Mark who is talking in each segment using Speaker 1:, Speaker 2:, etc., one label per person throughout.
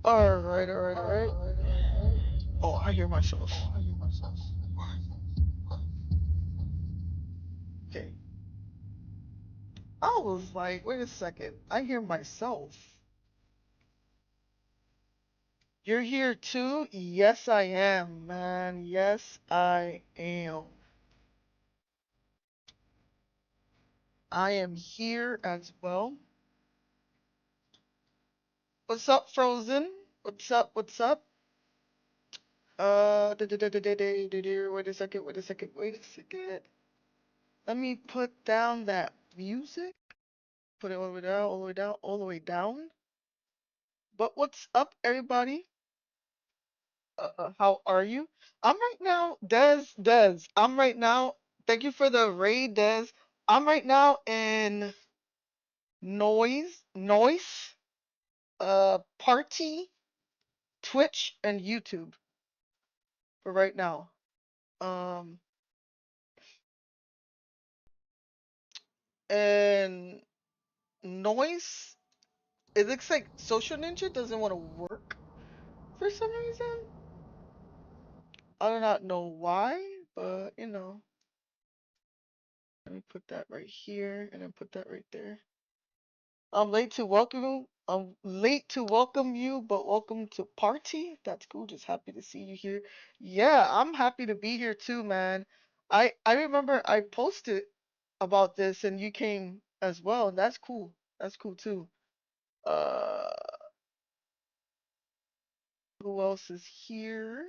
Speaker 1: Alright, alright, alright. Oh, I hear myself. Okay. I was like, wait a second. I hear myself. You're here too? Yes, I am, man. Yes, I am. I am here as well. What's up, Frozen? What's up? What's up? Wait a second, wait a second, wait a second. Let me put down that music. Put it all the way down, all the way down, all the way down. But what's up, everybody? How are you? I'm right now, Des. I'm right now. Thank you for the raid, Des. I'm right now in noise, party, Twitch, and YouTube for right now. Um, and noise. It looks like Social Ninja doesn't want to work for some reason. I do not know why, but let me put that right here and then put that right there. I'm late to welcome you, but welcome to party. That's cool. Just happy to see you here. Yeah, I'm happy to be here too, man. I remember I posted about this and you came as well, and that's cool. That's cool too. Uh, Who else is here?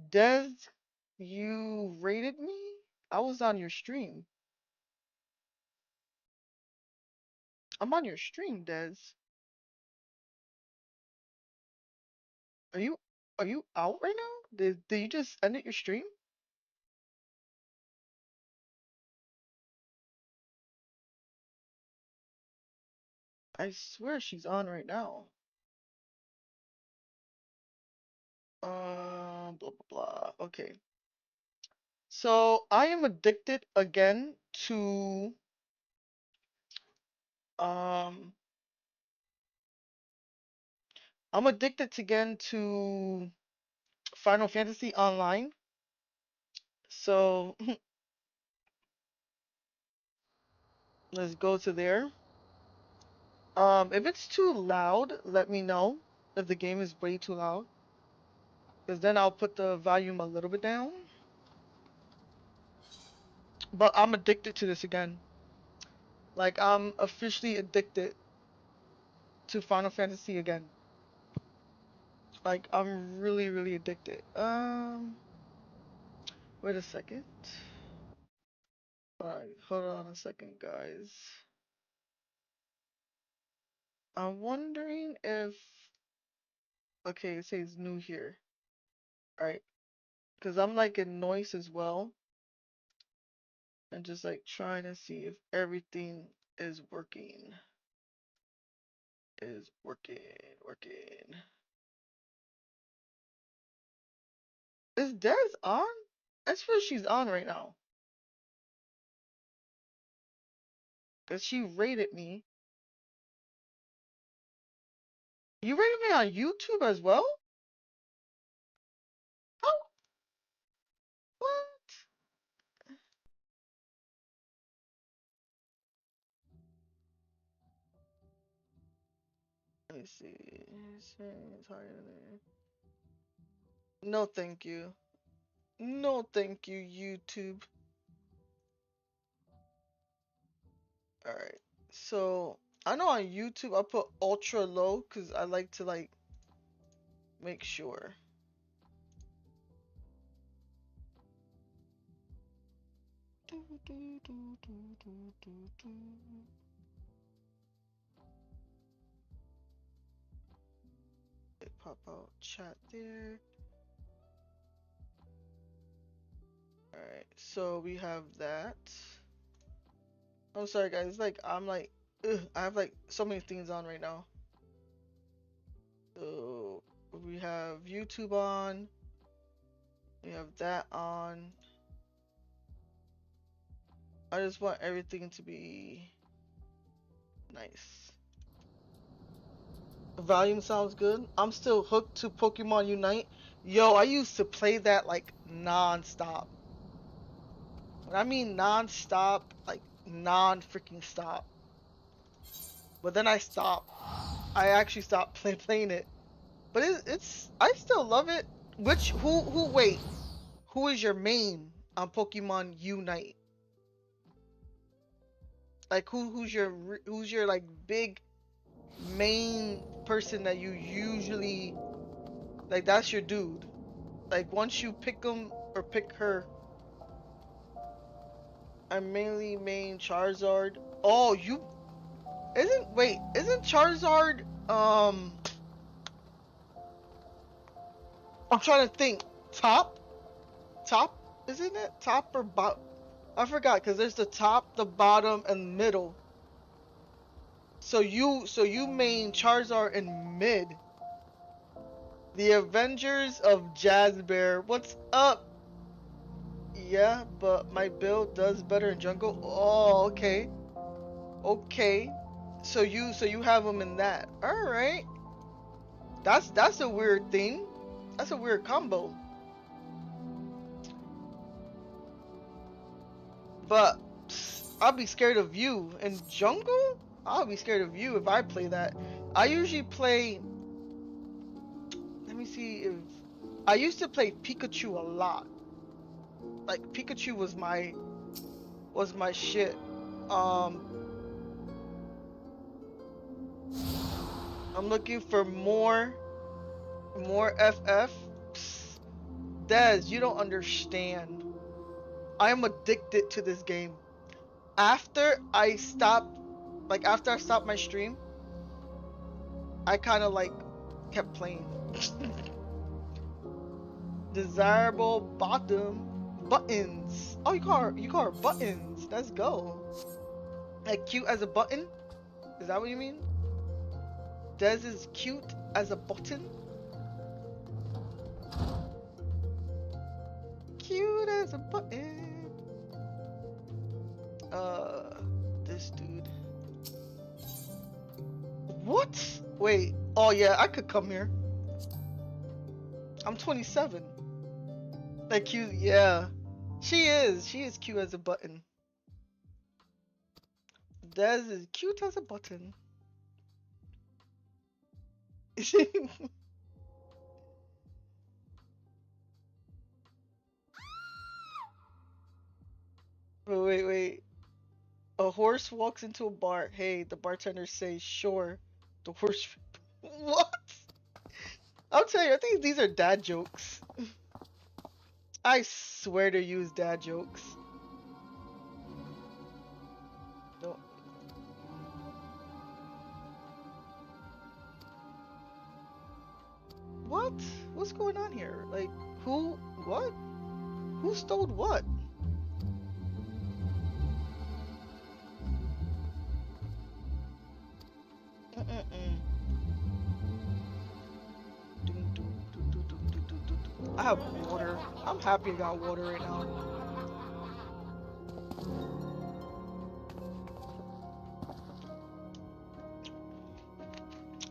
Speaker 1: Des, you rated me? I was on your stream. I'm on your stream, Des. Are you are you out right now? Did you just end your stream? I swear she's on right now. Blah blah blah. Okay. So I am addicted again to um I'm addicted again to Final Fantasy Online. So let's go to there. If it's too loud, let me know if the game is way too loud. Because then I'll put the volume a little bit down. But I'm addicted to this again. Like, I'm officially addicted to Final Fantasy again. Like, I'm really, really addicted. Wait a second. Alright, hold on a second, guys. I'm wondering if... Okay, it says new here. Alright. Because I'm like in noise as well. And just like trying to see if everything is working. Working. Is Des on? I swear she's on right now. Because she rated me. You rated me on YouTube as well? How? What? Let me see. It's higher than... No, thank you. No, thank you, YouTube. Alright. So, I know on YouTube I put ultra low because I like to, like, make sure. Pop out chat there. Alright, so we have that. I'm sorry guys, like I'm like I have like so many things on right now. So we have YouTube on. We have that on. I just want everything to be nice. Volume sounds good. I'm still hooked to Pokemon Unite. Yo, I used to play that like non-stop. When I mean non-stop, like non-freaking stop. But then I stopped. I actually stopped playing it. But it's I still love it. Wait. Who is your main on Pokemon Unite? Like who's your like big main person that you usually like that's your dude. Like once you pick him or pick her. I mainly main Charizard. Oh, isn't Charizard I'm trying to think. Top? Top? Isn't it? Top or bottom? I forgot because there's the top, the bottom, and middle. So you main Charizard in mid. The Avengers of Jazzbear. What's up? Yeah, but my build does better in jungle. Oh, okay. Okay. So you have him in that. All right. That's a weird thing. That's a weird combo. But I'll be scared of you in jungle. I'll be scared of you if I play that. I usually play. Let me see if I used to play Pikachu a lot. Like Pikachu was my shit. Um, I'm looking for more FF. Psst. Dez, you don't understand. I am addicted to this game. After I stopped my stream, I kind of like kept playing. Desirable bottom buttons. Oh, you call her buttons. Let's go. Like cute as a button? Is that what you mean? Dez is cute as a button? Cute as a button. This dude. What? Wait. Oh yeah, I could come here. I'm 27. Like cute, yeah. She is cute as a button. Dez is cute as a button. Wait. A horse walks into a bar. Hey, the bartender says, sure. The horse. What? I'll tell you, I think these are dad jokes. I swear to use dad jokes. Don't. What? What's going on here? Like, who? What? Who stole what? I have water. I'm happy I got water right now.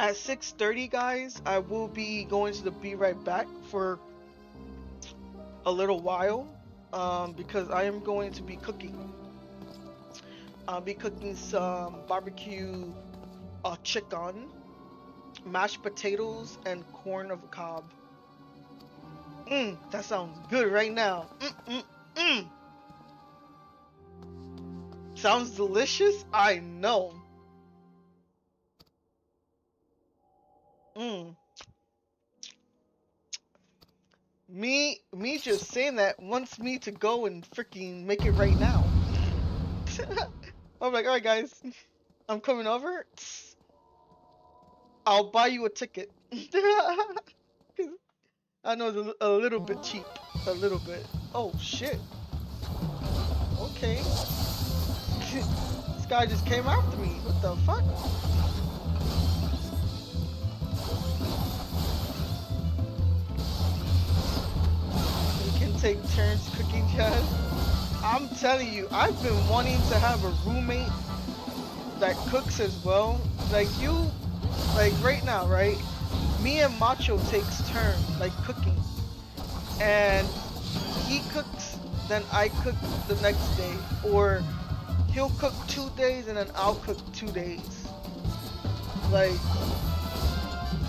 Speaker 1: At 6:30, guys, I will be going to the Be Right Back for a little while, because I am going to be cooking. I'll be cooking some barbecue chicken, mashed potatoes, and corn of cob. That sounds good right now. Sounds delicious? I know. Me just saying that wants me to go and freaking make it right now. I'm like, alright guys, I'm coming over. I'll buy you a ticket. I know it's a little bit cheap. A little bit. Oh shit. Okay. This guy just came after me. What the fuck? We can take turns cooking, Jazz. I'm telling you, I've been wanting to have a roommate that cooks as well. Like you, like right now, right? Me and Macho takes turns, like cooking. And he cooks, then I cook the next day. Or he'll cook 2 days and then I'll cook 2 days. Like,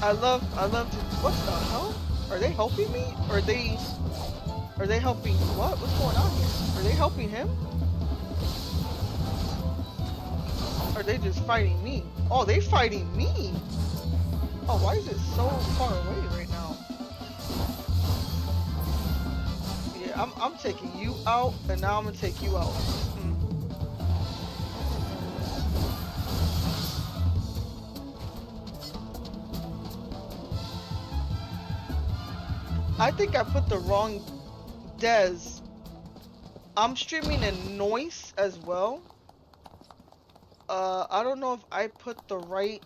Speaker 1: I love to, what the hell? Are they helping me? Or are they helping, what? What's going on here? Are they helping him? Or are they just fighting me? Oh, they fighting me! Oh, why is it so far away right now? Yeah, I'm taking you out, and now I'm gonna take you out. I think I put the wrong Dez. I'm streaming in noise as well. I don't know if I put the right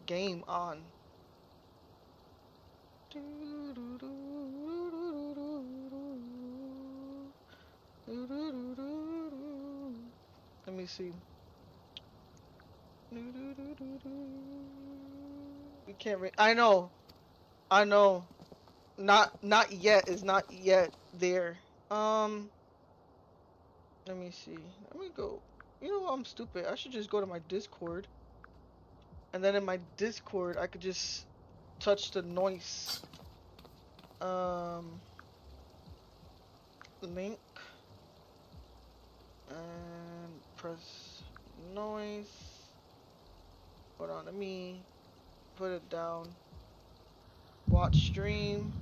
Speaker 1: game on. Let me see. We can't I know. Not yet is not yet there. Let me see. Let me go. You know what? I'm stupid. I should just go to my Discord. And then in my Discord, I could just touch the noise. Link. And press noise. put it down. Watch stream.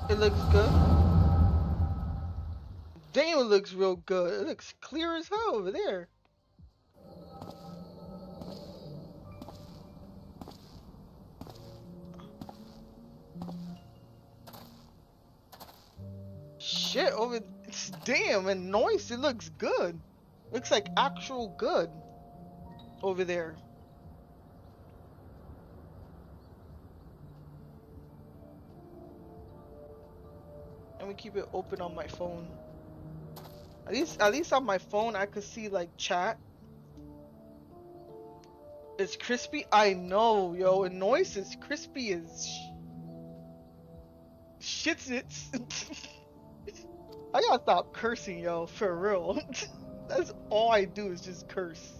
Speaker 1: It looks good. Damn, it looks real good. It looks clear as hell over there. Shit, over. Damn, and noise, it looks good. Looks like actual good over there. And we keep it open on my phone. At least on my phone, I could see like chat. It's crispy. I know, yo. And noise is crispy as shits. It's. I gotta stop cursing, yo. For real. That's all I do is just curse.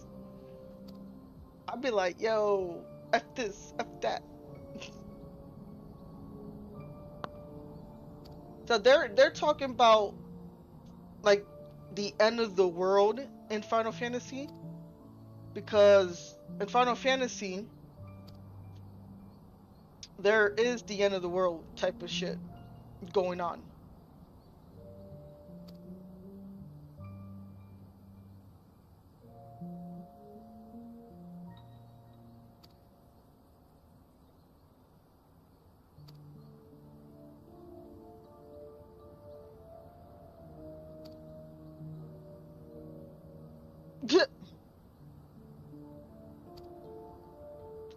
Speaker 1: I'd be like, yo, F this, F that. So they're talking about like the end of the world in Final Fantasy, because in Final Fantasy there is the end of the world type of shit going on.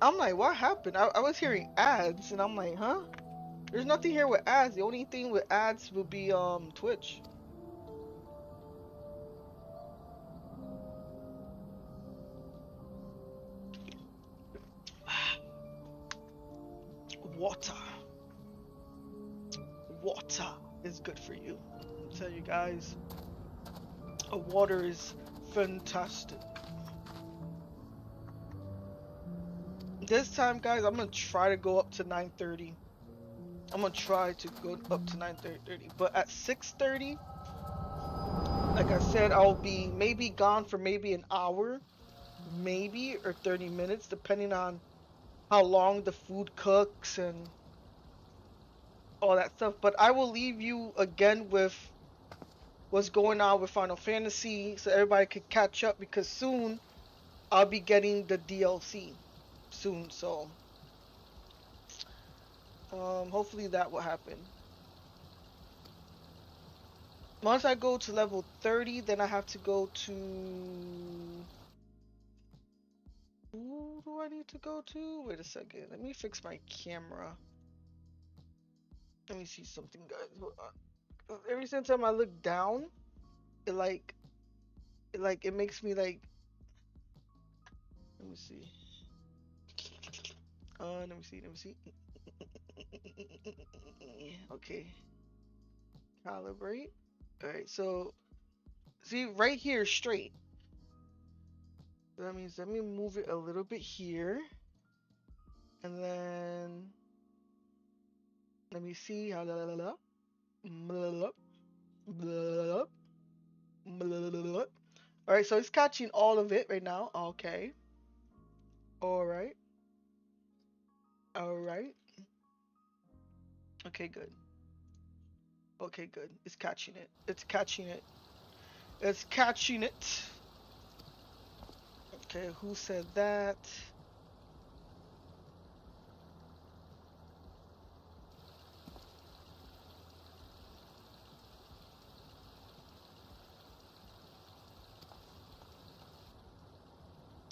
Speaker 1: I'm like, what happened? I was hearing ads, and I'm like, huh? There's nothing here with ads. The only thing with ads will be Twitch. Water. Water is good for you. I'll tell you guys. Water is fantastic. This time, guys, I'm gonna try to go up to 9:30. I'm gonna try to go up to 9:30. But at 6:30, like I said, I'll be maybe gone for maybe an hour, maybe, or 30 minutes, depending on how long the food cooks and all that stuff. But I will leave you again with what's going on with Final Fantasy so everybody could catch up, because soon I'll be getting the DLC soon. So hopefully that will happen. Once I go to level 30, then I have to go to... Who do I need to go to? Wait a second. Let me fix my camera. Let me see something, guys. Hold on. Every single time I look down, it it makes me like... Let me see. Let me see. Okay. Calibrate. Alright, so... See, right here, straight. That means let me move it a little bit here. And then... Let me see how... Alright, so it's catching all of it right now. Okay. Alright. Alright. Okay, good. Okay, good. It's catching it. It's catching it. It's catching it. Okay, who said that?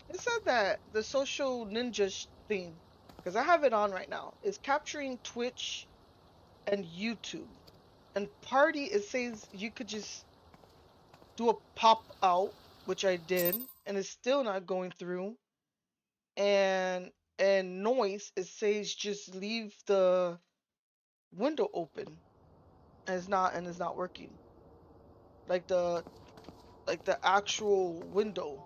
Speaker 1: It said that the social ninja thing, because I have it on right now, is capturing Twitch and YouTube. And party, it says you could just do a pop out, which I did, and it's still not going through. And noise, it says just leave the window open, and it's not working. Like the actual window.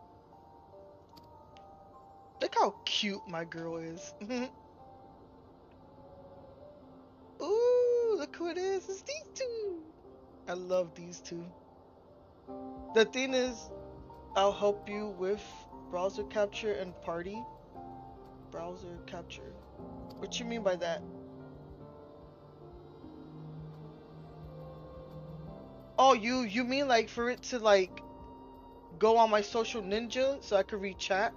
Speaker 1: Look how cute my girl is. Ooh, look who it is. It's these two. I love these two. The thing is, I'll help you with browser capture and party. browser capture. What you mean by that? Oh, you mean like for it to like go on my social ninja so I could read chat?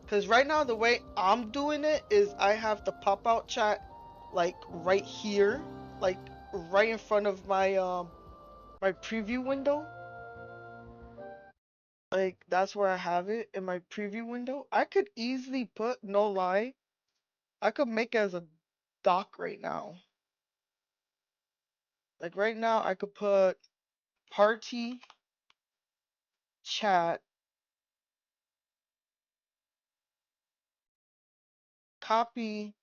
Speaker 1: Cause right now the way I'm doing it is I have the pop out chat like right here, like right in front of my preview window. Like that's where I have it in my preview window. I could easily put, no lie, I could make it as a doc right now. Like right now I could put party chat, copy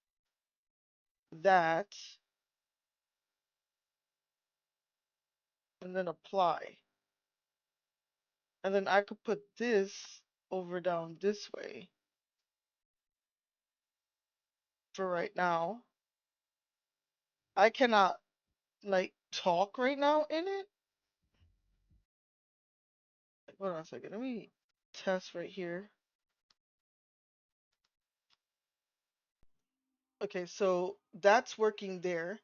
Speaker 1: that, and then apply. And then I could put this over down this way for right now. I cannot like talk right now in it. Hold on a second. Let me test right here. Okay, so that's working there.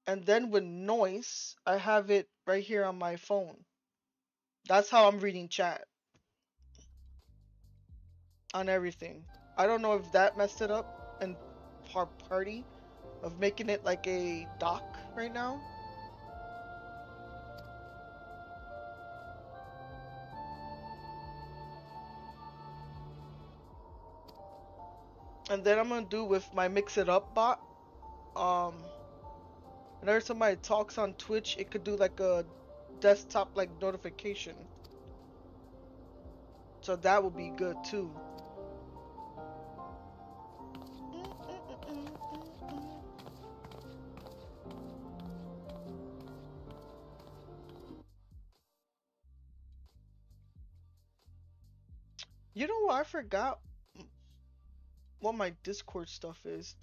Speaker 1: And then with noise, I have it right here on my phone. That's how I'm reading chat on everything. I don't know if that messed it up in party of making it like a doc right now. And then I'm gonna do with my mix it up bot. Whenever somebody talks on Twitch, it could do like a desktop like notification. So that would be good too. You know what? I forgot what my Discord stuff is.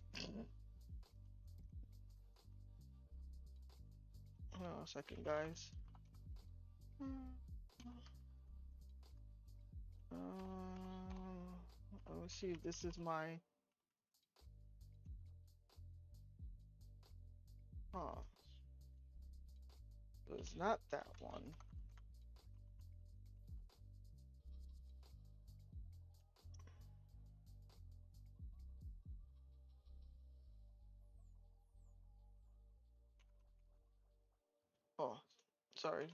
Speaker 1: Hold on a second, guys. Let me see if this is my. Huh. It's not that one. Oh, sorry.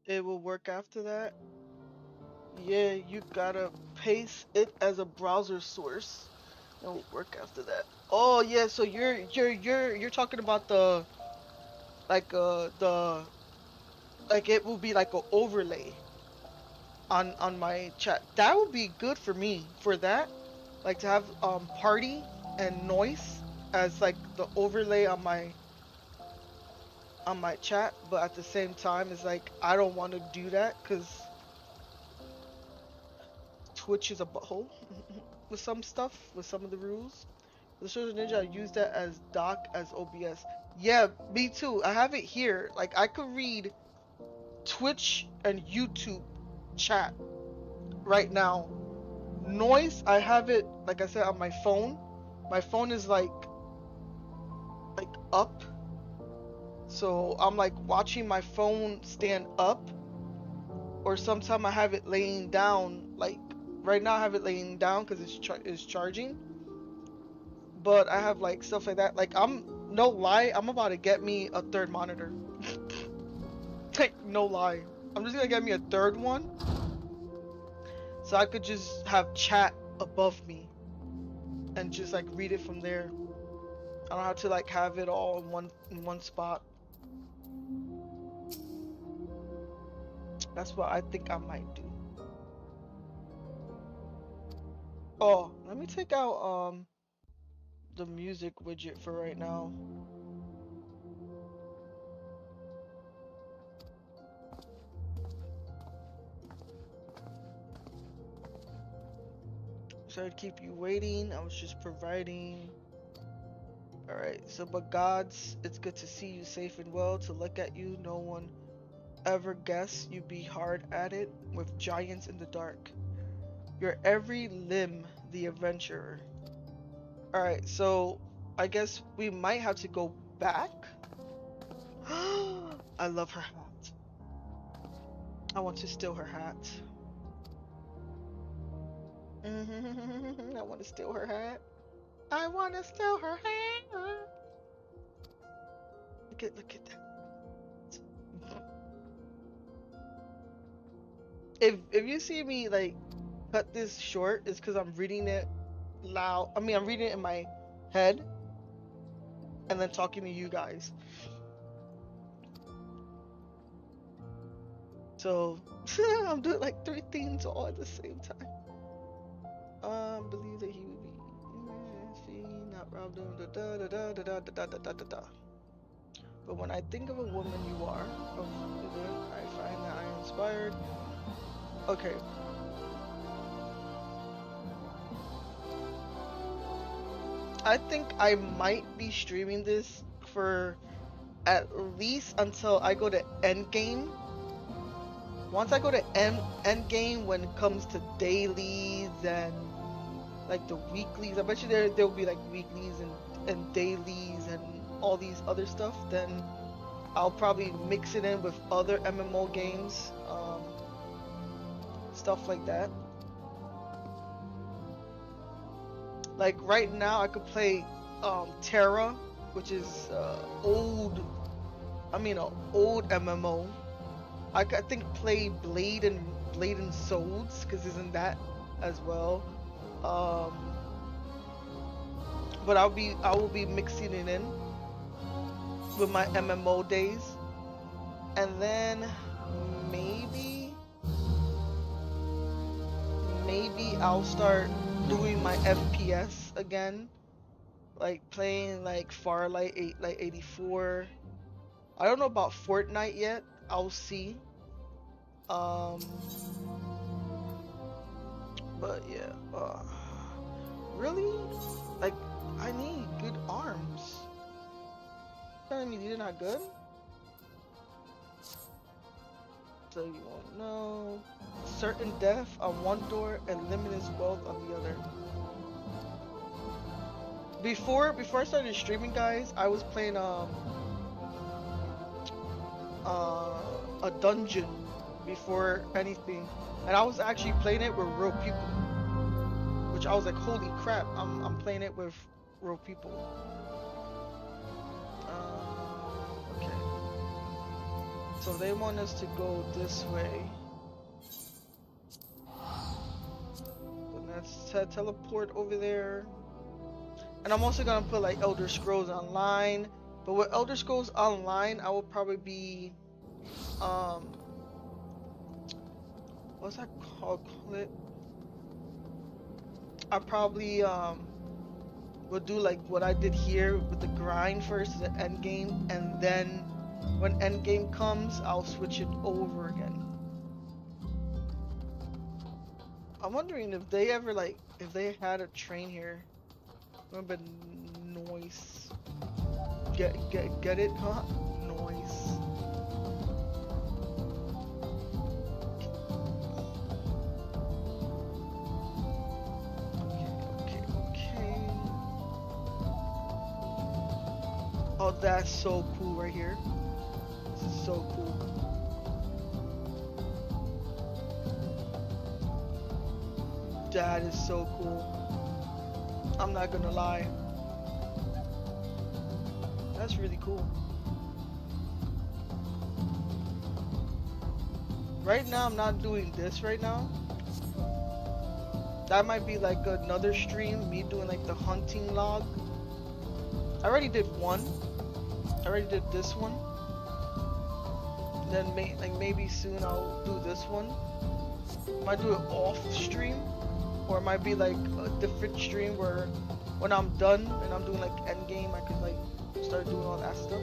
Speaker 1: It will work after that. Yeah, you gotta paste it as a browser source. It will work after that. Oh yeah, so you're talking about the the like it will be like an overlay on my chat. That would be good for me for that. Like to have party and noise as like the overlay on my chat, but at the same time it's like I don't want to do that because Twitch is a butthole with some stuff, with some of the rules. The Social Ninja, I use that as doc as OBS. Yeah, me too. I have it here. Like I could read Twitch and YouTube chat right now. Noise, I have it like I said on my phone. My phone is like up. So I'm like watching my phone stand up, or sometimes I have it laying down. Like right now I have it laying down because it's charging. But I have like stuff like that. Like I'm no lie, I'm about to get me a third monitor. Like no lie, I'm just gonna get me a third one so I could just have chat above me and just like read it from there. I don't have to like have it all in one spot. That's what I think I might do. Oh, let me take out the music widget for right now. Sorry to keep you waiting. I was just providing. Alright, so but gods, it's good to see you safe and well. To look at you, no one ever guess you'd be hard at it with giants in the dark. Your every limb, the adventurer. Alright, so I guess we might have to go back. I love her hat. I want to steal her hat. I want to steal her hat. I want to steal her hat. Look at that. If you see me like cut this short, it's because I'm reading it loud. I mean, I'm reading it in my head and then talking to you guys. So I'm doing like 3 things all at the same time. Believe that he would be not robbed him, But when I think of a woman you are, I find that I am inspired. Okay. I think I might be streaming this for at least until I go to endgame. Once I go to endgame, when it comes to dailies and like the weeklies, I bet you there'll be like weeklies and dailies and all these other stuff. Then I'll probably mix it in with other MMO games, stuff like that. Like right now, I could play Terra, which is old. I mean, an old MMO. I think play Blade and Swords, because isn't that as well? But I will be mixing it in with my MMO days, and then maybe I'll start doing my FPS again, like playing like Farlight 84. I don't know about Fortnite yet. I'll see. But yeah, really, like I need good arms. Telling me these are not good? So you won't know. Certain death on one door and limitless wealth on the other. Before I started streaming, guys, I was playing a dungeon before anything, and I was actually playing it with real people, which I was like, holy crap, I'm playing it with real people. Okay, so they want us to go this way, so let's teleport over there. And I'm also gonna put like Elder Scrolls Online, but with Elder Scrolls Online I will probably be what's that called? I probably will do like what I did here with the grind first, the end game, and then when end game comes, I'll switch it over again. I'm wondering if they ever if they had a train here. Remember noise? Get it, huh? Noise. Okay. Oh, that's so cool right here. This is so cool. That is so cool. I'm not gonna lie. That's really cool. Right now, I'm not doing this right now. That might be like another stream, me doing like the hunting log. I already did one. I already did this one. Then maybe soon I'll do this one. Might do it off stream, or it might be like a different stream where when I'm done and I'm doing like end game, I could like start doing all that stuff.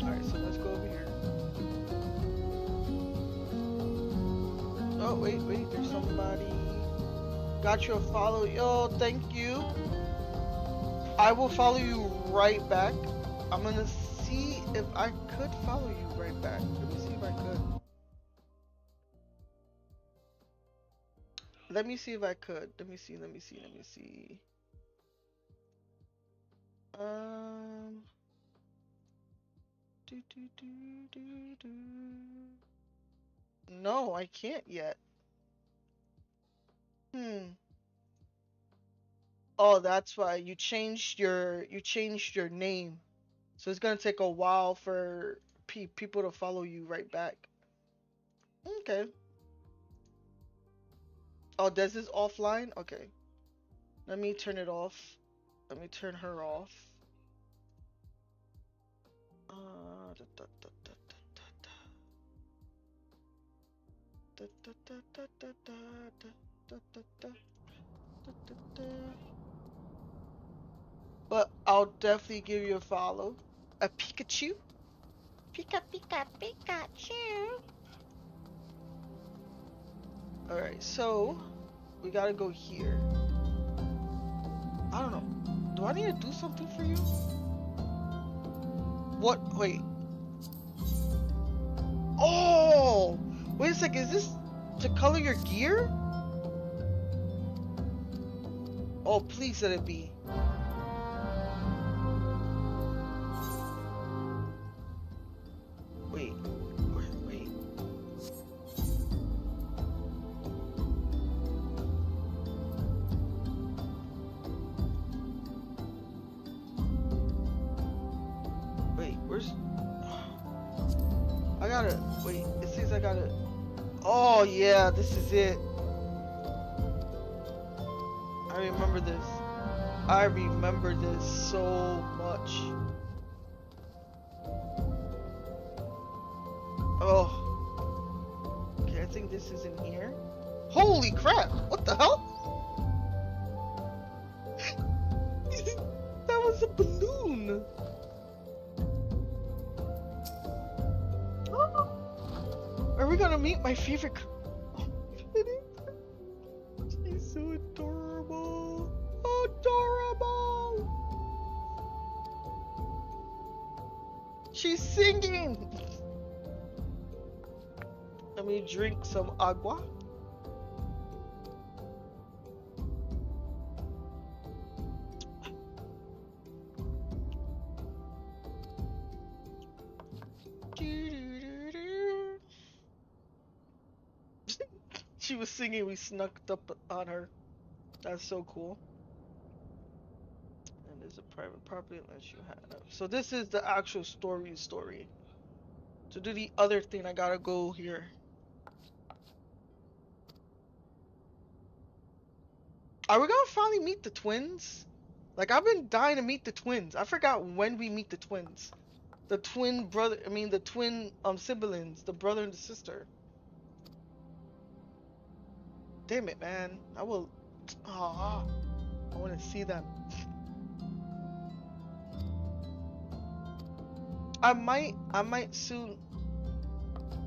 Speaker 1: Alright, so let's go over here. Oh, wait, there's somebody. Got you a follow. Yo, thank you. I will follow you right back. I'm gonna see if I could follow you right back. Let me see if I could. Let me see if I could. Let me see. Um. Do. No, I can't yet. Oh, that's why you changed your name. So it's gonna take a while for people to follow you right back. Okay. Oh, Des is offline? Okay. Let me turn it off. Let me turn her off. But I'll definitely give you a follow. A Pikachu? Pikachu. Alright, so we gotta go here. I don't know. Do I need to do something for you? What? Wait. Oh! Wait a second, is this to color your gear? Oh, please let it be. Wait. Wait, where's... I gotta... Wait, it says I gotta... Oh, yeah, this is it. I remember this. I remember this so much. Oh. Okay, I think this is in here. Holy crap! What the hell? That was a balloon! Are we gonna meet my favorite? She's so adorable. Adorable. She's singing. Let me drink some agua. She was singing, we snuck up on her. That's so cool. And there's a private property unless you have. So this is the actual story. To do the other thing, I gotta go here. Are we gonna finally meet the twins? Like, I've been dying to meet the twins. I forgot when we meet the twins. The twin brother, the twin siblings, the brother and the sister. Damn it, man. I will. Ah, I want to see them. I might soon.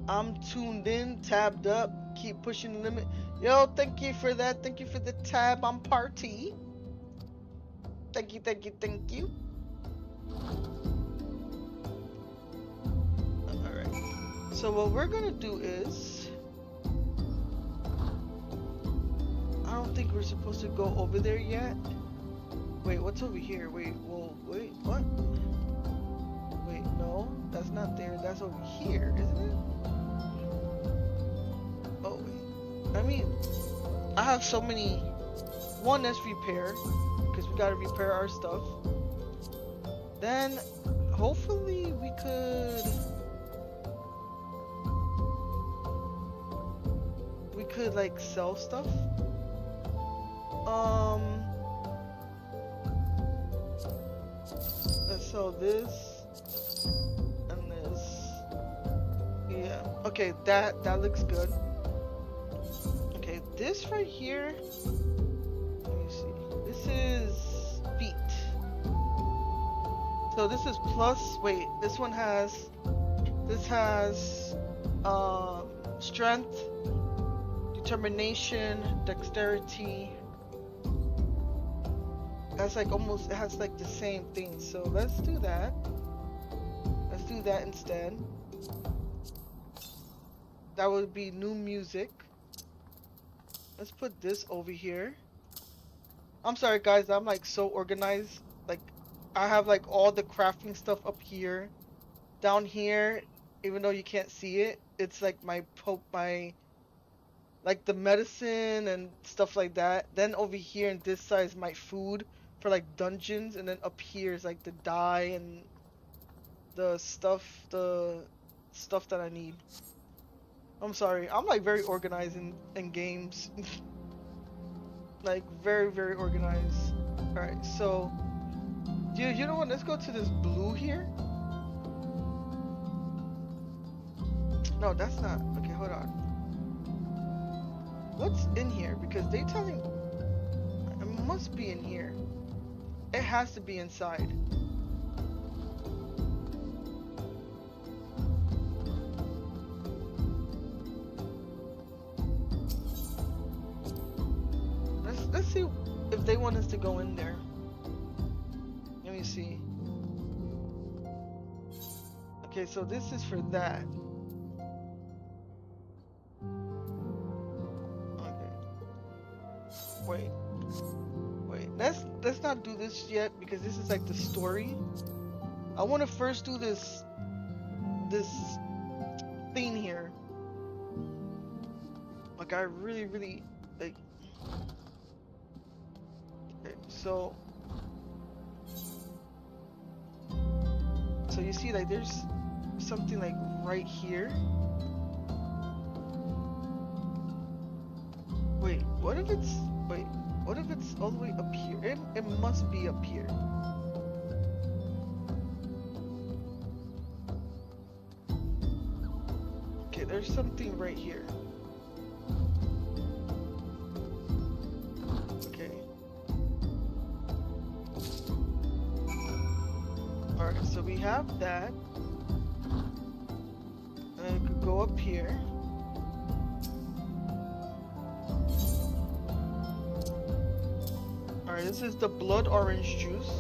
Speaker 1: I'm tuned in, tabbed up, keep pushing the limit. Yo, thank you for that. Thank you for the tab on party. Thank you. Alright. So what we're gonna do is, I don't think we're supposed to go over there yet. Wait, what's over here? Wait, what? Wait, no, that's not there. That's over here, isn't it? Oh, wait. I have so many. One, let's repair, because we gotta repair our stuff. Then, hopefully, we could like sell stuff. Let's sell this and this. Yeah. Okay, that looks good. Okay, this right here. Let me see. This is feet. So this is plus. Wait, this one has. This has strength. determination, dexterity. That's like almost, it has like the same thing. So let's do that. Let's do that instead. That would be new music. Let's put this over here. I'm sorry guys, I'm like so organized. Like I have like all the crafting stuff up here. Down here, even though you can't see it, it's like my like the medicine and stuff like that. Then over here in this side is my food for like dungeons, and then up here is like the dye and the stuff that I need. I'm sorry, I'm like very organized in games. Like very, very organized. Alright, so you know what, let's go to this blue here. No, that's not. Okay, hold on. What's in here? Because they telling it must be in here. It has to be inside. Let's see if they want us to go in there. Let me see. Okay, so this is for that. Wait, let's not do this yet because this is like the story. I want to first do this thing here. Like I really like. Okay, so you see like there's something like right here. Wait, what if it's all the way up here? It must be up here. Okay, there's something right here. Okay. Alright, so we have that. And we could go up here. Alright, this is the blood orange juice.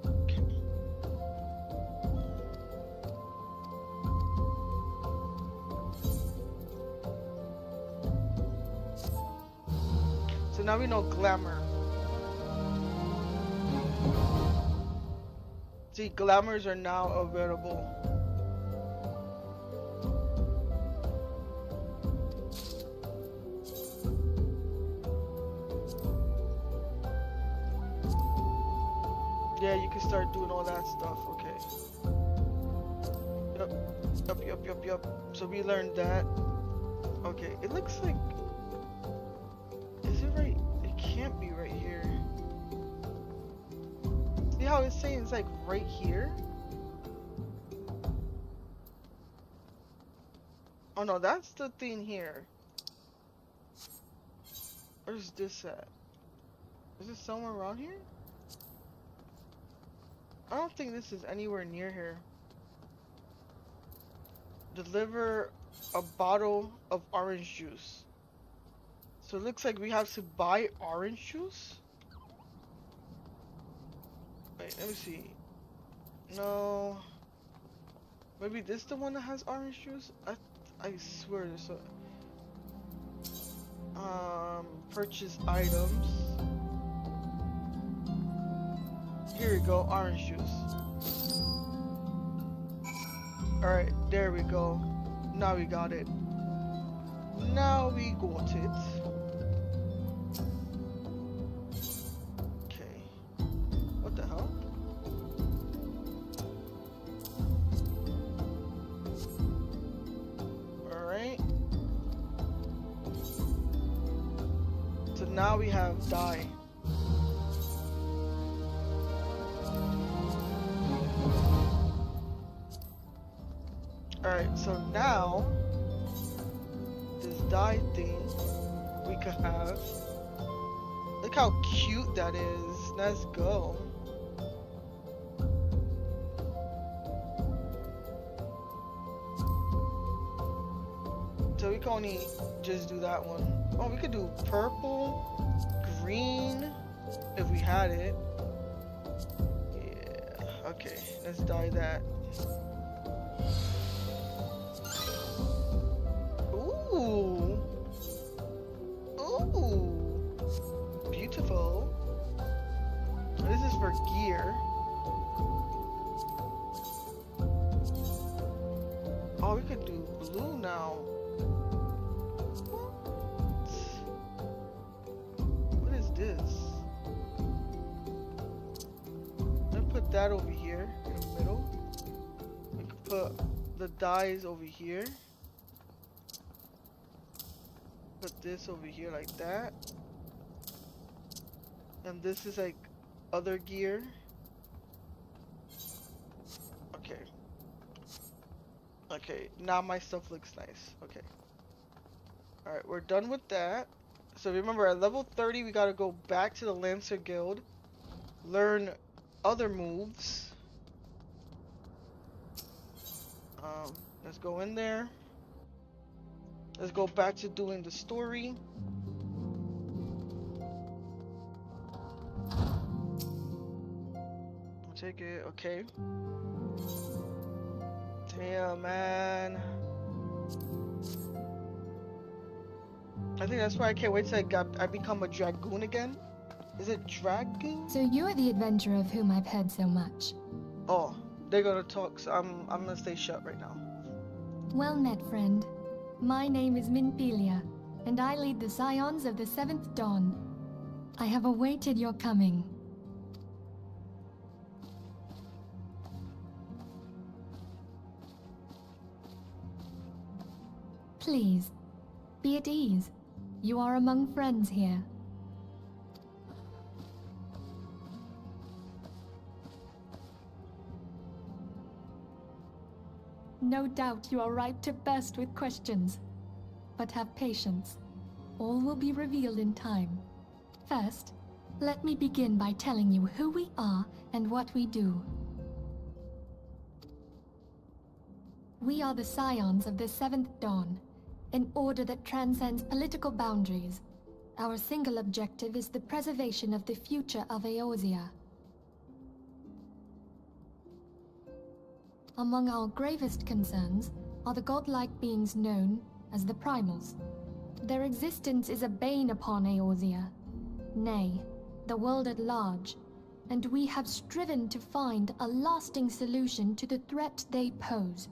Speaker 1: Okay. So now we know glamour. See, glamours are now available. Yeah, you can start doing all that stuff, okay. Yep. So we learned that. Okay, it looks like... Is it right? It can't be right here. See how it's saying it's like right here? Oh no, that's the thing here. Where's this at? Is it somewhere around here? I don't think this is anywhere near here. Deliver a bottle of orange juice. So it looks like we have to buy orange juice? Wait, let me see. No. Maybe this the one that has orange juice? I swear there's a... purchase items. Here we go, orange juice. Alright, there we go. Now we got it. Now we got it. Okay. What the hell? Alright. So now we have dye. Alright, so now this dye thing we could have. Look how cute that is. Let's go. So we can only just do that one. Oh, we could do purple, green, if we had it. Yeah, okay, let's dye that. Ooh. Ooh. Beautiful. This is for gear. Oh, we could do blue now. What is this? Let's put that over here in the middle. We could put the dyes over here. Put this over here like that. And this is like other gear. Okay. Okay, now my stuff looks nice. Okay. Alright, we're done with that. So remember, at level 30, we gotta go back to the Lancer Guild. Learn other moves. Let's go in there. Let's go back to doing the story. I'll take it, okay. Damn, man. I think that's why I can't wait till I become a dragoon again. Is it dragoon?
Speaker 2: So you are the adventurer of whom I've heard so much.
Speaker 1: Oh, they're gonna talk, so I'm gonna stay shut right now.
Speaker 2: Well met, friend. My name is Minfilia, and I lead the Scions of the Seventh Dawn. I have awaited your coming. Please, be at ease. You are among friends here. No doubt you are ripe to burst with questions. But have patience. All will be revealed in time. First, let me begin by telling you who we are and what we do. We are the Scions of the Seventh Dawn, an order that transcends political boundaries. Our single objective is the preservation of the future of Eorzea. Among our gravest concerns are the godlike beings known as the Primals. Their existence is a bane upon Eorzea, nay, the world at large, and we have striven to find a lasting solution to the threat they pose.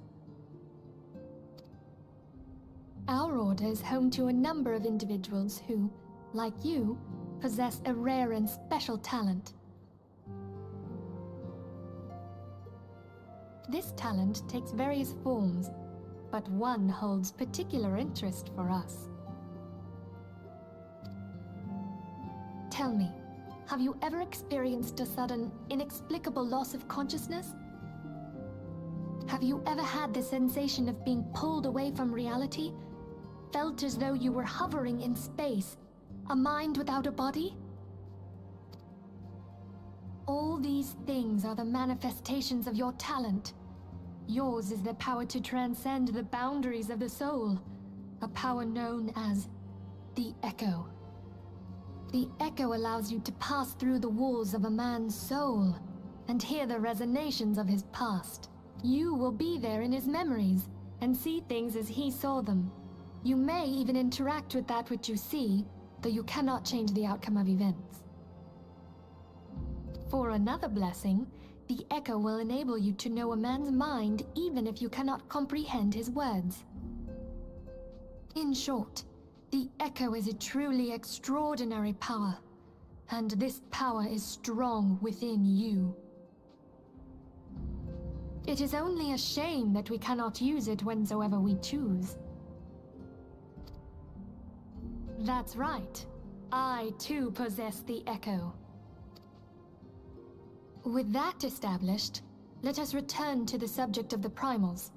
Speaker 2: Our order is home to a number of individuals who, like you, possess a rare and special talent. This talent takes various forms, but one holds particular interest for us. Tell me, have you ever experienced a sudden, inexplicable loss of consciousness? Have you ever had the sensation of being pulled away from reality? Felt as though you were hovering in space, a mind without a body? All these things are the manifestations of your talent. Yours is the power to transcend the boundaries of the soul, a power known as the Echo. The Echo allows you to pass through the walls of a man's soul and hear the resonations of his past. You will be there in his memories and see things as he saw them. You may even interact with that which you see, though you cannot change the outcome of events. For another blessing, the Echo will enable you to know a man's mind even if you cannot comprehend his words. In short, the Echo is a truly extraordinary power, and this power is strong within you. It is only a shame that we cannot use it whensoever we choose. That's right. I too possess the Echo. With that established, let us return to the subject of the Primals.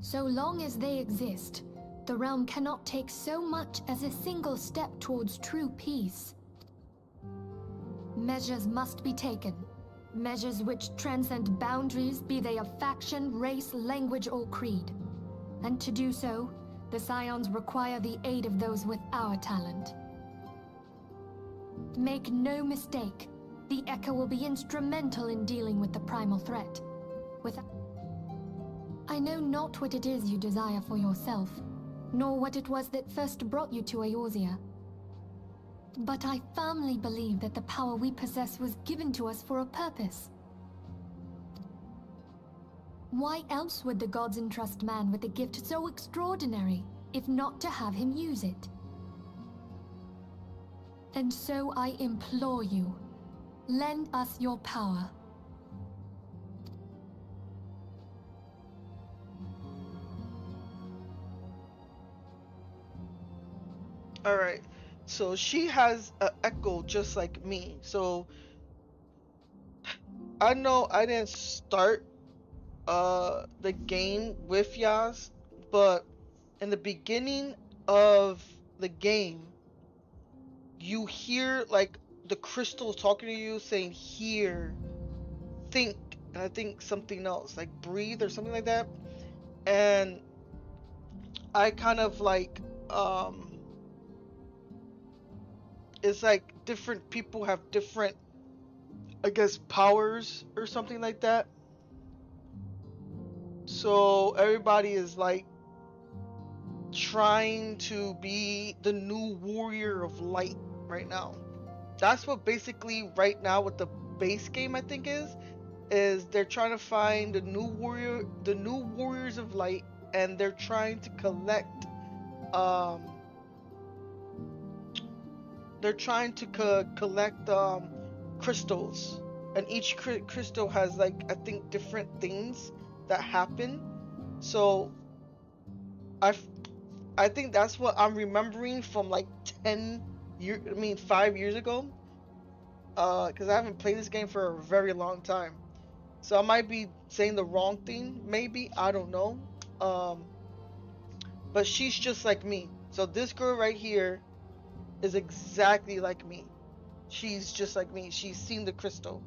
Speaker 2: So long as they exist, the realm cannot take so much as a single step towards true peace. Measures must be taken. Measures which transcend boundaries, be they of faction, race, language, or creed. And to do so, The Scions require the aid of those with our talent. Make no mistake, the Echo will be instrumental in dealing with the primal threat. I know not what it is you desire for yourself, nor what it was that first brought you to Eorzea. But I firmly believe that the power we possess was given to us for a purpose. Why else would the gods entrust man with a gift so extraordinary, if not to have him use it? And so I implore you, lend us your power.
Speaker 1: Alright, so she has an echo just like me. So I know I didn't start the game with Yaz, but in the beginning of the game, you hear like the crystals talking to you saying hear, think, and I think something else like breathe or something like that. And I kind of like it's like different people have different, I guess, powers or something like that. So everybody is like trying to be the new warrior of light right now. That's what basically right now what the base game I think is they're trying to find the new warriors of light, and they're trying to collect crystals, and each crystal has like I think different things that happen. So I think that's what I'm remembering from like 5 years ago, because I haven't played this game for a very long time, so I might be saying the wrong thing, maybe, I don't know. But she's just like me. So this girl right here is exactly like me. She's just like me. She's seen the crystal.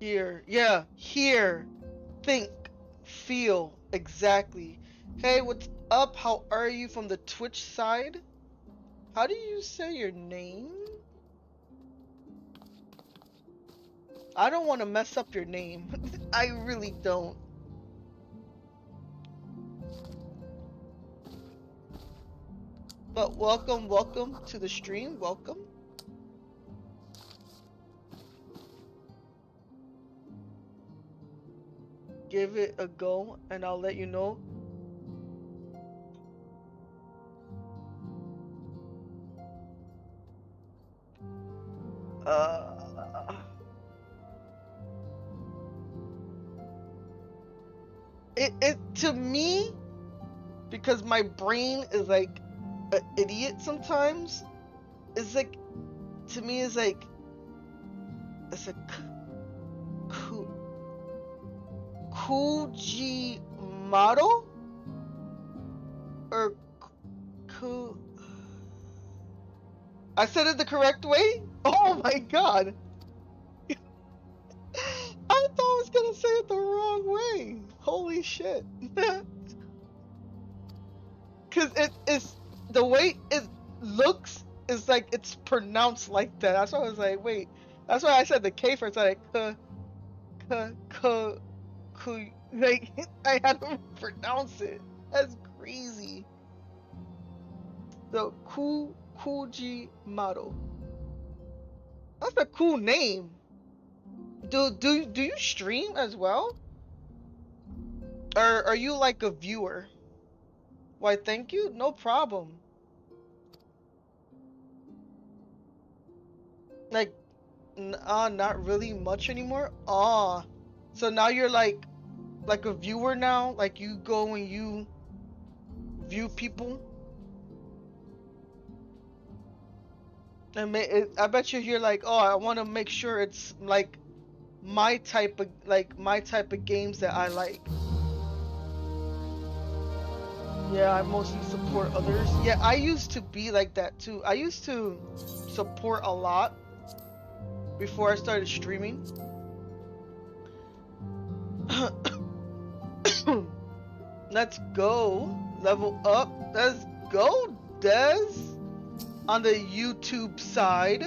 Speaker 1: Here, yeah, hear, think, feel, exactly. Hey, what's up? How are you from the Twitch side? How do you say your name? I don't want to mess up your name. I really don't. But welcome to the stream. Welcome. Give it a go and I'll let you know. It to me, because my brain is like an idiot sometimes, it's like, to me it's like, it's a Kujimaro or Ku. I said it the correct way? Oh my god! I thought I was gonna say it the wrong way. Holy shit. Cause it is, the way it looks is like it's pronounced like that. That's why I was like, wait. That's why I said the K first. I like like I had to pronounce it. That's crazy. The Kujimaro. That's a cool name. Do you stream as well? Or are you like a viewer? Why, thank you. No problem. Like, not really much anymore. So now you're like a viewer now. Like you go and you view people. And I bet you're like, oh, I want to make sure it's like my type of games that I like. Yeah, I mostly support others. Yeah, I used to be like that too. I used to support a lot before I started streaming. Let's go. Level up. Let's go, Des. On the YouTube side.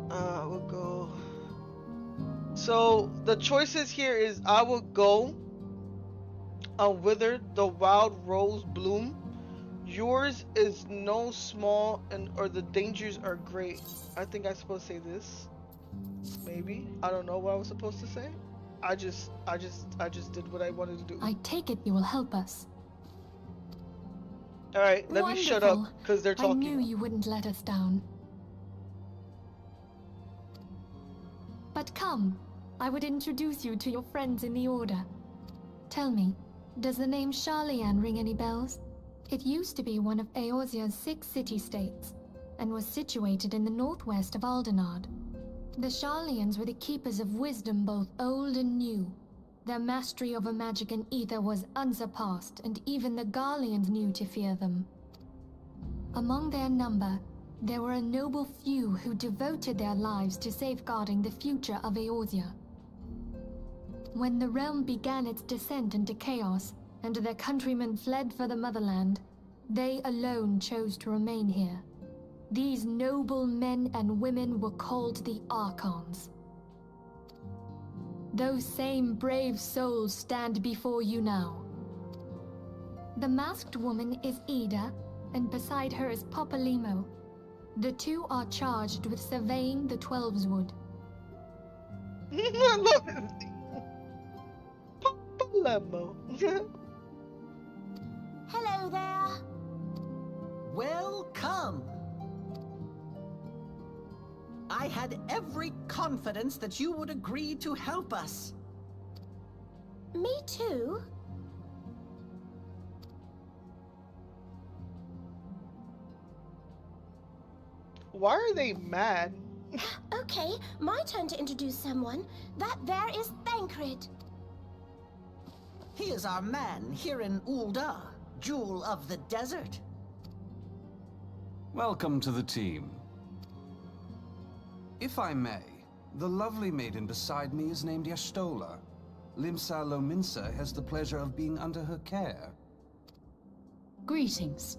Speaker 1: We'll go. So the choices here is I will go on Wither the Wild Rose Bloom. Yours is no small and or the dangers are great. I think I'm supposed to say this. Maybe. I don't know what I was supposed to say. I just did what I wanted to do.
Speaker 2: I take it you will help us.
Speaker 1: Alright, let me shut up
Speaker 2: Wonderful.
Speaker 1: because they're
Speaker 2: I
Speaker 1: talking.
Speaker 2: knew you wouldn't let us down. But come, I would introduce you to your friends in the Order. Tell me, does the name Sharlayan ring any bells? It used to be one of Eorzea's 6 city-states, and was situated in the northwest of Aldenard. The Sharlayans were the keepers of wisdom both old and new. Their mastery over magic and ether was unsurpassed, and even the Garleans knew to fear them. Among their number, there were a noble few who devoted their lives to safeguarding the future of Eorzea. When the realm began its descent into chaos, and their countrymen fled for the motherland, they alone chose to remain here. These noble men and women were called the Archons. Those same brave souls stand before you now. The masked woman is Ida, and beside her is Popalimo. The two are charged with surveying the Twelveswood.
Speaker 1: I love it. Lemmo.
Speaker 3: Hello there.
Speaker 4: Welcome. I had every confidence that you would agree to help us.
Speaker 3: Me too.
Speaker 1: Why are they mad?
Speaker 3: Okay, my turn to introduce someone. That there is Thancred.
Speaker 4: He is our man here in Ul'dah, Jewel of the Desert.
Speaker 5: Welcome to the team. If I may, the lovely maiden beside me is named Y'shtola. Limsa Lominsa has the pleasure of being under her care.
Speaker 6: Greetings.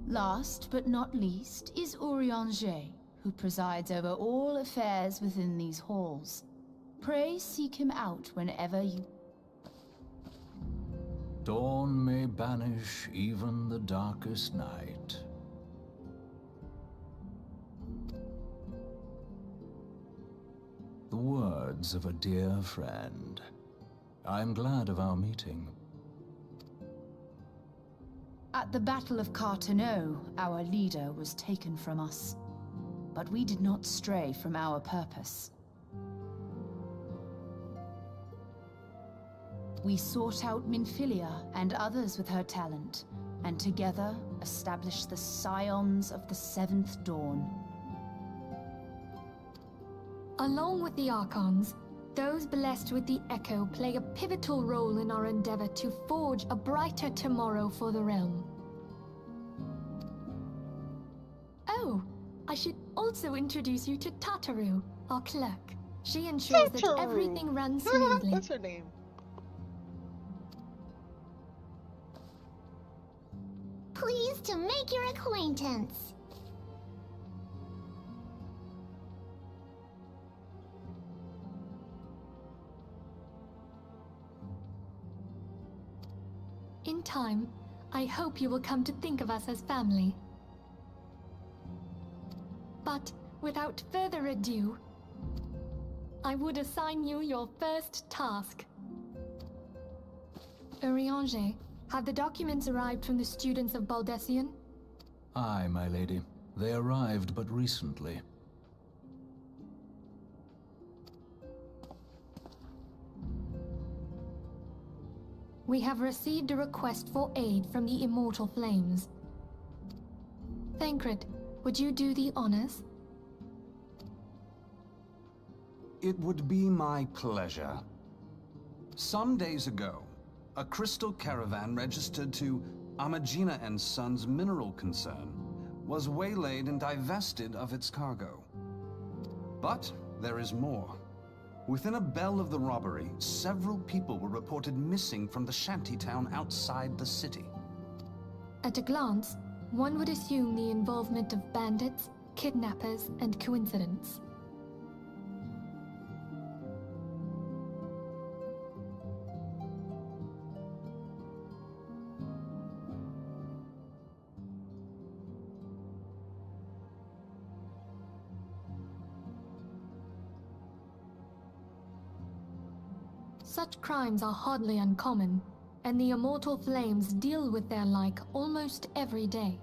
Speaker 6: Last but not least is Urianger, who presides over all affairs within these halls. Pray seek him out whenever you...
Speaker 7: Dawn may banish even the darkest night. The words of a dear friend. I am glad of our meeting.
Speaker 6: At the Battle of Carteneau, our leader was taken from us. But we did not stray from our purpose. We sought out Minfilia and others with her talent, and together established the Scions of the Seventh Dawn.
Speaker 2: Along with the Archons, those blessed with the Echo play a pivotal role in our endeavor to forge a brighter tomorrow for the realm. Oh, I should also introduce you to Tataru, our clerk. She ensures that
Speaker 1: Tataru.
Speaker 2: everything runs smoothly.
Speaker 1: That's her name.
Speaker 3: Pleased to make your acquaintance.
Speaker 2: In time, I hope you will come to think of us as family. But without further ado, I would assign you your first task. Urianger, have the documents arrived from the students of Baldessian?
Speaker 7: Aye, my lady. They arrived but recently.
Speaker 2: We have received a request for aid from the Immortal Flames. Thancred, would you do the honors?
Speaker 5: It would be my pleasure. Some days ago, a crystal caravan registered to Amagina and Sons mineral concern was waylaid and divested of its cargo. But there is more. Within a bell of the robbery, several people were reported missing from the shantytown outside the city.
Speaker 2: At a glance, one would assume the involvement of bandits, kidnappers, and coincidence. Such crimes are hardly uncommon, and the Immortal Flames deal with their like almost every day.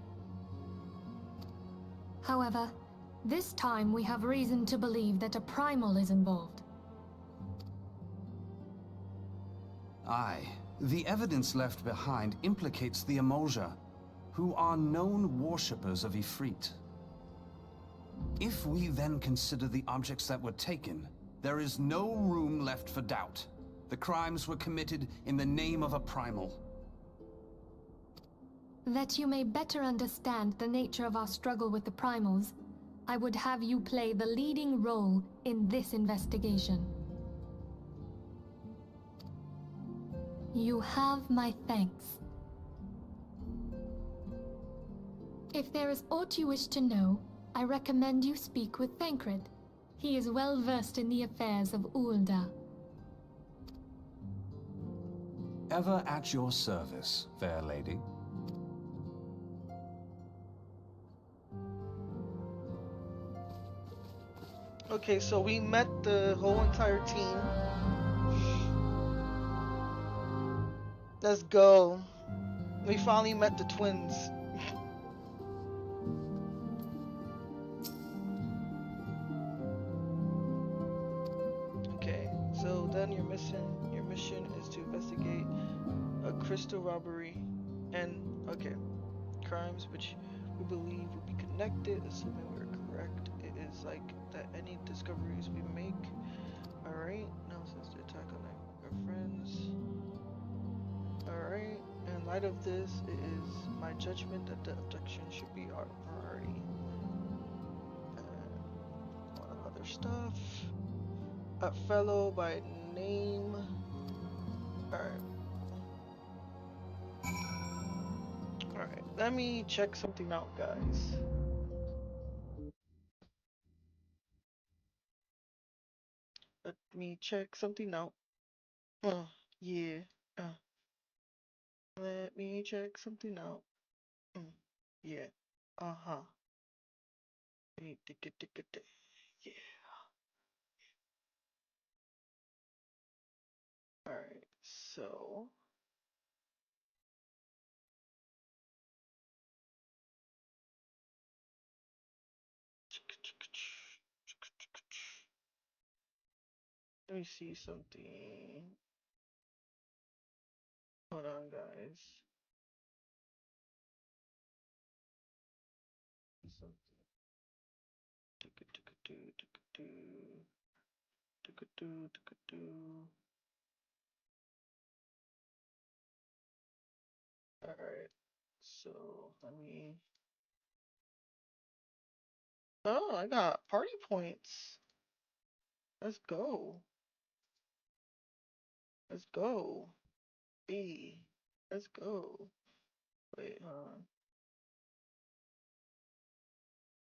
Speaker 2: However, this time we have reason to believe that a primal is involved.
Speaker 5: Aye, the evidence left behind implicates the Emoja, who are known worshippers of Ifrit. If we then consider the objects that were taken, there is no room left for doubt. The crimes were committed in the name of a primal.
Speaker 2: That you may better understand the nature of our struggle with the primals, I would have you play the leading role in this investigation. You have my thanks. If there is aught you wish to know, I recommend you speak with Thancred. He is well versed in the affairs of Ulda.
Speaker 5: Ever at your service, fair lady.
Speaker 1: Okay, so we met the whole entire team. Let's go. We finally met the twins. Okay, so then your mission is to investigate a crystal robbery and crimes which we believe will be connected, assuming we're correct. It is like that any discoveries we make. Alright, now since the attack on our friends. Alright, in light of this, it is my judgment that the abduction should be our priority. And a lot of other stuff. A fellow by name. Alright. Alright, let me check something out, guys. Let me check something out. Yeah. Let me check something out. Yeah. Uh-huh. Yeah. Alright, so let me see something. Hold on, guys. Something. Alright, so let me. Oh, I got party points. Let's go. Let's go. Hey, let's go. Wait, hold on.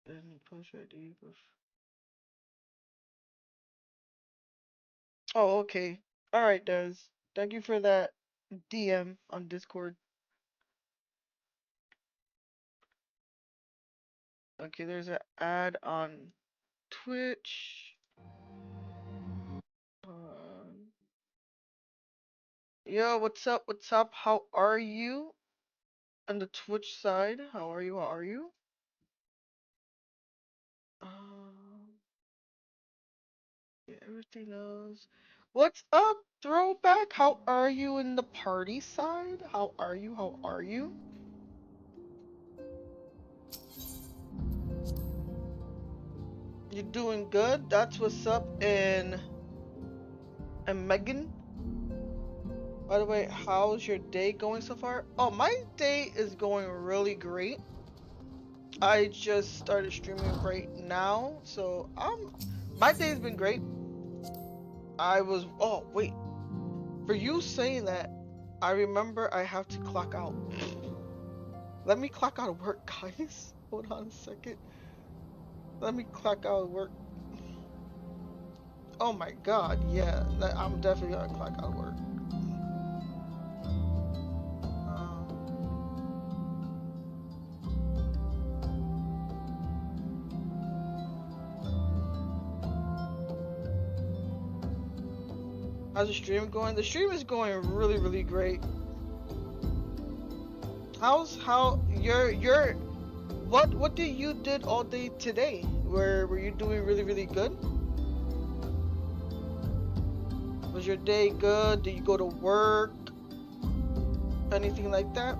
Speaker 1: Then push ID. Oh, okay. Alright, Des. Thank you for that DM on Discord. Okay, there's an ad on Twitch. Yo, what's up? What's up? How are you? On the Twitch side, how are you? How are you? Yeah, everything else. What's up, Throwback? How are you in the party side? How are you? How are you? You're doing good. That's what's up. And Megan. By the way, how's your day going so far? Oh, my day is going really great. I just started streaming right now, so my day's been great. Oh wait, for you saying that, I remember I have to clock out. Let me clock out of work, guys. Hold on a second. Let me clock out of work. Oh my god, yeah, I'm definitely gonna clock out of work. How's the stream going? The stream is going really, really great. What did you did all day today? Were you doing really, really good? Was your day good? Did you go to work? Anything like that?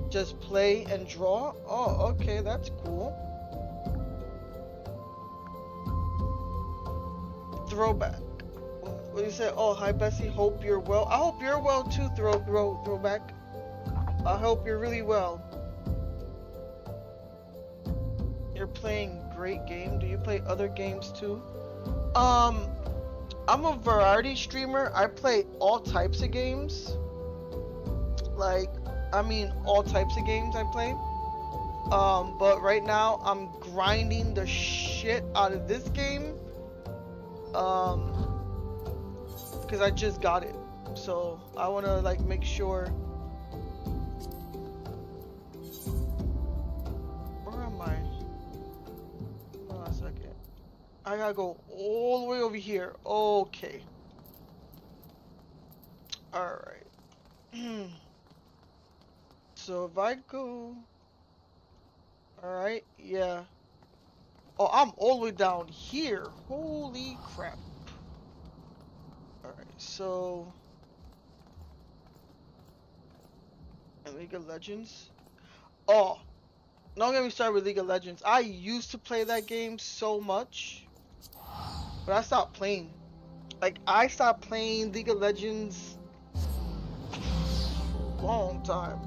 Speaker 1: Just play and draw? Oh, okay, that's cool. Throwback. What you said? Oh, hi Bessie. Hope you're well. I hope you're well too. Throwback. I hope you're really well. You're playing great game. Do you play other games too? I'm a variety streamer. I play all types of games. All types of games I play. But right now I'm grinding the shit out of this game. Because I just got it. So I wanna make sure. Where am I? Hold on a second. I gotta go all the way over here. Okay. Alright. So if I go... Alright, yeah. Oh, I'm all the way down here. Holy crap. Alright, so... League of Legends? Oh! Don't get me started with League of Legends. I used to play that game so much. But I stopped playing. I stopped playing League of Legends... long time.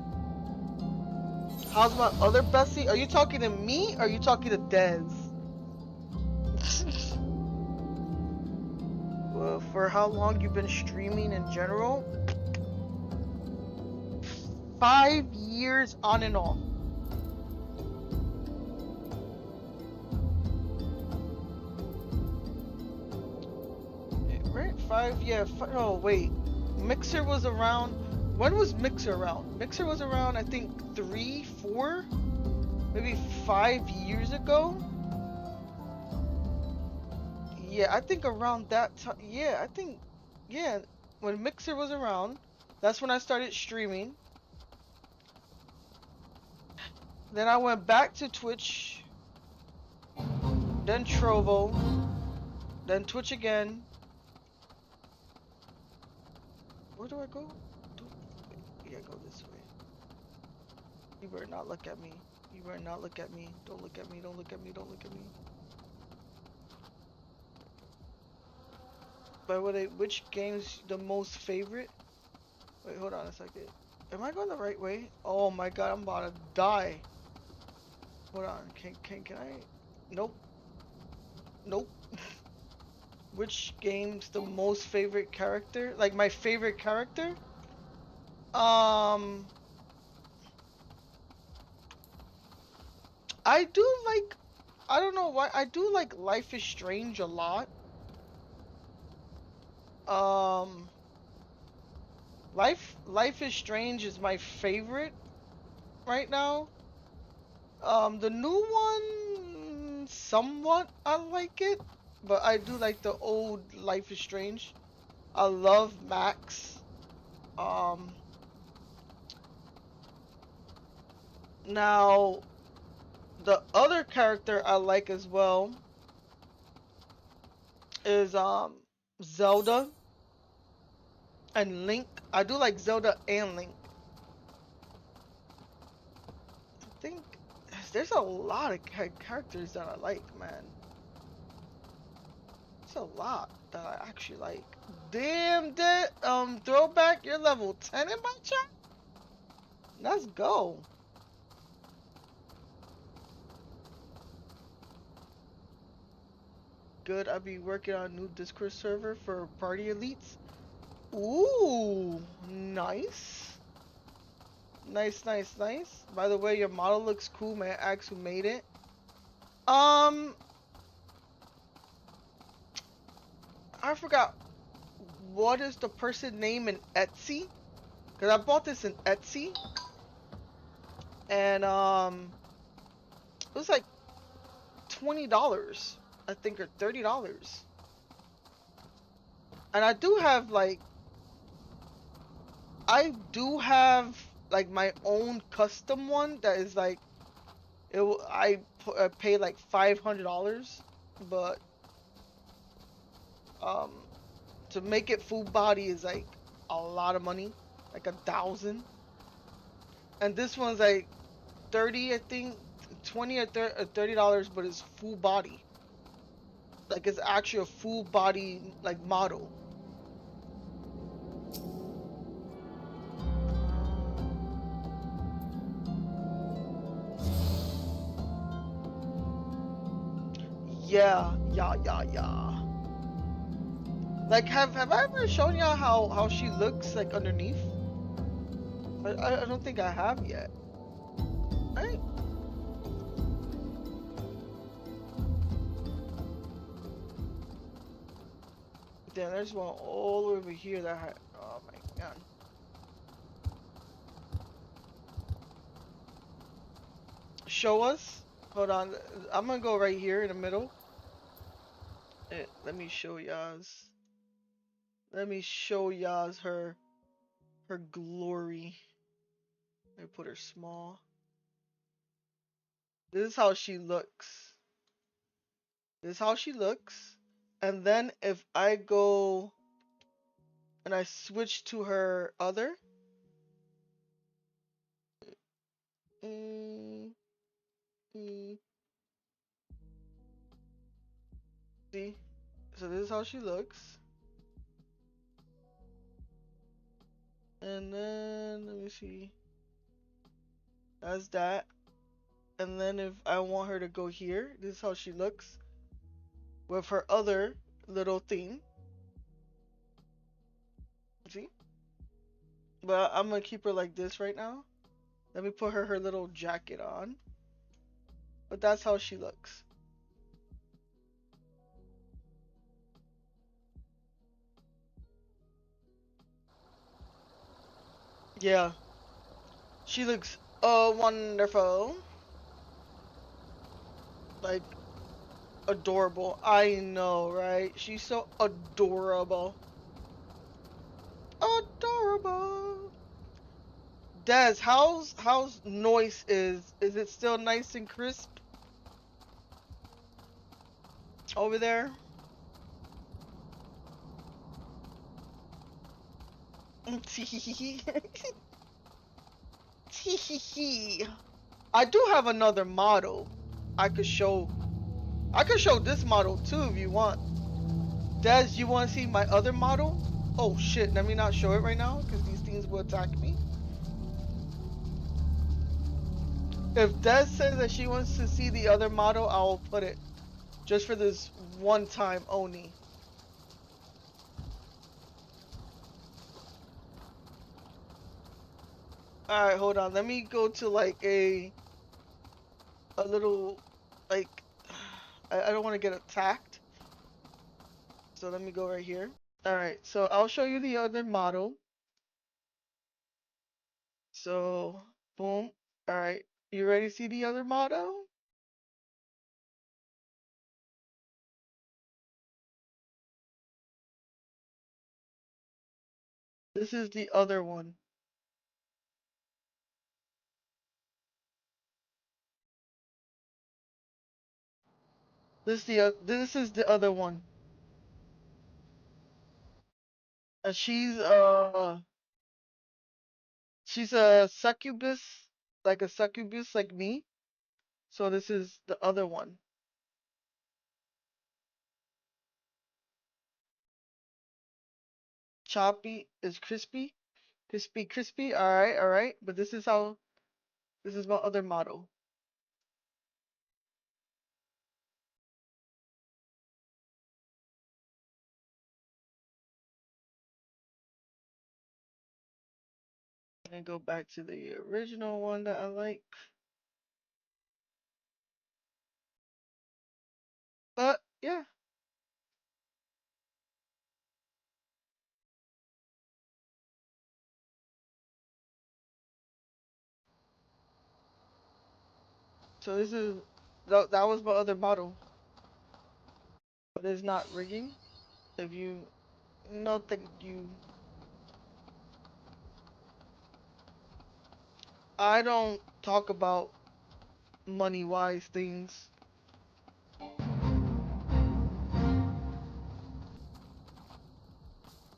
Speaker 1: How's my other bestie? Are you talking to me or are you talking to Dez? Well, for how long you've been streaming in general? 5 years on and off. Right? 5, yeah. Oh, wait. Mixer was around. When was Mixer around? Mixer was around, I think, 3, 4, maybe 5 years ago. Yeah, I think around that time. Yeah, I think, yeah, when Mixer was around, that's when I started streaming. Then I went back to Twitch, then Trovo, then Twitch again. Where do I go? Yeah, go this way. You better not look at me. You better not look at me. Don't look at me. Don't look at me. Don't look at me. By the way, which game's the most favorite? Wait, hold on a second. Am I going the right way? Oh my god, I'm about to die. Hold on. Can I? Nope. Nope. Which game's the most favorite character? Like my favorite character? I do like, I don't know why, I do like Life is Strange a lot. Life is Strange is my favorite right now. The new one, somewhat I like it, but I do like the old Life is Strange. I love Max. Now, the other character I like as well is Zelda and Link. I do like Zelda and Link. I think there's a lot of characters that I like, man. It's a lot that I actually like. Damn, throwback, you're level 10 in my chat? Let's go. Good, I'll be working on a new Discord server for party elites. Ooh, nice. Nice, nice, nice. By the way, your model looks cool, man. Ask who made it. I forgot what is the person name in Etsy? Cause I bought this in Etsy, and it was like $20, I think, or $30. And I do have like my own custom one that is like I paid like $500, but um to make it full body is like a lot of money, like 1,000. And this one's like 30, I think, 20 or $30, but it's full body. Like it's actually a full body like model. Yeah, yeah. Like have I ever shown y'all how she looks like underneath? I don't think I have yet. Right? Damn, there's one all over here that had, oh my god. Show us. Hold on. I'm gonna go right here in the middle. Let me show y'all's. Let me show y'all's her glory. Let me put her small. This is how she looks. This is how she looks. And then if I go and I switch to her other. Mm, mm, see? So this is how she looks. And then, let me see. That's that. And then if I want her to go here, this is how she looks with her other little thing. See? But I'm gonna keep her like this right now. Let me put her little jacket on. But that's how she looks. Yeah. She looks wonderful. Like adorable. I know, right? She's so adorable. Adorable. Des, how's noise is it still nice and crisp over there? I do have another model. I could show this model too if you want. Des, you want to see my other model? Oh shit, let me not show it right now because these things will attack me. If Des says that she wants to see the other model, I'll put it. Just for this one time only. Alright, hold on. Let me go to like a little, like, I don't want to get attacked. So let me go right here. Alright, so I'll show you the other model. So, boom. Alright, you ready to see the other model? This is the other one. This is the other one. And she's a succubus like me. So this is the other one. Choppy is crispy. Crispy. Alright. But this is my other model. And go back to the original one that I like. But yeah. So this is that was my other model. But it's not rigging. If you not that you I don't talk about money wise things.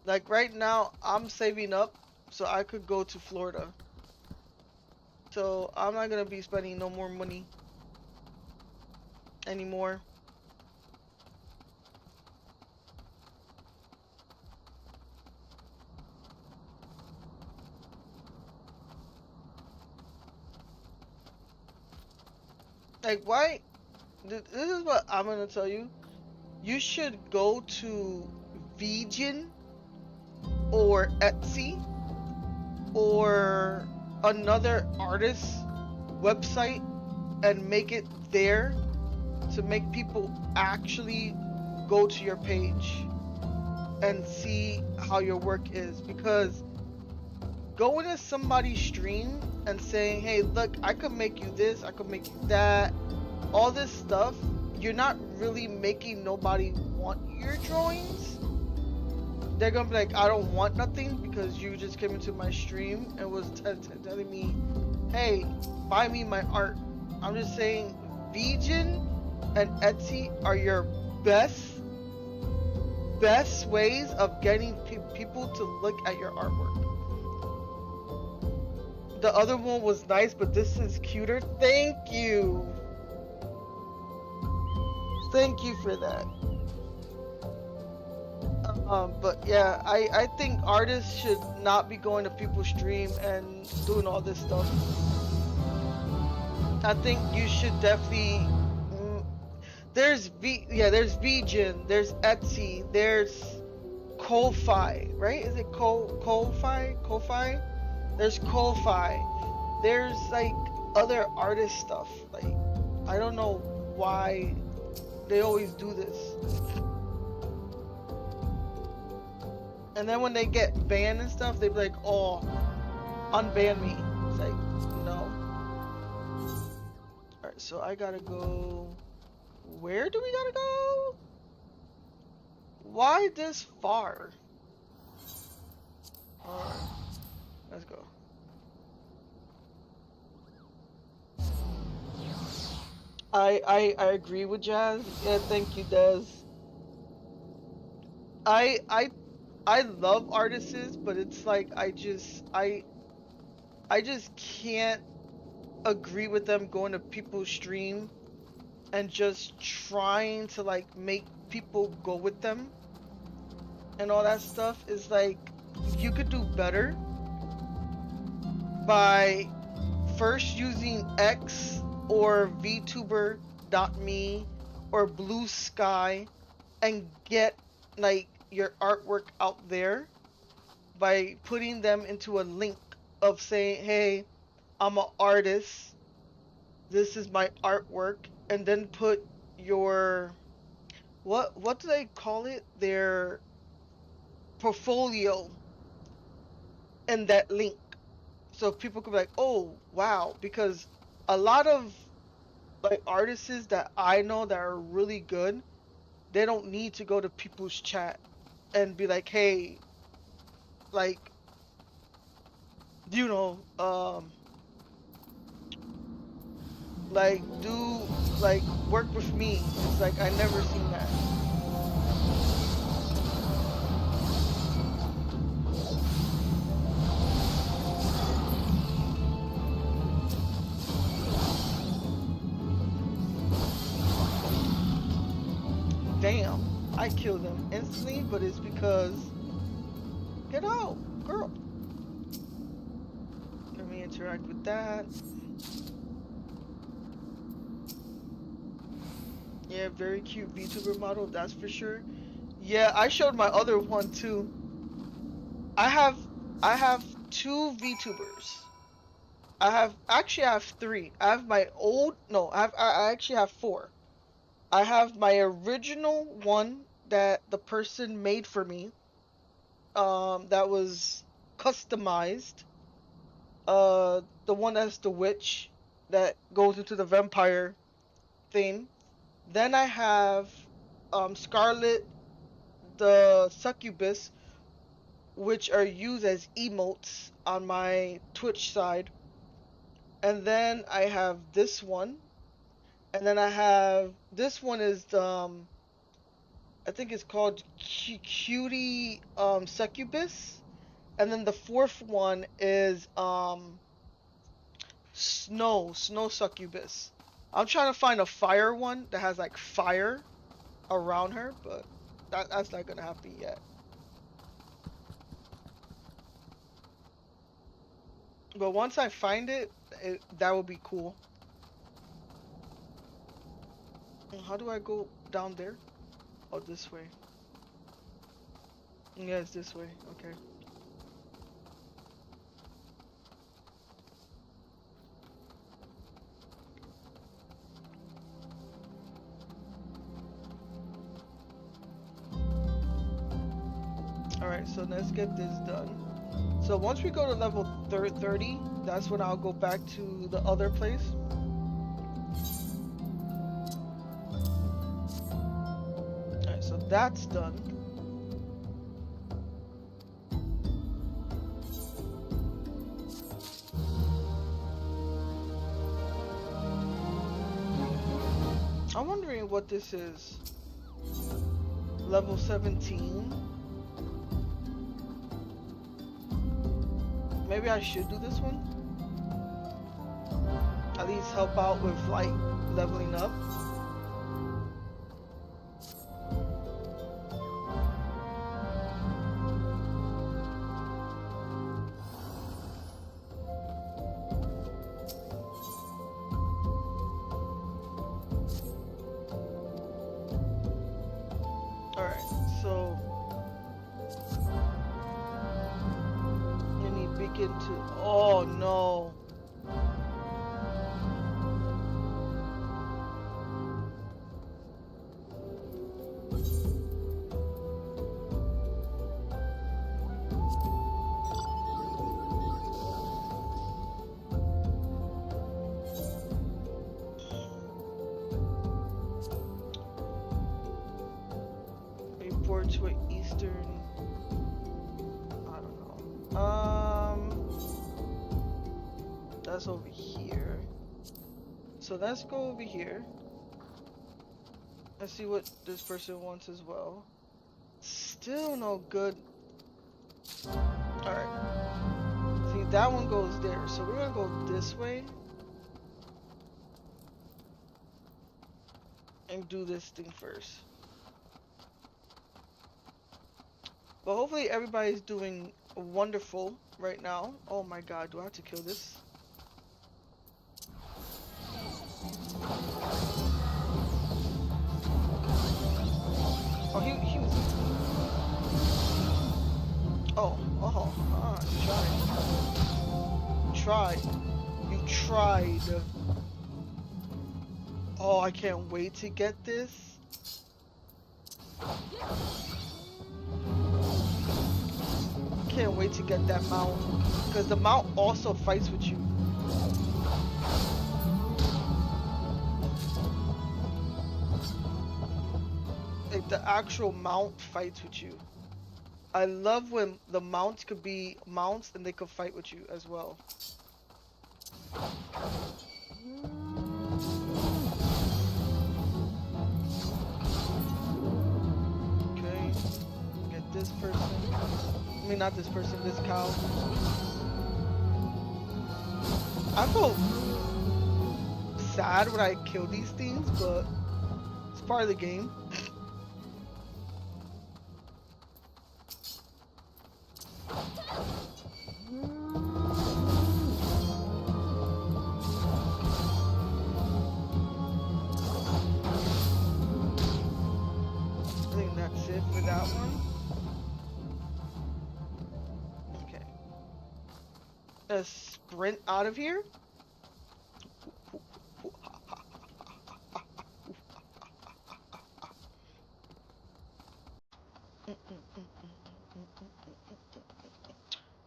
Speaker 1: Like right now I'm saving up so I could go to Florida. So I'm not gonna be spending no more money anymore. Like why? This is what I'm gonna tell you. You should go to Vegan or Etsy or another artist website and make it there to make people actually go to your page and see how your work is, because going to somebody's stream and saying, hey look, I could make you this, I could make you that, all this stuff, you're not really making nobody want your drawings. They're gonna be like, I don't want nothing because you just came into my stream and was telling me, hey, buy me my art. I'm just saying Vegan and Etsy are your best ways of getting people to look at your artwork. The other one was nice, but this is cuter. Thank you for that. But yeah, I think artists should not be going to people's stream and doing all this stuff. I think you should definitely. There's Vegan, there's Etsy, there's Ko-Fi, right? Is it Ko-Fi? There's Ko-Fi. There's like other artist stuff. Like I don't know why they always do this. And then when they get banned and stuff, they be like, oh, unban me. It's like, no. Alright, so I gotta go. Where do we gotta go? Why this far? Alright, let's go. I agree with Jazz. Yeah, thank you, Des. I love artists, but it's like I just can't agree with them going to people's stream and just trying to like make people go with them and all that stuff. Is like, you could do better by first using X or VTuber.me or Blue Sky and get like your artwork out there by putting them into a link of saying, hey, I'm an artist, this is my artwork, and then put your what do they call it, their portfolio in that link, so people could be like, oh wow. Because a lot of like artists that I know that are really good, they don't need to go to people's chat and be like, hey, like, you know, like do like work with me. It's like I never seen that. damn. I killed them instantly, but it's because... Get out, girl. Let me interact with that. Yeah, very cute VTuber model, that's for sure. Yeah, I showed my other one too. I have 2 VTubers. I have 3. I have my old, no, I actually have 4. I have my original one that the person made for me. That was customized. The one that's the witch that goes into the vampire thing. Then I have Scarlet, the succubus, which are used as emotes on my Twitch side. And then I have this one. And then I have this one is I think it's called Cutie Succubus. And then the 4th one is Snow Succubus. I'm trying to find a fire one that has like fire around her, but that's not gonna happen yet. But once I find it, that would be cool. How do I go down there? Oh, this way. Yeah, it's this way. Okay. Alright, so let's get this done. So once we go to level 30, that's when I'll go back to the other place. Alright, so that's done. I'm wondering what this is. Level 17. Maybe I should do this one. At least help out with like leveling up. Alright, so you need begin to, oh no. Report to an eastern, I don't know. That's over here. So let's go over here. Let's see what this person wants as well. Still no good. Alright. See, that one goes there. So we're gonna go this way. And do this thing first. But hopefully everybody's doing wonderful right now. Oh my god, do I have to kill this? Oh, he was... you tried. You tried. Oh, I can't wait to get this. Can't wait to get that mount, because the mount also fights with you. Like the actual mount fights with you. I love when the mounts could be mounts and they could fight with you as well. Okay, get this person. I mean, not this person, this cow. I feel sad when I kill these things, but it's part of the game. sprint out of here.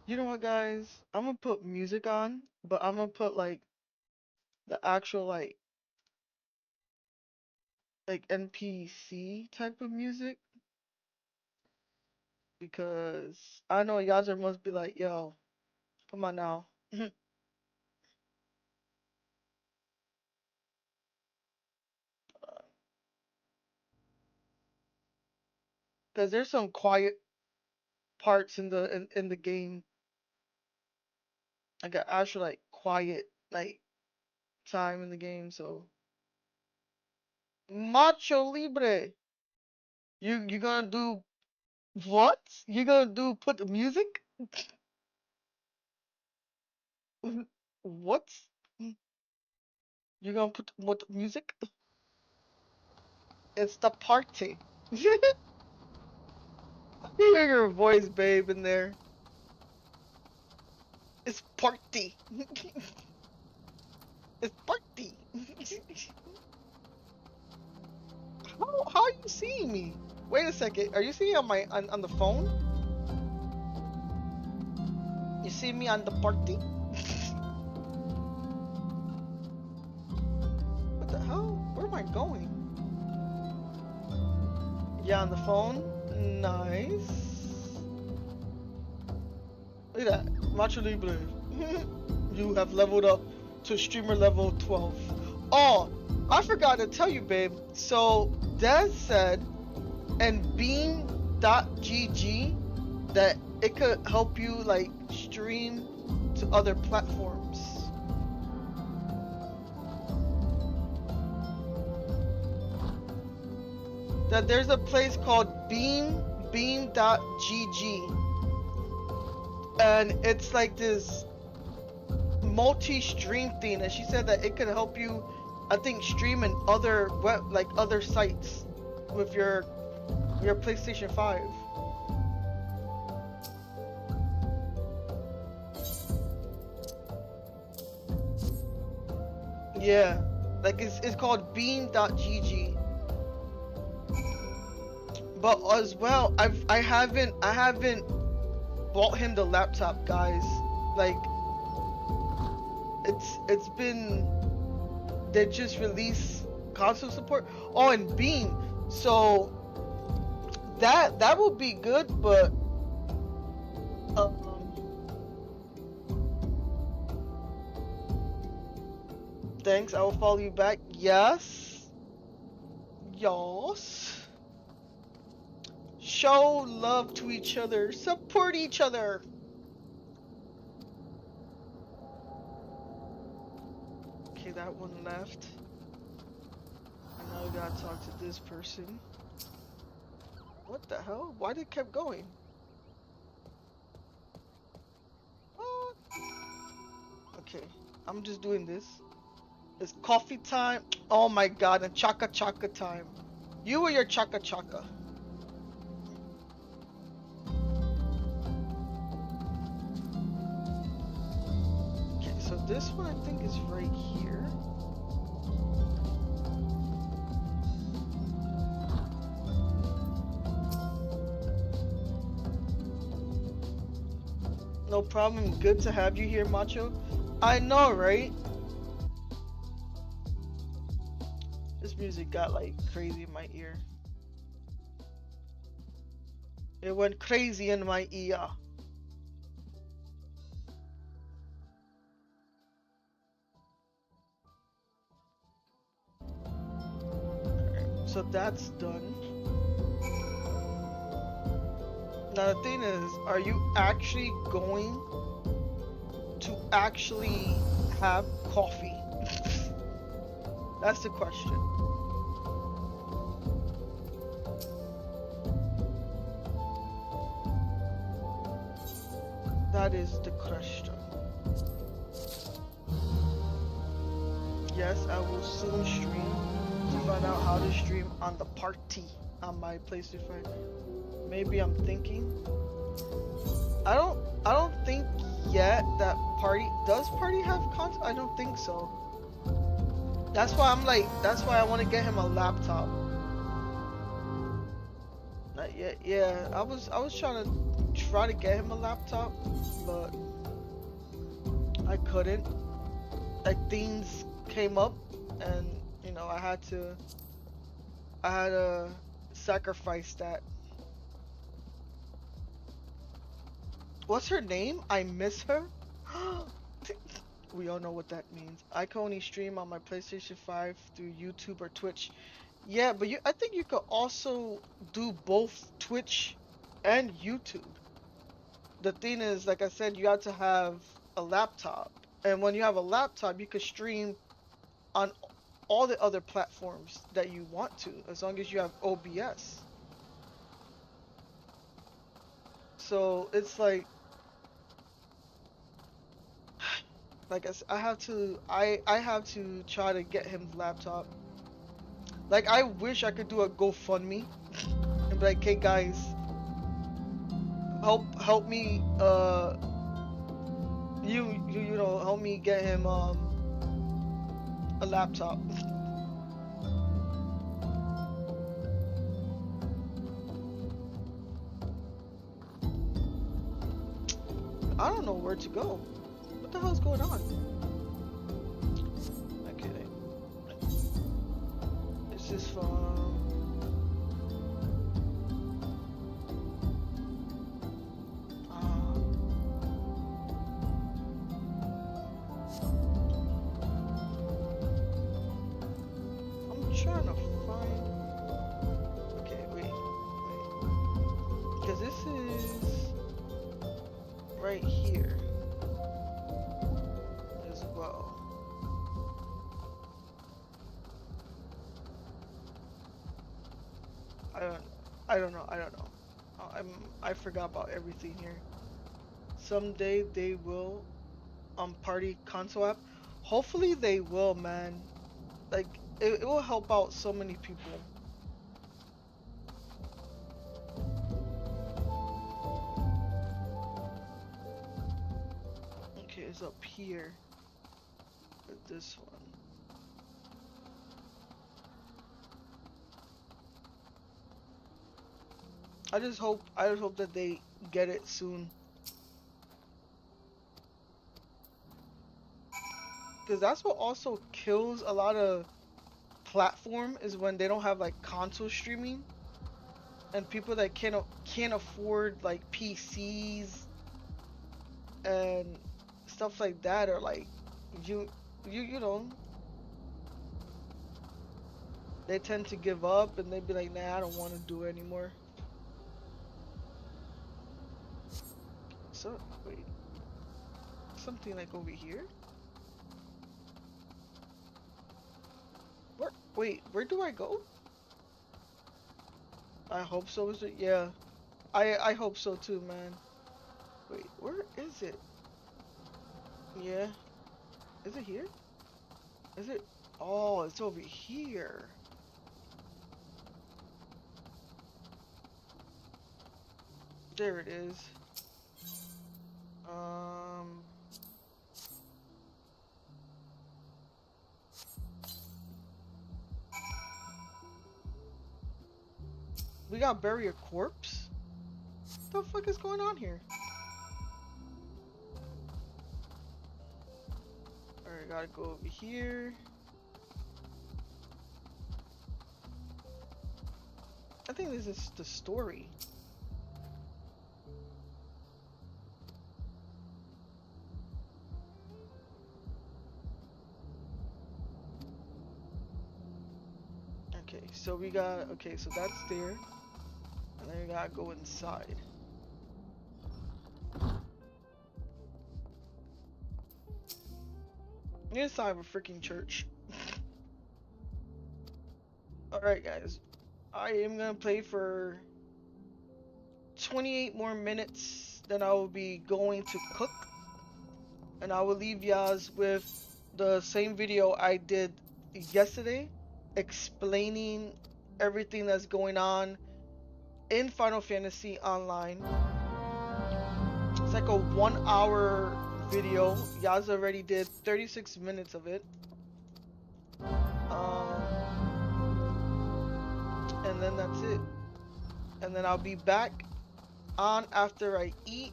Speaker 1: You know what, guys? I'm gonna put music on, but I'm gonna put like the actual like NPC type of music because I know Yazer must be like, yo, come on now. Because there's some quiet parts in the game. I got actual like quiet like time in the game, so Macho Libre. You gonna do what? You gonna do put the music? What? You gonna put what music? It's the party. You hear your voice, babe, in there. It's party. It's party. How are you seeing me? Wait a second. Are you seeing on my on the phone? You see me on the party? What the hell? Where am I going? Yeah, on the phone. Nice. Look at that. Macho Libre. You have leveled up to streamer level 12. Oh, I forgot to tell you, babe. So, Des said, and Beam.gg, that it could help you, like, stream to other platforms. That there's a place called Beam.gg. And it's like this multi-stream thing, and she said that it could help you, I think, stream in other web, like other sites with your PlayStation 5. Yeah, like it's called Beam.gg. But as well, I haven't bought him the laptop, guys. Like, it's been, they just released console support. Oh, and Beam. So that would be good, but thanks. I will follow you back. Yes. Yes. Show love to each other. Support each other. Okay, that one left. And now we gotta talk to this person. What the hell? Why did it keep going? What? Okay, I'm just doing this. It's coffee time. Oh my god, and chaka chaka time. You or your chaka chaka. Okay, so this one I think is right here. No problem. Good to have you here, Macho. I know, right? This music got like crazy in my ear. It went crazy in my ear. Alright, so that's done. Now the thing is, are you actually going to actually have coffee? That's the question. That is the question. Yes, I will soon stream to find out how to stream on the party on my PlayStation 5. Maybe I'm thinking. I don't think yet that party does party have console. I don't think so. That's why I'm like, that's why I want to get him a laptop. Not yet. Yeah, I was trying to get him a laptop, but I couldn't. Like, things came up, and you know, I had to sacrifice that. What's her name? I miss her. We all know what that means. I can only stream on my PlayStation 5 through YouTube or Twitch. Yeah, but I think you could also do both Twitch and YouTube. The thing is, like I said, you have to have a laptop. And when you have a laptop, you could stream on all the other platforms that you want to, as long as you have OBS. So it's like I have to try to get him the laptop. Like, I wish I could do a GoFundMe and be like, hey guys, help me you know, help me get him a laptop. I don't know where to go. What the hell's going on? Okay. This is from I'm trying to find. Okay, wait. Because this is right here as well. I don't know. I forgot about everything here. Someday they will party console app. Hopefully they will, man. Like, it will help out so many people. Okay, it's up here with this one. I just hope that they get it soon. Because that's what also kills a lot of platform, is when they don't have like console streaming, and people that can't afford like PCs and stuff like that are like, you know, they tend to give up and they'd be like, nah, I don't want to do it anymore. So wait, something like over here? Wait, where do I go? I hope so. Is it? Yeah, I hope so too, man. Wait, where is it? Yeah, is it here? Is it? Oh, it's over here. There it is. We gotta bury a corpse? What the fuck is going on here? Alright, gotta go over here. I think this is the story. Okay, so we got, okay, so that's there. And then we gotta go inside. Inside of a freaking church. Alright guys, I am gonna play for 28 more minutes, then I will be going to cook. And I will leave y'all with the same video I did yesterday, explaining everything that's going on in Final Fantasy Online. It's like a 1 hour video. Yaz already did 36 minutes of it. And then that's it. And then I'll be back on after I eat,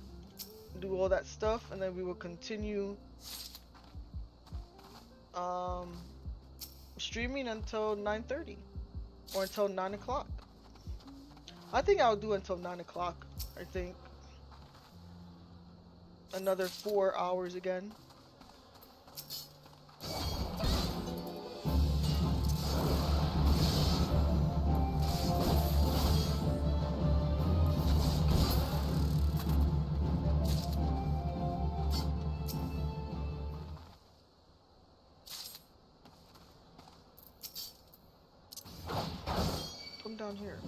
Speaker 1: do all that stuff, and then we will continue streaming until 9:30 or until 9 o'clock. I think I'll do until 9 o'clock. I think another 4 hours again. Come down here.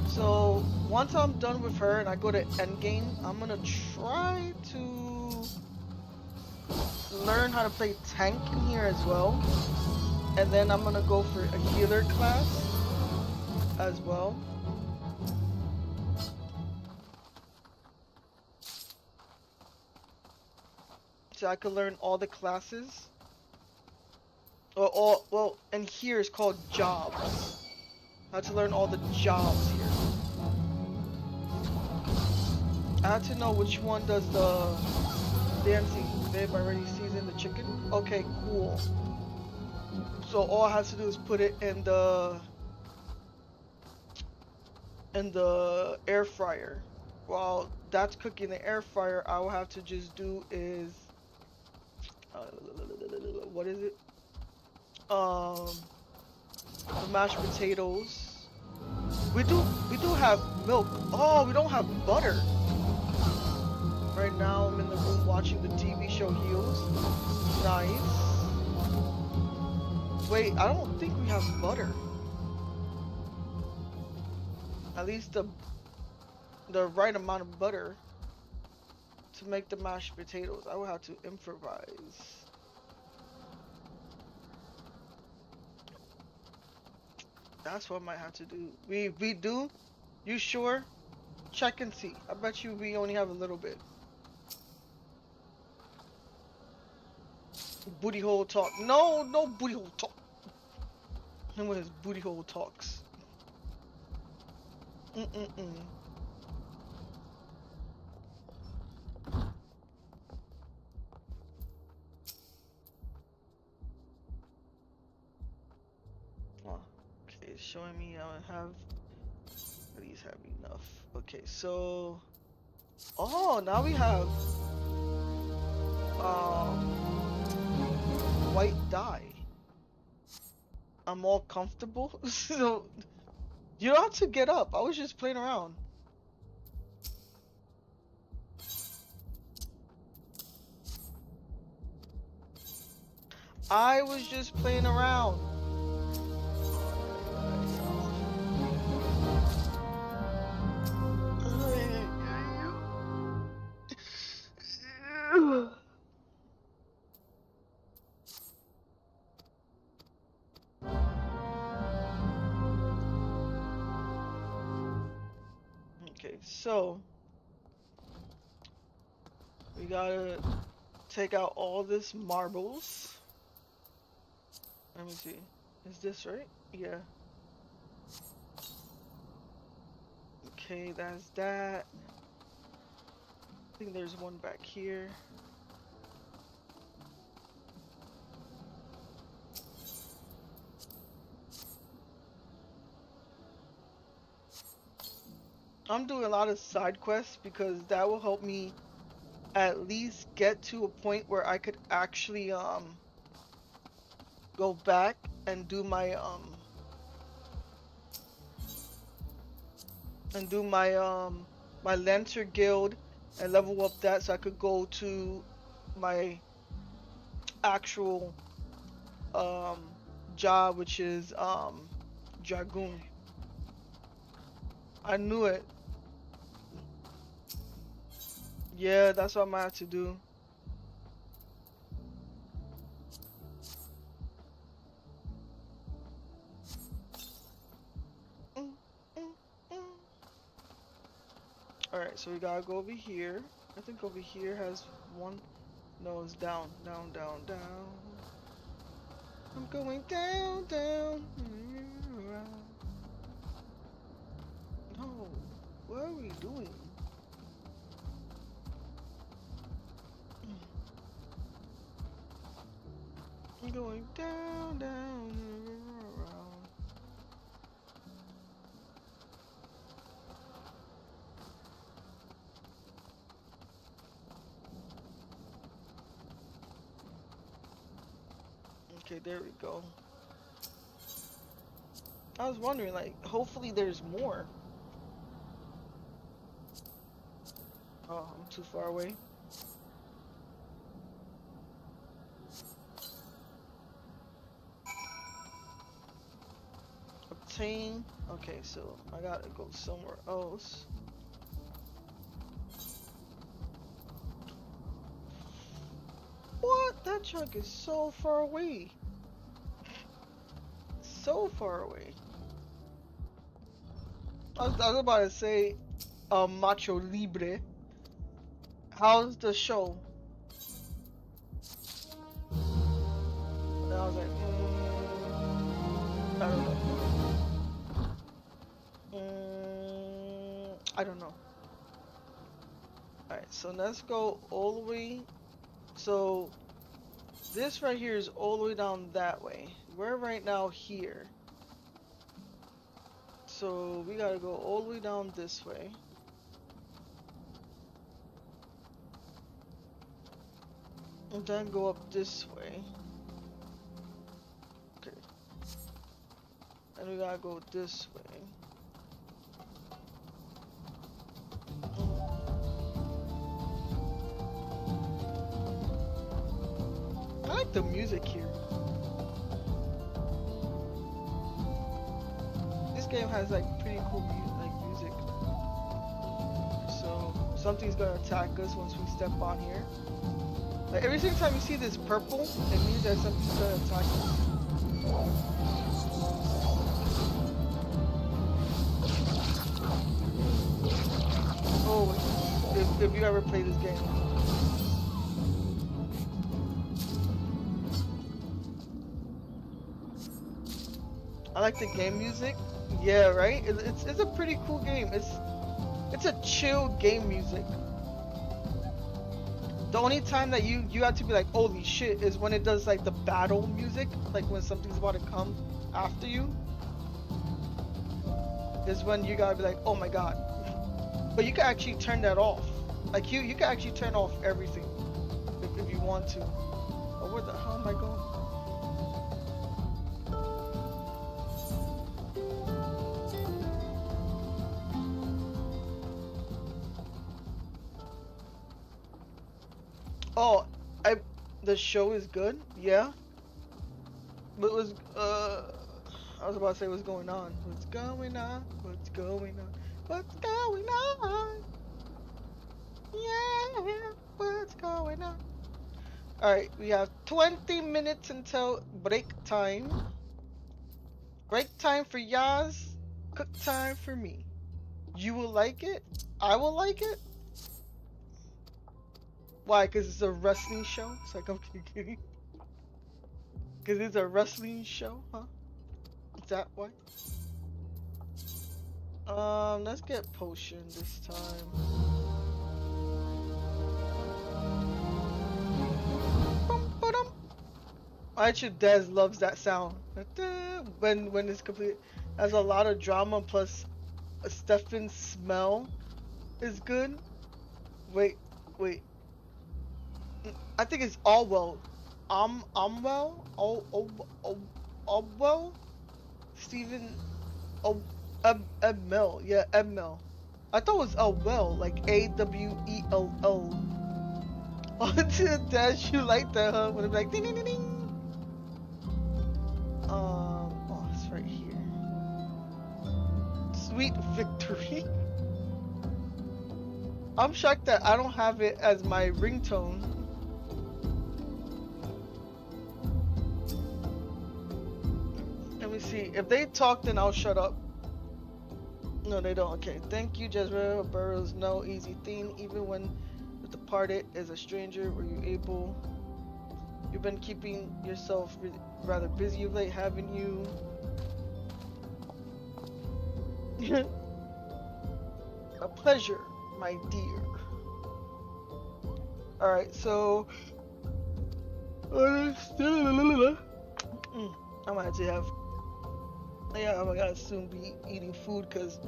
Speaker 1: So once I'm done with her and I go to endgame, I'm gonna try to learn how to play tank in here as well. And then I'm gonna go for a healer class as well. So I could learn all the classes. Or all, well, and here is called jobs. I had to learn all the jobs here. I had to know which one does the dancing. They've already seasoned the chicken. Okay, cool. So all I have to do is put it in the air fryer. While that's cooking in the air fryer, I will have to just do is what is it? The mashed potatoes. We do have milk. Oh, we don't have butter. Right now I'm in the room watching the TV show Heels. Nice. Wait, I don't think we have butter. At least the right amount of butter to make the mashed potatoes. I will have to improvise. That's what I might have to do. We do? You sure? Check and see. I bet you we only have a little bit. Booty hole talk. No booty hole talk. Him with his booty hole talks. Oh, okay, it's showing me I have. These have enough. Okay, so. Oh, now we have. White dye. I'm all comfortable. So you don't have to get up. I was just playing around. I was just playing around. Okay, so we gotta take out all this marbles. Let me see. Is this right? Yeah. Okay, that's that. I think there's one back here. I'm doing a lot of side quests because that will help me at least get to a point where I could actually go back and do my my Lancer guild and level up that so I could go to my actual job, which is Dragoon. I knew it. Yeah, that's what I might have to do. Alright, so we gotta go over here. I think over here has one. No, it's down, down, down, down. I'm going down, down. No, what are we doing? I'm going down, down, around. Okay, there we go. I was wondering, like, hopefully there's more. Oh, I'm too far away. Obtain. Okay, so I gotta go somewhere else. What? That chunk is so far away. So far away. I was about to say, Macho Libre. How's the show? And I was like, I don't know. I don't know. Alright, so let's go all the way. So, this right here is all the way down that way. We're right now here. So, we gotta go all the way down this way. And then go up this way. Okay. And we gotta go this way. I like the music here. This game has like pretty cool music. So something's gonna attack us once we step on here. Like every single time you see this purple, it means that something's gonna attack us. Oh, if you ever play this game. I like the game music. Yeah, right? It's a pretty cool game. It's a chill game music. The only time that you have to be like, holy shit, is when it does like the battle music, like when something's about to come after you. Is when you gotta be like, oh my god. But you can actually turn that off. Like you can actually turn off everything if you want to. Oh, where the hell am I going? Oh, the show is good, yeah. But it was I was about to say what's going on. What's going on? What's going on? What's going on? Yeah, what's going on? Alright, we have 20 minutes until break time. Break time for Yaz, cook time for me. You will like it? I will like it? Why? Because it's a wrestling show? It's like, I'm kidding. Because it's a wrestling show, huh? Is that why? Let's get potion this time. Actually, Dez loves that sound. When it's complete. Has a lot of drama, plus Stefan's smell is good. Wait. I think it's Allwell. Allwell? Steven Ebmel. Yeah, Ebmel. I thought it was Allwell, like A-W-E-L-L. Oh, Dash, you like that, huh? When it's like ding ding ding ding. Oh, it's right here. Sweet victory. I'm shocked that I don't have it as my ringtone. Let me see. If they talk, then I'll shut up. No, they don't. Okay. Thank you, Jezreel. Burrow's no easy thing. Even when the departed is a stranger, were you able? You've been keeping yourself rather busy of late, haven't you? A pleasure, my dear. Alright, so I'm gonna actually have, yeah, I'm gonna soon be eating food because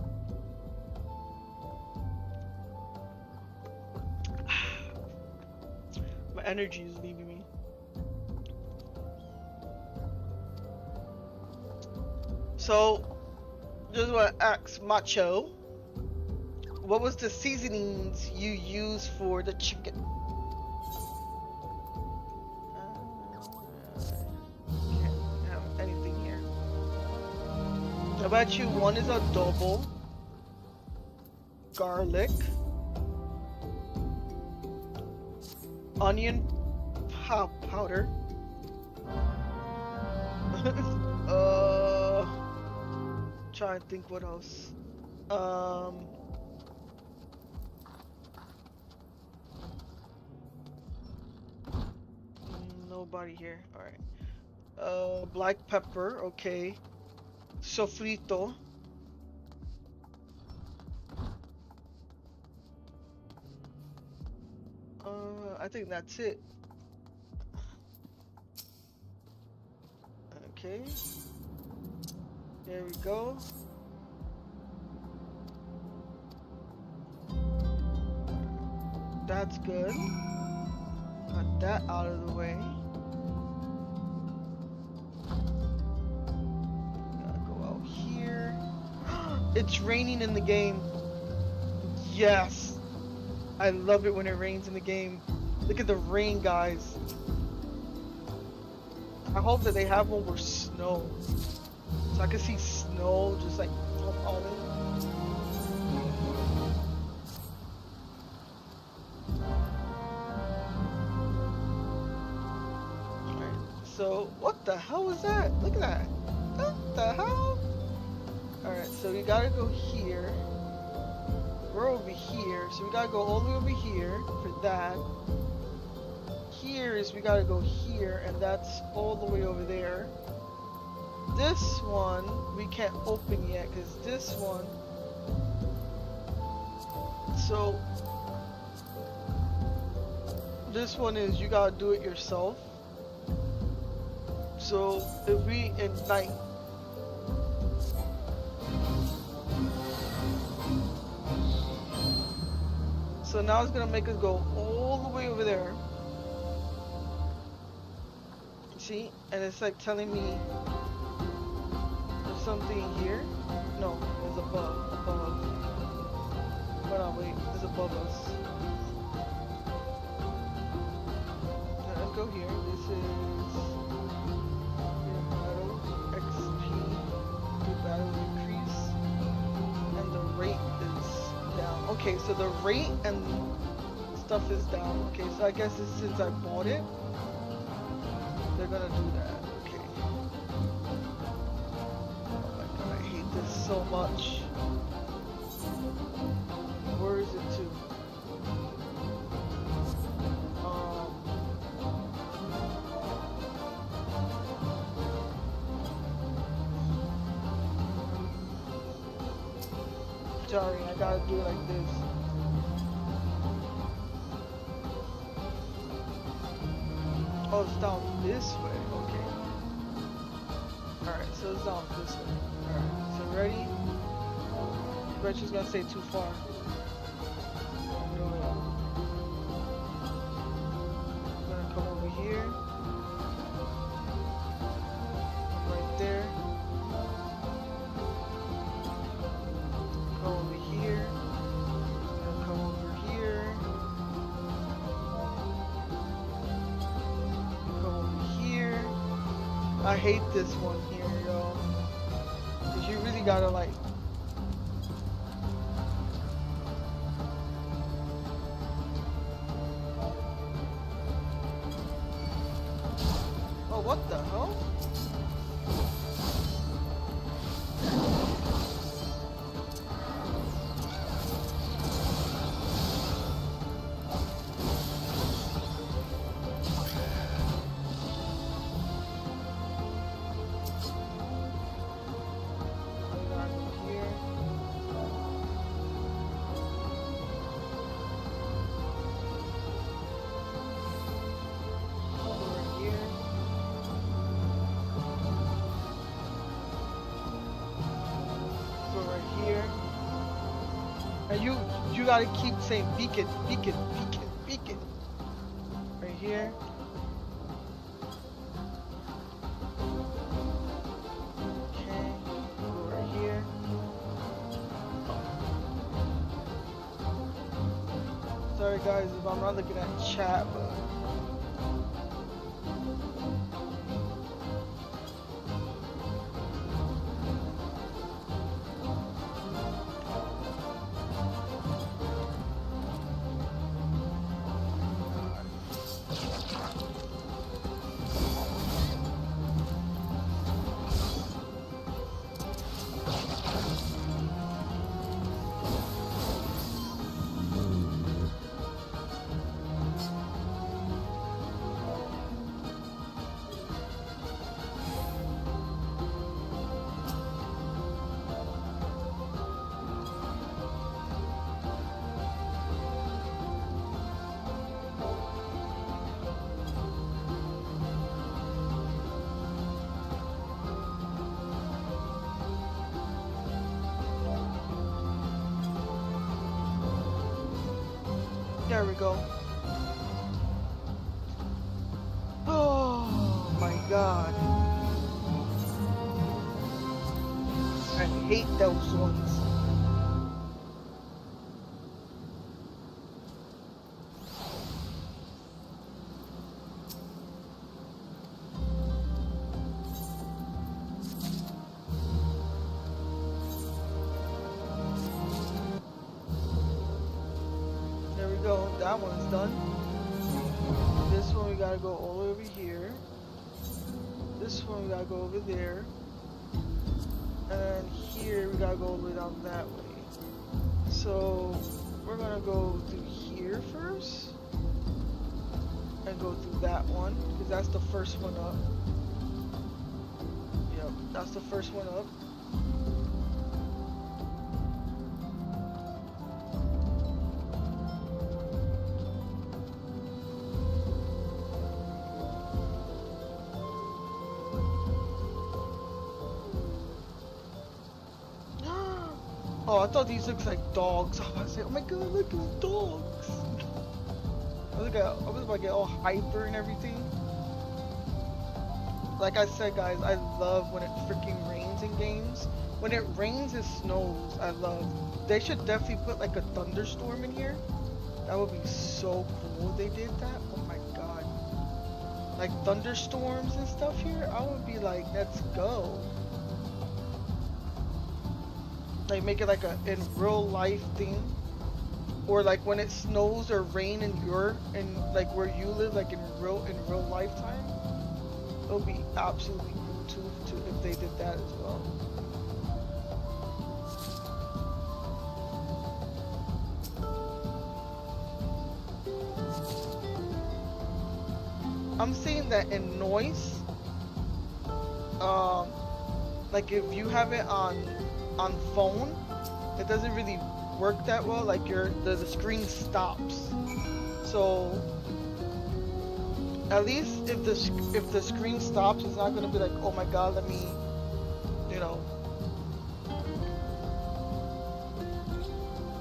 Speaker 1: my energy is leaving me. So, just want to ask Macho, what was the seasonings you used for the chicken? Can't have anything here. How about you? One is adobo, garlic, onion powder, trying to think what else. Nobody here. All right. Black pepper. Okay. Sofrito. I think that's it. Okay. There we go. That's good. Got that out of the way. Gotta go out here. It's raining in the game. Yes. I love it when it rains in the game. Look at the rain, guys. I hope that they have one with snow. So I can see snow just like falling. So, what the hell was that? Look at that. What the hell? Alright, so we gotta go here. We're over here, so we gotta go all the way over here for that. Here is we gotta go here, and that's all the way over there. This one we can't open yet, because this one. So, this one is you gotta do it yourself. So if we ignite, so now it's gonna make us go all the way over there. See, and it's like telling me there's something here. No, it's above. Hold on, wait, it's above us. Let's go here. This is battle increase, and the rate is down. Okay, so the rate and stuff is down. Okay, so I guess it's since I bought it, they're gonna do that. Okay. Oh my god, I hate this so much. Where is it to? Sorry, I gotta do it like this. Oh, it's down this way. Okay. Alright, so it's down this way. Alright, so ready? I bet she's gonna say too far. No. I'm gonna come over here. Right there. I hate this one here, y'all. Cause you really gotta like. Oh, what the hell? And you gotta keep saying beacon, beacon, beacon, beacon. Right here. Okay, go right here. Sorry guys if I'm not looking at chat, but there we go. Oh my god. I hate those ones. There we go, that one's done. This one we gotta go all the way over here. This one we gotta go over there. And then here we gotta go all the way down that way. So we're gonna go through here first. And go through that one, because that's the first one up. Yep, that's the first one up. Oh, I thought these looked like dogs. I was like, oh my god, look at dogs. I was about to get all hyper and everything. Like I said, guys, I love when it freaking rains in games. When it rains and snows, I love. They should definitely put like a thunderstorm in here. That would be so cool if they did that. Oh my god. Like thunderstorms and stuff here, I would be like, let's go. Like make it like a in real life thing, or like when it snows or rain in like where you live, like in real lifetime. It would be absolutely cool too if they did that as well. I'm saying that in noise, like if you have it on phone, it doesn't really work that well. Like the screen stops. So at least if the screen stops, it's not gonna be like, oh my god, let me, you know.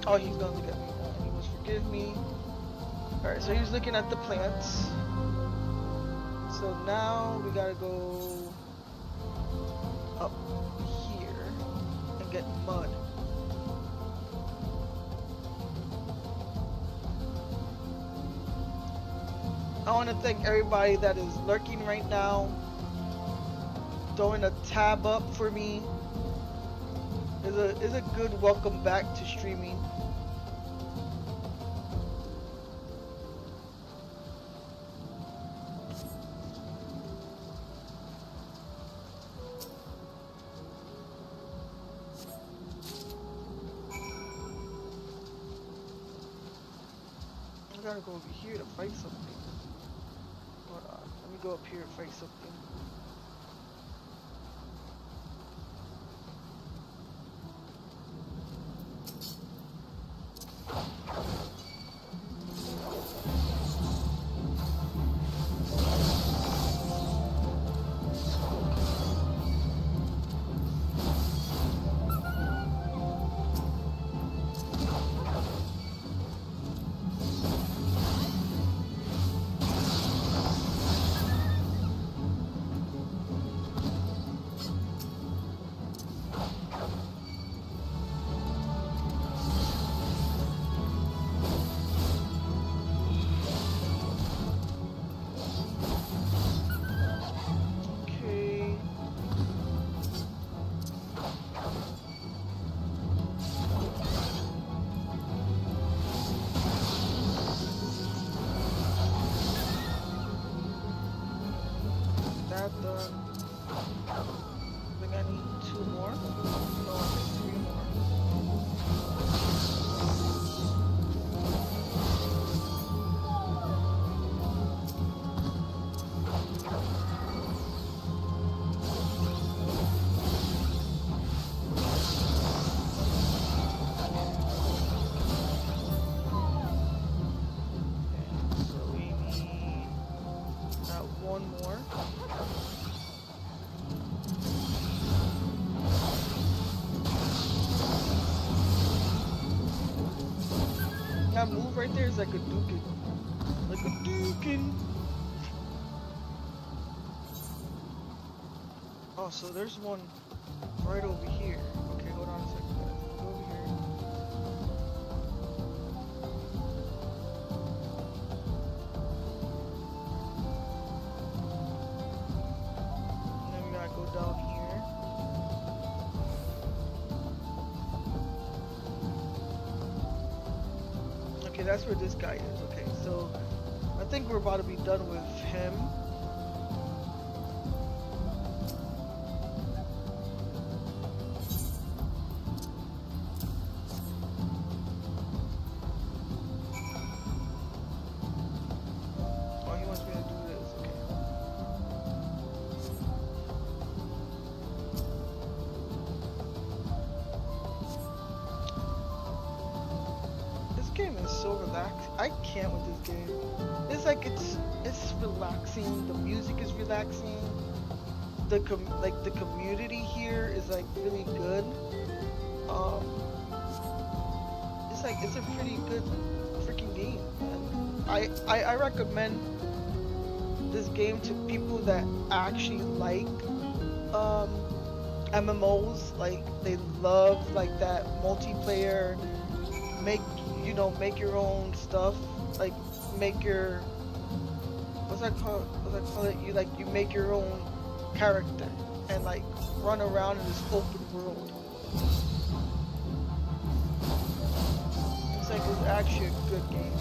Speaker 1: Oh, he's gonna look at me. He must forgive me. All right, so he's looking at the plants. So now we gotta go up here and get mud. I want to thank everybody that is lurking right now, throwing a tab up for me. Is a good welcome back to streaming. I gotta go over here to fight something. Hold on, let me go up here and fight something. that done. I think I need 2 more. No, I think 3 more. So we need 1 more. That move right there is like a dukin. Like a dukin. Oh, so there's one right over here. Okay, hold on a second, guys. Go over here. And then we gotta go down here. Okay, that's where this guy is. Okay, so I think we're about to be done with him. Oh, he wants me to do this. Okay. This game is so relaxed. I can't with this game. It's like it's relaxing. The music is relaxing. The community here is like really good. It's a pretty good freaking game. And I recommend this game to people that actually like MMOs. Like they love like that multiplayer. Make your own stuff. Like make your what's that called it? You make your own character and like run around in this open world. It's actually a good game.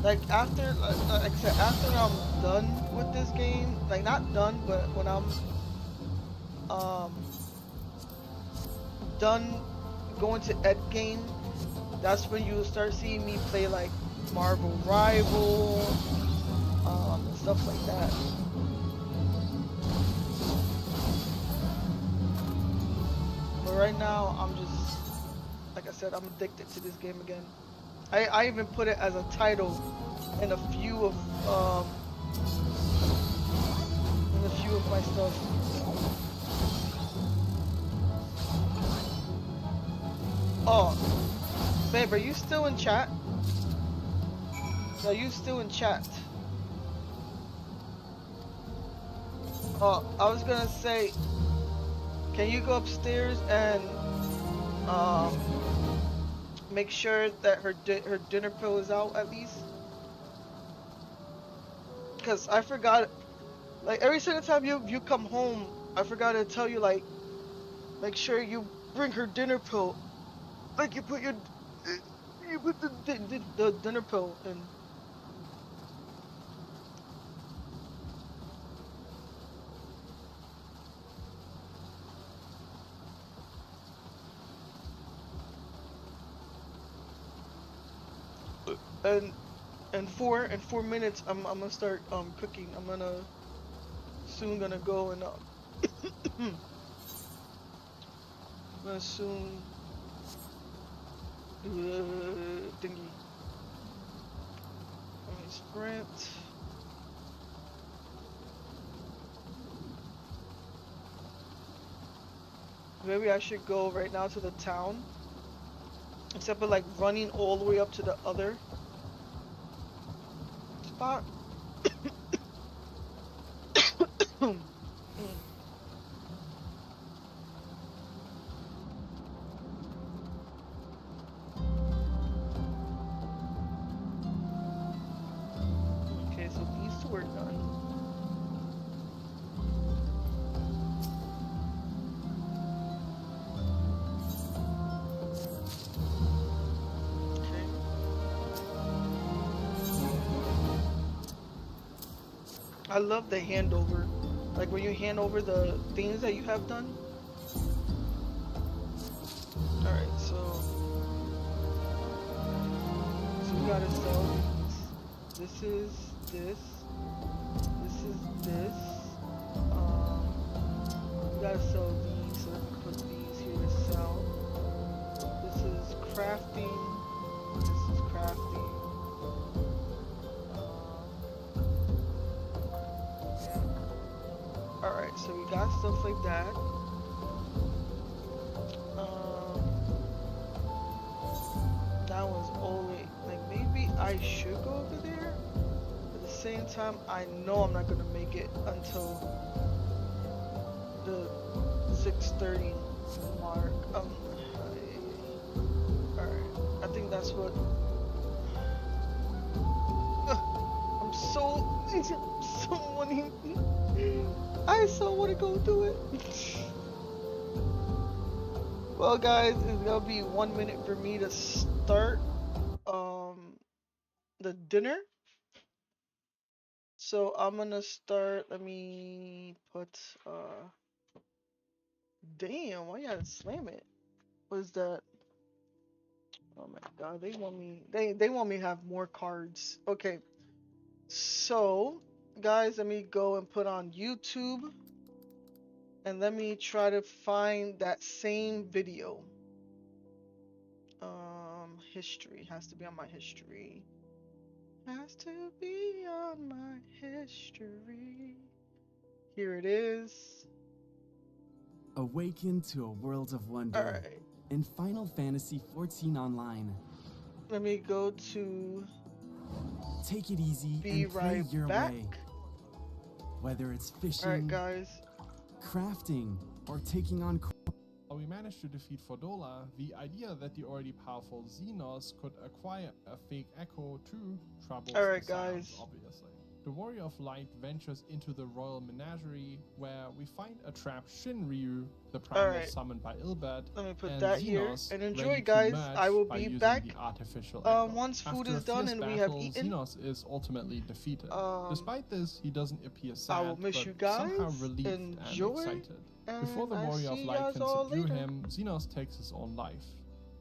Speaker 1: Like after like I said, after I'm done with this game, like not done, but when I'm done going to endgame, that's when you'll start seeing me play like Marvel Rival, and stuff like that. But right now, I'm just, like I said, I'm addicted to this game again. I even put it as a title in a few of my stuff. Oh, babe, are you still in chat? Are you still in chat? Oh, I was gonna say, can you go upstairs and make sure that her dinner pill is out at least? Cause I forgot, like every single time you come home, I forgot to tell you like, make sure you bring her dinner pill. Like you put the dinner pill in. And in 4 minutes, I'm gonna start cooking. I'm soon gonna go and I'm gonna soon do the thingy. Let me sprint. Maybe I should go right now to the town. Except for like running all the way up to the other spot. Okay, so these two are done. I love the handover. Like when you hand over the things that you have done. Alright, so we gotta sell these. This is this. This is this. We gotta sell these, so let me put these here to sell. This is crafting. This is crafting. Yeah. Alright, so we got stuff like that. That was only, like, maybe I should go over there. At the same time, I know I'm not gonna make it until the 6:30 mark. Alright, I think that's what. I'm so wanting. I so want to go do it. Well, guys, it's gonna be 1 minute for me to start the dinner. So I'm gonna start. Let me put damn, why you gotta slam it? What is that? Oh my god, they want me to have more cards. Okay. So, guys, let me go and put on YouTube. And let me try to find that same video. History has to be on my history. Has to be on my history. Here it is.
Speaker 8: Awaken to a world of wonder.
Speaker 1: Alright.
Speaker 8: In Final Fantasy XIV Online.
Speaker 1: Let me go to
Speaker 8: Take it easy
Speaker 1: be
Speaker 8: and play
Speaker 1: right
Speaker 8: your
Speaker 1: back.
Speaker 8: way. Whether it's fishing,
Speaker 1: Alright, guys.
Speaker 8: crafting, or taking on
Speaker 9: We managed to defeat Fordola. The idea that the already powerful Xenos could acquire a fake echo too troubles
Speaker 1: Alright,
Speaker 9: the Scions,
Speaker 1: guys.
Speaker 9: obviously. The Warrior of Light ventures into the royal menagerie, where we find a trapped Shinryu, the primal
Speaker 1: Alright.
Speaker 9: summoned by Ilbert,
Speaker 1: Let me put
Speaker 9: and
Speaker 1: that here.
Speaker 9: Xenos,
Speaker 1: And enjoy,
Speaker 9: ready to
Speaker 1: guys.
Speaker 9: merge
Speaker 1: I will
Speaker 9: by
Speaker 1: be
Speaker 9: using
Speaker 1: back
Speaker 9: the artificial echo.
Speaker 1: once food
Speaker 9: After
Speaker 1: is done
Speaker 9: a
Speaker 1: and
Speaker 9: fierce
Speaker 1: we have
Speaker 9: battle,
Speaker 1: eaten.
Speaker 9: Xenos is ultimately defeated. Despite this, he doesn't appear sad,
Speaker 1: I will miss
Speaker 9: but
Speaker 1: you guys.
Speaker 9: somehow relieved
Speaker 1: Enjoy,
Speaker 9: and excited.
Speaker 1: and
Speaker 9: Before the
Speaker 1: I
Speaker 9: Warrior of
Speaker 1: see
Speaker 9: Light
Speaker 1: yous
Speaker 9: can
Speaker 1: all
Speaker 9: subdue
Speaker 1: later.
Speaker 9: him, Xenos takes his own life.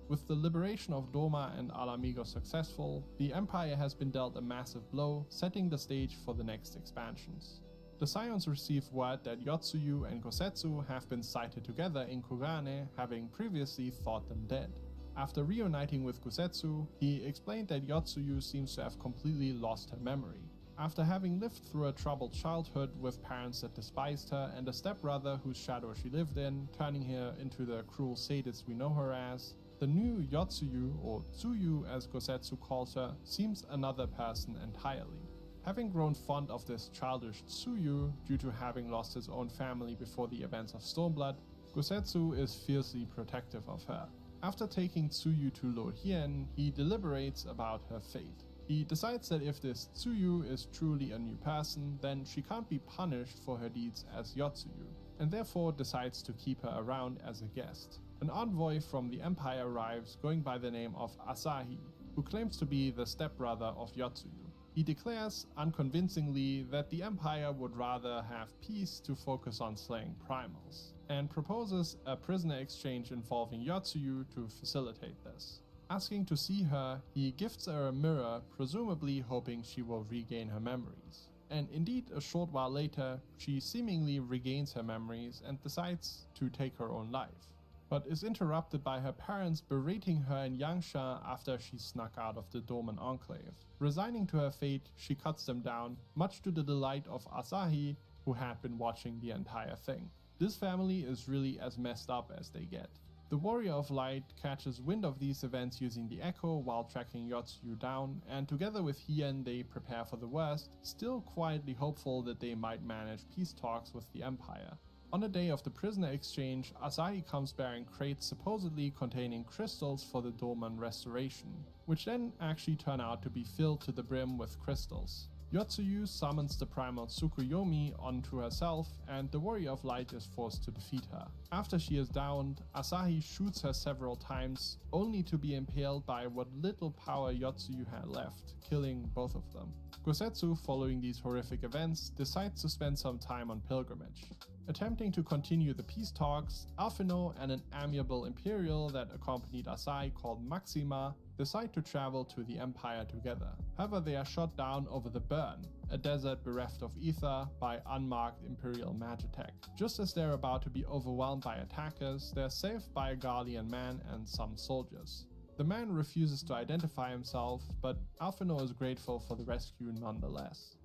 Speaker 9: With the liberation of Doma and Alamigo successful, the Empire has been dealt a massive blow, setting the stage for the next expansions. The Scions receive word that Yotsuyu and Gosetsu have been sighted together in Kugane, having previously thought them dead. After reuniting with Gosetsu, he explained that Yotsuyu seems to have completely lost her memory. After having lived through a troubled childhood with parents that despised her and a stepbrother whose shadow she lived in, turning her into the cruel sadist we know her as, the new Yotsuyu, or Tsuyu as Gosetsu calls her, seems another person entirely. Having grown fond of this childish Tsuyu due to having lost his own family before the events of Stormblood, Gosetsu is fiercely protective of her. After taking Tsuyu to Lord Hien, he deliberates about her fate. He decides that if this Tsuyu is truly a new person, then she can't be punished for her deeds as Yotsuyu, and therefore decides to keep her around as a guest. An envoy from the Empire arrives going by the name of Asahi, who claims to be the stepbrother of Yotsuyu. He declares, unconvincingly, that the Empire would rather have peace to focus on slaying primals, and proposes a prisoner exchange involving Yotsuyu to facilitate this. Asking to see her, he gifts her a mirror, presumably hoping she will regain her memories. And indeed, a short while later, she seemingly regains her memories and decides to take her own life, but is interrupted by her parents berating her in Yangsha after she snuck out of the Dorman Enclave. Resigning to her fate, she cuts them down, much to the delight of Asahi, who had been watching the entire thing. This family is really as messed up as they get. The Warrior of Light catches wind of these events using the Echo while tracking Yotsuyu down, and together with Hien they prepare for the worst, still quietly hopeful that they might manage peace talks with the Empire. On the day of the prisoner exchange, Asahi comes bearing crates supposedly containing crystals for the Dorman restoration, which then actually turn out to be filled to the brim with crystals. Yotsuyu summons the primal Tsukuyomi onto herself, and the Warrior of Light is forced to defeat her. After she is downed, Asahi shoots her several times, only to be impaled by what little power Yotsuyu had left, killing both of them. Gosetsu, following these horrific events, decides to spend some time on pilgrimage. Attempting to continue the peace talks, Alphino and an amiable Imperial that accompanied Asai called Maxima decide to travel to the Empire together. However, they are shot down over the Burn, a desert bereft of ether, by unmarked Imperial Magitech. Just as they're about to be overwhelmed by attackers, they're saved by a Guardian man and some soldiers. The man refuses to identify himself, but Alphino is grateful for the rescue nonetheless.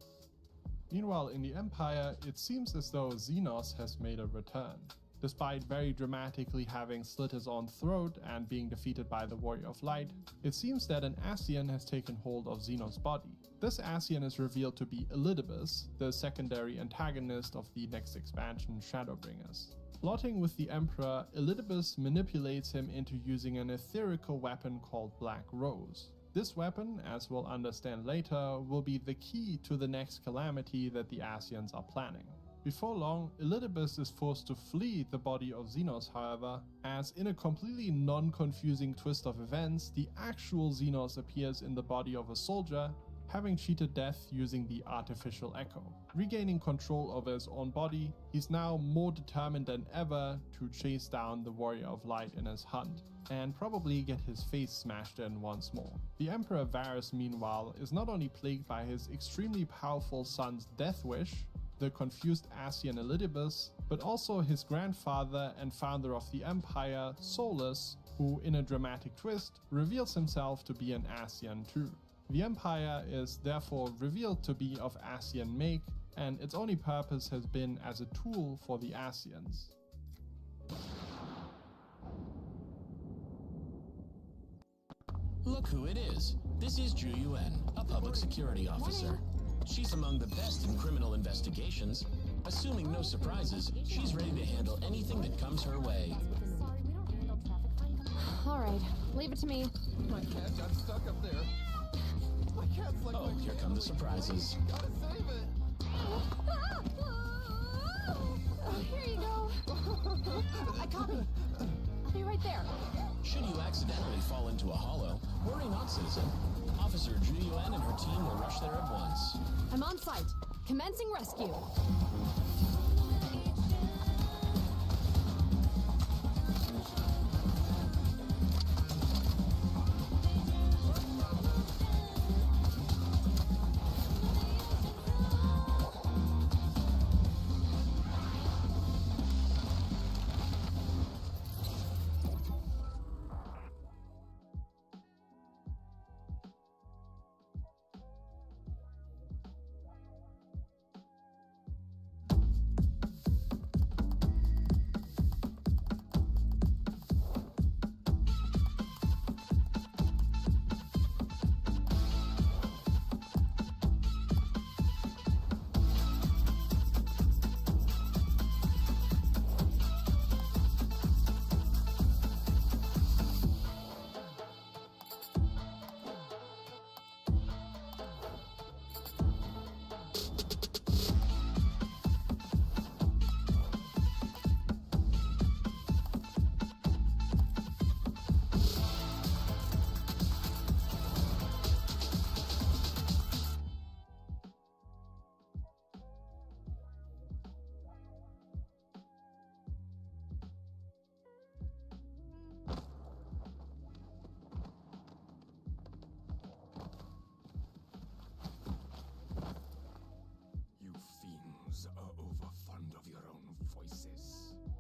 Speaker 9: Meanwhile, in the Empire, it seems as though Xenos has made a return. Despite very dramatically having slit his own throat and being defeated by the Warrior of Light, it seems that an Ascian has taken hold of Xenos' body. This Ascian is revealed to be Elidibus, the secondary antagonist of the next expansion, Shadowbringers. Plotting with the Emperor, Elidibus manipulates him into using an etherical weapon called Black Rose. This weapon, as we'll understand later, will be the key to the next calamity that the Ascians are planning. Before long, Elidibus is forced to flee the body of Xenos, however, as in a completely non-confusing twist of events, the actual Xenos appears in the body of a soldier, having cheated death using the artificial echo. Regaining control over his own body, he's now more determined than ever to chase down the Warrior of Light in his hunt, and probably get his face smashed in once more. The Emperor Varus, meanwhile, is not only plagued by his extremely powerful son's death wish, the confused Ascian Elidibus, but also his grandfather and founder of the Empire, Solus, who in a dramatic twist reveals himself to be an Ascian too. The Empire is therefore revealed to be of Ascian make, and its only purpose has been as a tool for the Ascians.
Speaker 10: Look who it is. This is Zhu Yuan, a public security officer. She's among the best in criminal investigations. Assuming no surprises, she's ready to handle anything that comes her way.
Speaker 11: All right, leave it to me.
Speaker 12: My cat got stuck up there. My cat's like
Speaker 10: oh, here come the surprises.
Speaker 12: Gotta save it.
Speaker 11: Here you go. I copy. I'll be right there.
Speaker 10: Should you accidentally fall into a hollow, worry not, citizen. Officer Zhu Yuan and her team will rush there at once.
Speaker 11: I'm on site. Commencing rescue.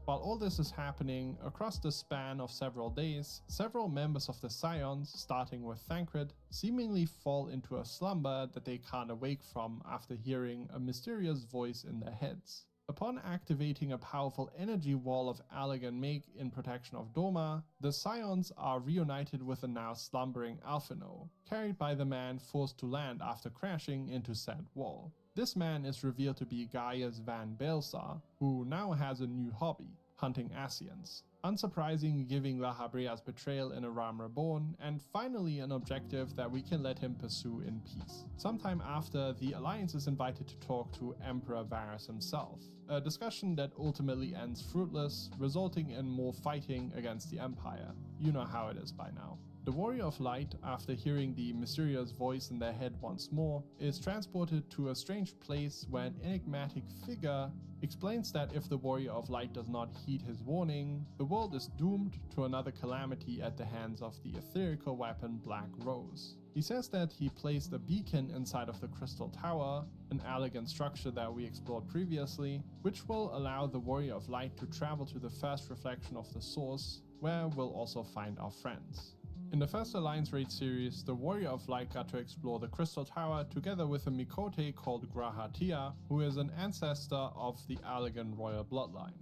Speaker 9: While all this is happening, across the span of several days, several members of the Scions, starting with Thancred, seemingly fall into a slumber that they can't awake from after hearing a mysterious voice in their heads. Upon activating a powerful energy wall of Allegan make in protection of Doma, the Scions are reunited with the now slumbering Alphino, carried by the man forced to land after crashing into said wall. This man is revealed to be Gaius Van Baelsar, who now has a new hobby, hunting Ascians. Unsurprising, giving La Habrea's betrayal in A Realm Reborn, and finally an objective that we can let him pursue in peace. Sometime after, the Alliance is invited to talk to Emperor Varus himself, a discussion that ultimately ends fruitless, resulting in more fighting against the Empire. You know how it is by now. The Warrior of Light, after hearing the mysterious voice in their head once more, is transported to a strange place where an enigmatic figure explains that if the Warrior of Light does not heed his warning, the world is doomed to another calamity at the hands of the etherical weapon Black Rose. He says that he placed a beacon inside of the Crystal Tower, an elegant structure that we explored previously, which will allow the Warrior of Light to travel to the first reflection of the source, where we'll also find our friends. In the first Alliance Raid series, the Warrior of Light got to explore the Crystal Tower together with a Mikote called Grahatia, who is an ancestor of the Allegan royal bloodline.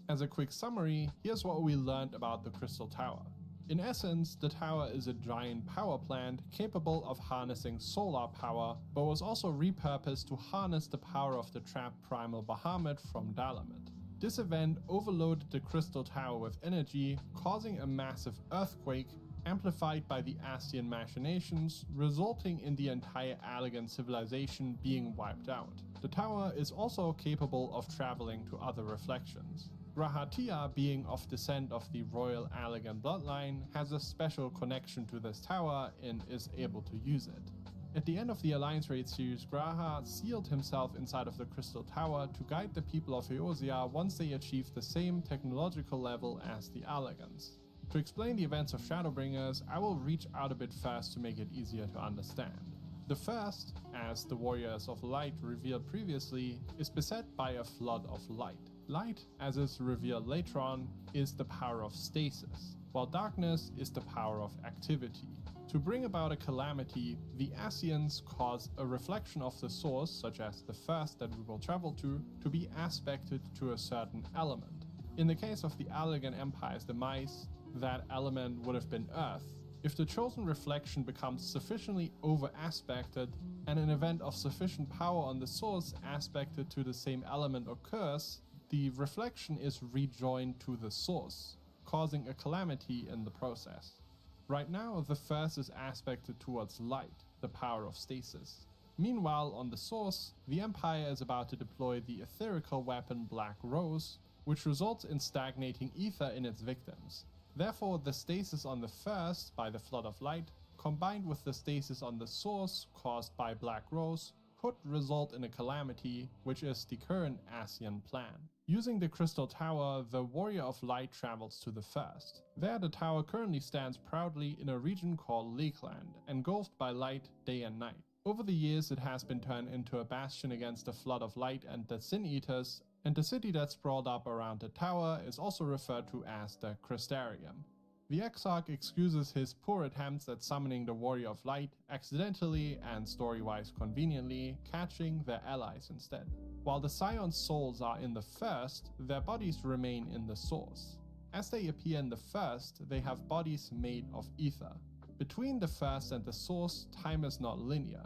Speaker 9: As a quick summary, here's what we learned about the Crystal Tower. In essence, the tower is a giant power plant capable of harnessing solar power, but was also repurposed to harness the power of the trapped primal Bahamut from Dalamet. This event overloaded the Crystal Tower with energy, causing a massive earthquake, amplified by the Ascian machinations, resulting in the entire Allegan civilization being wiped out. The tower is also capable of traveling to other reflections. Grahatia, being of descent of the royal Allegan bloodline, has a special connection to this tower and is able to use it. At the end of the Alliance Raid series, Graha sealed himself inside of the Crystal Tower to guide the people of Eorzea once they achieved the same technological level as the Allegans. To explain the events of Shadowbringers, I will reach out a bit first to make it easier to understand. The first, as the Warriors of Light revealed previously, is beset by a flood of light. Light, as is revealed later on, is the power of stasis, while darkness is the power of activity. To bring about a calamity, the Ascians cause a reflection of the source, such as the first that we will travel to be aspected to a certain element. In the case of the Allegan Empire's demise, that element would have been Earth. If the chosen reflection becomes sufficiently over-aspected, and an event of sufficient power on the source aspected to the same element occurs, the reflection is rejoined to the source, causing a calamity in the process. Right now, the first is aspected towards light, the power of stasis. Meanwhile, on the source, the Empire is about to deploy the etherical weapon Black Rose, which results in stagnating ether in its victims. Therefore, the stasis on the first, by the Flood of Light, combined with the stasis on the source caused by Black Rose, could result in a calamity, which is the current Ascian plan. Using the Crystal Tower, the Warrior of Light travels to the first. There, the tower currently stands proudly in a region called Lakeland, engulfed by light day and night. Over the years, it has been turned into a bastion against the Flood of Light and the Sin Eaters, and the city that sprawled up around the tower is also referred to as the Crystarium. The Exarch excuses his poor attempts at summoning the Warrior of Light, accidentally and story-wise conveniently catching their allies instead. While the Scion's souls are in the first, their bodies remain in the source. As they appear in the first, they have bodies made of ether. Between the first and the source, time is not linear,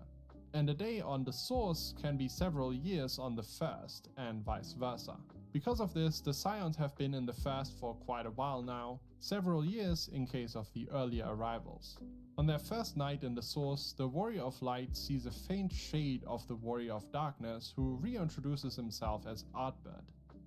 Speaker 9: and a day on the source can be several years on the first, and vice versa. Because of this, the Scions have been in the first for quite a while now, several years in case of the earlier arrivals. On their first night in the source, the Warrior of Light sees a faint shade of the Warrior of Darkness, who reintroduces himself as Artbird.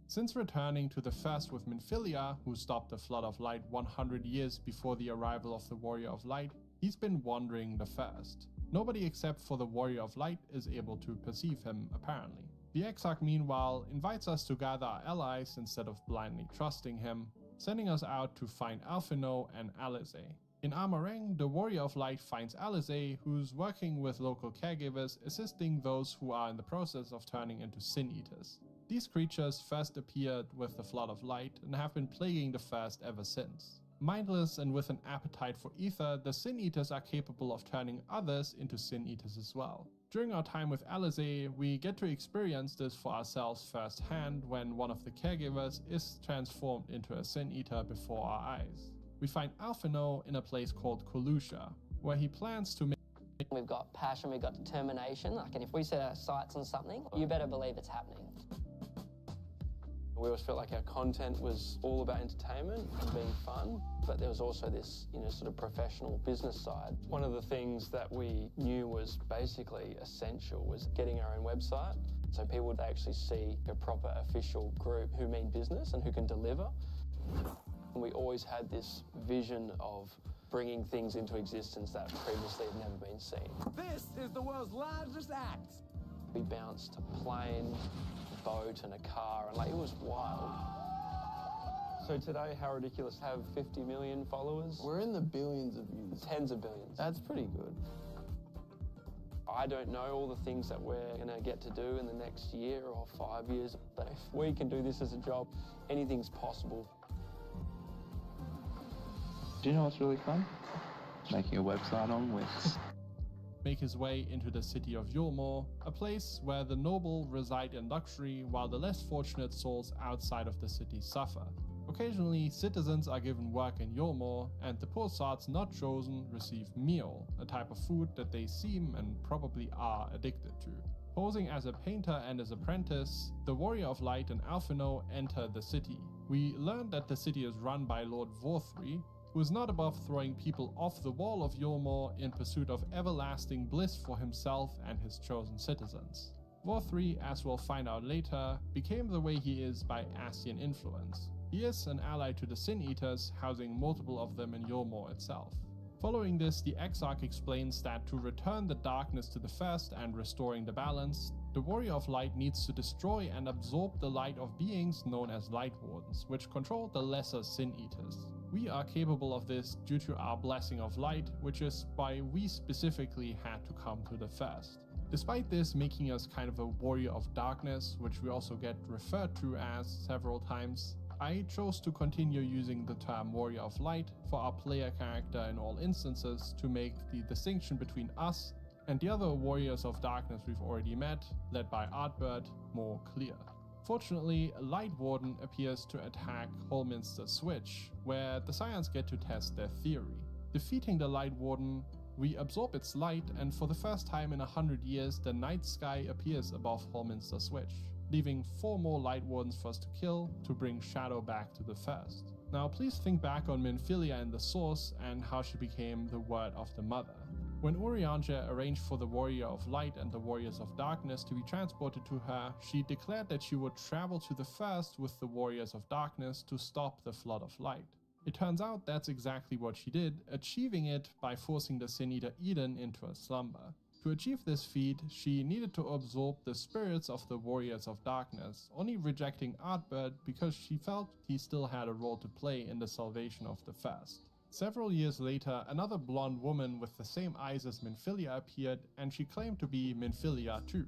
Speaker 9: Since returning to the first with Minfilia, who stopped the Flood of Light 100 years before the arrival of the Warrior of Light, he's been wandering the first. Nobody except for the Warrior of Light is able to perceive him, apparently. The Exarch, meanwhile, invites us to gather our allies instead of blindly trusting him, sending us out to find Alphino and Alizé. In Amareng, the Warrior of Light finds Alizé, who's working with local caregivers, assisting those who are in the process of turning into Sin Eaters. These creatures first appeared with the Flood of Light and have been plaguing the first ever since. Mindless and with an appetite for ether, the Sin Eaters are capable of turning others into Sin Eaters as well. During our time with Alizé, we get to experience this for ourselves firsthand when one of the caregivers is transformed into a Sin Eater before our eyes. We find Alphino in a place called Kolusha, where he plans to make...
Speaker 13: We've got passion, we've got determination, and if we set our sights on something, you better believe it's happening.
Speaker 14: We always felt like our content was all about entertainment and being fun, but there was also this, sort of professional business side. One of the things that we knew was basically essential was getting our own website, so people would actually see a proper official group who mean business and who can deliver. And we always had this vision of bringing things into existence that previously had never been seen.
Speaker 12: This is the world's largest axe.
Speaker 14: We bounced a plane, a boat, and a car, and it was wild. So today, How Ridiculous have 50 million followers. We're in the billions of views. Tens of billions. That's pretty good. I don't know all the things that we're going to get to do in the next year or 5 years, but if we can do this as a job, anything's possible.
Speaker 15: Do you know what's really fun? Making a website on Wix.
Speaker 9: Make his way into the city of Yulmore, a place where the noble reside in luxury while the less fortunate souls outside of the city suffer. Occasionally, citizens are given work in Yulmore, and the poor sods not chosen receive meal, a type of food that they seem and probably are addicted to. Posing as a painter and his apprentice, the Warrior of Light and Alphino enter the city. We learn that the city is run by Lord Vorthri, who is not above throwing people off the wall of Yulmore in pursuit of everlasting bliss for himself and his chosen citizens. Vorthri, as we'll find out later, became the way he is by Ascian influence. He is an ally to the Sin Eaters, housing multiple of them in Yulmore itself. Following this, the Exarch explains that to return the darkness to the first and restoring the balance, the Warrior of Light needs to destroy and absorb the light of beings known as Light Wardens, which control the lesser Sin Eaters. We are capable of this due to our blessing of light, which is why we specifically had to come to the first. Despite this making us kind of a warrior of darkness, which we also get referred to as several times, I chose to continue using the term Warrior of Light for our player character in all instances to make the distinction between us and the other Warriors of Darkness we've already met, led by Artbird, more clear. Fortunately, Light Warden appears to attack Holminster Switch, where the Scions get to test their theory. Defeating the Light Warden, we absorb its light, and for the first time in 100 years, the night sky appears above Holminster Switch, leaving 4 more Light Wardens for us to kill to bring Shadow back to the first. Now please think back on Minfilia in the source and how she became the Word of the Mother. When Urianger arranged for the Warrior of Light and the Warriors of Darkness to be transported to her, she declared that she would travel to the first with the Warriors of Darkness to stop the Flood of Light. It turns out that's exactly what she did, achieving it by forcing the Sin Eater Eden into a slumber. To achieve this feat, she needed to absorb the spirits of the Warriors of Darkness, only rejecting Artbird because she felt he still had a role to play in the salvation of the first. Several years later, another blonde woman with the same eyes as Minfilia appeared, and she claimed to be Minfilia too.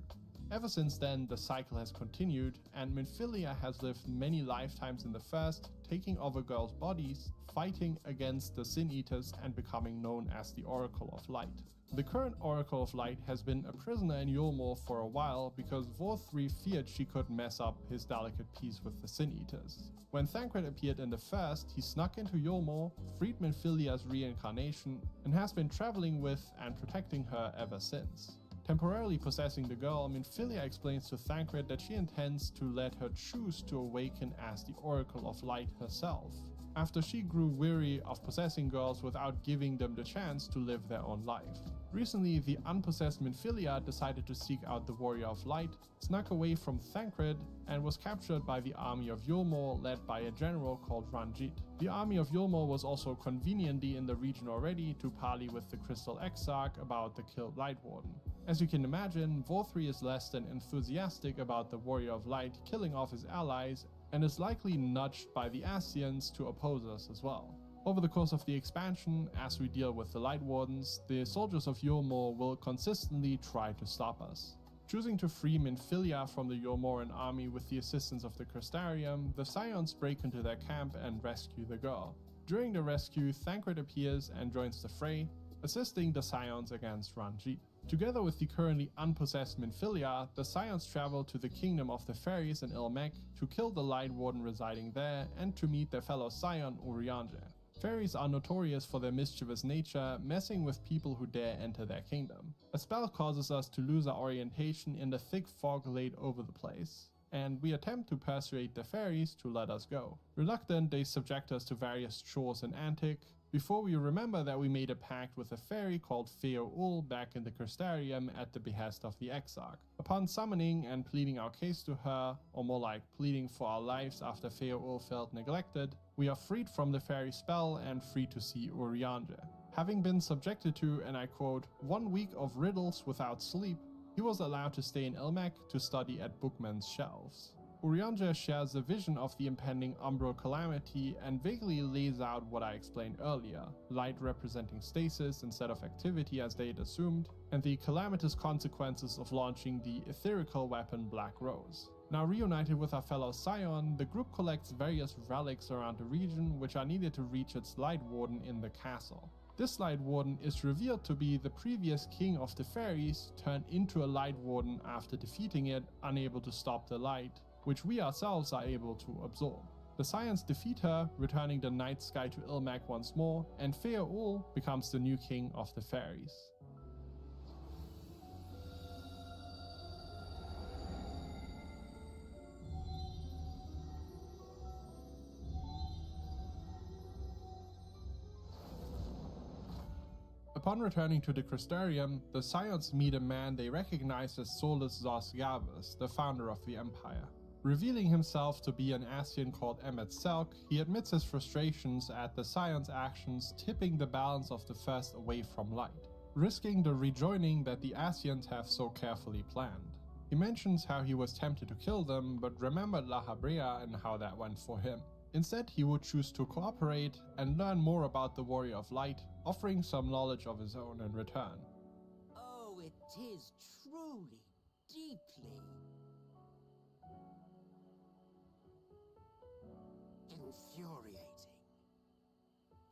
Speaker 9: Ever since then, the cycle has continued, and Minfilia has lived many lifetimes in the first, taking over girls' bodies, fighting against the Sin Eaters, and becoming known as the Oracle of Light. The current Oracle of Light has been a prisoner in Yulmore for a while because Vorthri feared she could mess up his delicate peace with the Sin Eaters. When Thancred appeared in the first, he snuck into Yulmore, freed Minfilia's reincarnation, and has been traveling with and protecting her ever since. Temporarily possessing the girl, Minfilia explains to Thancred that she intends to let her choose to awaken as the Oracle of Light herself, after she grew weary of possessing girls without giving them the chance to live their own life. Recently, the unpossessed Minfilia decided to seek out the Warrior of Light, snuck away from Thancred, and was captured by the army of Yulmore led by a general called Ranjit. The army of Yulmore was also conveniently in the region already to parley with the Crystal Exarch about the killed Light Warden. As you can imagine, Vorthri is less than enthusiastic about the Warrior of Light killing off his allies, and is likely nudged by the Ascians to oppose us as well. Over the course of the expansion, as we deal with the Light Wardens, the soldiers of Yulmore will consistently try to stop us. Choosing to free Minfilia from the Yulmoran army with the assistance of the Crystarium, the Scions break into their camp and rescue the girl. During the rescue, Thancred appears and joins the fray, assisting the Scions against Ranjit. Together with the currently unpossessed Minfilia, the Scions travel to the kingdom of the fairies in Ilmek to kill the Light Warden residing there and to meet their fellow Scion Urianger. Fairies are notorious for their mischievous nature, messing with people who dare enter their kingdom. A spell causes us to lose our orientation in the thick fog laid over the place, and we attempt to persuade the fairies to let us go. Reluctant, they subject us to various chores and antics, before we remember that we made a pact with a fairy called Feoul back in the Crystarium at the behest of the Exarch. Upon summoning and pleading our case to her, or more like pleading for our lives after Feoul felt neglected, we are freed from the fairy spell and free to see Urianger. Having been subjected to, and I quote, 1 week of riddles without sleep, he was allowed to stay in Ilmek to study at Bookman's shelves. Urianger shares a vision of the impending Umbral calamity and vaguely lays out what I explained earlier, light representing stasis instead of activity as they had assumed, and the calamitous consequences of launching the etherical weapon Black Rose. Now reunited with our fellow Scion, the group collects various relics around the region which are needed to reach its Light Warden in the castle. This Light Warden is revealed to be the previous king of the fairies turned into a Light Warden after defeating it, unable to stop the light, which we ourselves are able to absorb. The Scions defeat her, returning the night sky to Ilmek once more, and Feoul becomes the new king of the fairies. Upon returning to the Crystarium, the Scions meet a man they recognize as Solus Zos-Yavus, the founder of the Empire. Revealing himself to be an Ascian called Emmet Selk, he admits his frustrations at the Scions' actions tipping the balance of the First away from light, risking the rejoining that the Ascians have so carefully planned. He mentions how he was tempted to kill them, but remembered La Habrea and how that went for him. Instead, he would choose to cooperate and learn more about the Warrior of Light, offering some knowledge of his own in return.
Speaker 4: Oh, it is truly, deeply infuriating.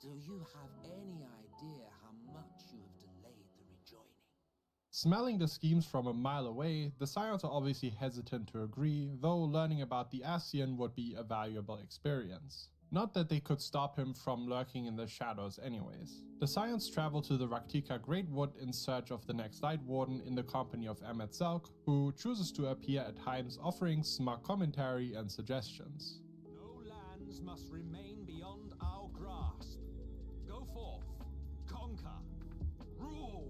Speaker 4: Do you have any idea how much you have delayed the rejoining?
Speaker 9: Smelling the schemes from a mile away, the Scions are obviously hesitant to agree, though learning about the Ascian would be a valuable experience. Not that they could stop him from lurking in the shadows anyways. The Scions travel to the Raktika Great Wood in search of the next Light Warden in the company of Emmet Selk, who chooses to appear at times offering smug commentary and suggestions.
Speaker 16: No lands must remain beyond our grasp. Go forth, conquer, rule.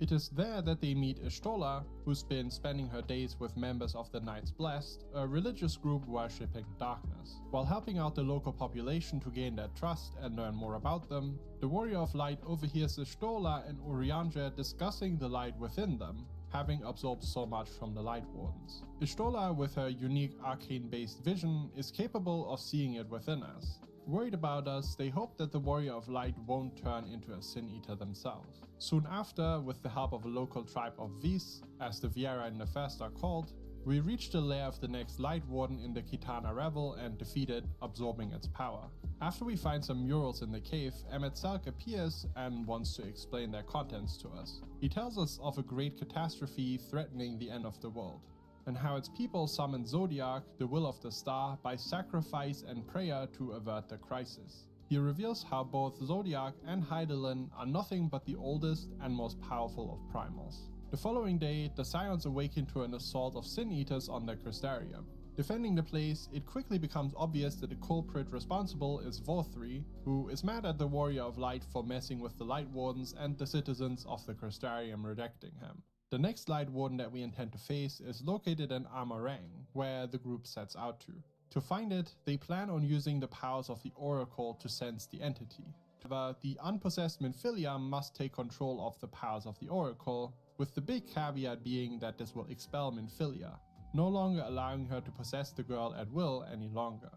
Speaker 9: It is there that they meet Ishtola, who's been spending her days with members of the Knights Blessed, a religious group worshipping darkness. While helping out the local population to gain their trust and learn more about them, the Warrior of Light overhears Ishtola and Urianger discussing the light within them, having absorbed so much from the Light Wardens. Ishtola, with her unique arcane-based vision, is capable of seeing it within us. Worried about us, they hope that the Warrior of Light won't turn into a Sin Eater themselves. Soon after, with the help of a local tribe of Vis, as the Viera and Nefast are called, we reach the lair of the next Light Warden in the Kitana Revel and defeat it, absorbing its power. After we find some murals in the cave, Emmet Selk appears and wants to explain their contents to us. He tells us of a great catastrophe threatening the end of the world, and how its people summon Zodiac, the will of the star, by sacrifice and prayer to avert the crisis. He reveals how both Zodiac and Hydaelyn are nothing but the oldest and most powerful of primals. The following day, the Scions awaken to an assault of Sin Eaters on the Crystarium. Defending the place, it quickly becomes obvious that the culprit responsible is Vorthri, who is mad at the Warrior of Light for messing with the Light Wardens and the citizens of the Crystarium rejecting him. The next Light Warden that we intend to face is located in Amarang, where the group sets out to. To find it, they plan on using the powers of the Oracle to sense the entity. However, the unpossessed Minfilia must take control of the powers of the Oracle, with the big caveat being that this will expel Minfilia, no longer allowing her to possess the girl at will any longer.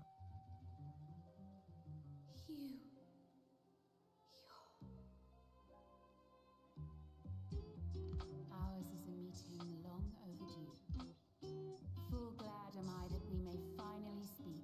Speaker 6: Ours is a meeting long overdue. Full glad am I that we may finally speak.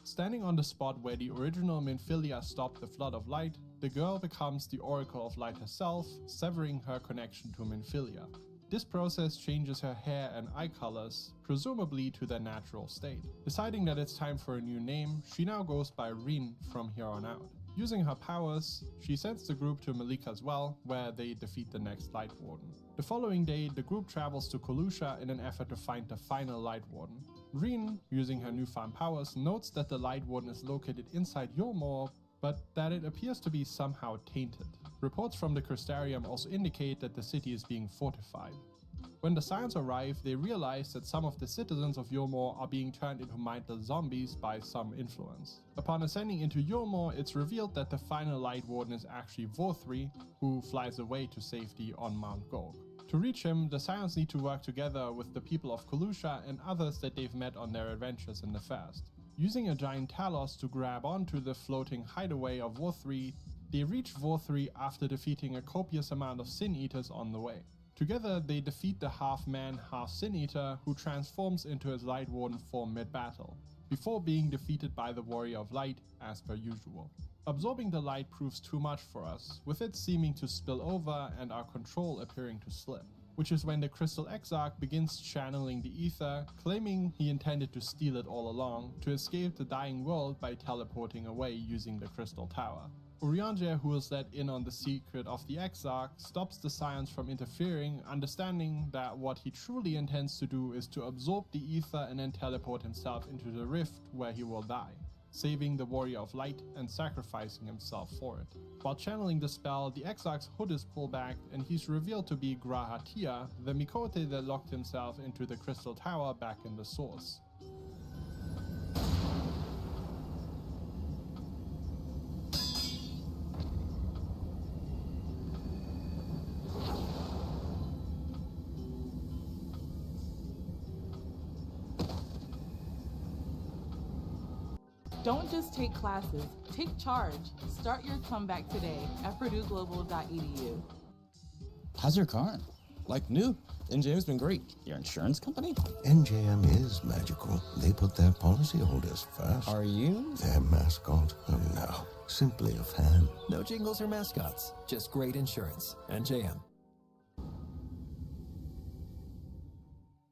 Speaker 9: Standing on the spot where the original Minfilia stopped the flood of light, the girl becomes the Oracle of Light herself, severing her connection to Minfilia. This process changes her hair and eye colors, presumably to their natural state. Deciding that it's time for a new name, she now goes by Rin from here on out. Using her powers, she sends the group to Malika's well, where they defeat the next Light Warden. The following day, the group travels to Kolusha in an effort to find the final Light Warden. Reen, using her newfound powers, notes that the Light Warden is located inside Yulmore, but that it appears to be somehow tainted. Reports from the Crystarium also indicate that the city is being fortified. When the Scions arrive, they realize that some of the citizens of Yulmore are being turned into mindless zombies by some influence. Upon ascending into Yulmore, it's revealed that the final Light Warden is actually Vorthri, who flies away to safety on Mount Gorg. To reach him, the Scions need to work together with the people of Kolusha and others that they've met on their adventures in the first. Using a giant Talos to grab onto the floating hideaway of Vorthri, they reach Vorthri after defeating a copious amount of Sin Eaters on the way. Together, they defeat the half-man, half-Sin Eater, who transforms into his Light Warden form mid-battle, before being defeated by the Warrior of Light as per usual. Absorbing the light proves too much for us, with it seeming to spill over and our control appearing to slip. Which is when the Crystal Exarch begins channeling the ether, claiming he intended to steal it all along, to escape the dying world by teleporting away using the Crystal Tower. Urianger, who is let in on the secret of the Exarch, stops the Scions from interfering, understanding that what he truly intends to do is to absorb the ether and then teleport himself into the rift where he will die, saving the Warrior of Light and sacrificing himself for it. While channeling the spell, the Exarch's hood is pulled back and he's revealed to be Grahatia, the Mikote that locked himself into the Crystal Tower back in the source.
Speaker 17: Don't just take classes, take charge. Start your comeback today at purdueglobal.edu.
Speaker 18: How's your car? Like new. NJM's been great. Your insurance company?
Speaker 19: NJM is magical. They put their policyholders first.
Speaker 18: Are you?
Speaker 19: Their mascot? Oh no, simply a fan.
Speaker 20: No jingles or mascots, just great insurance. NJM.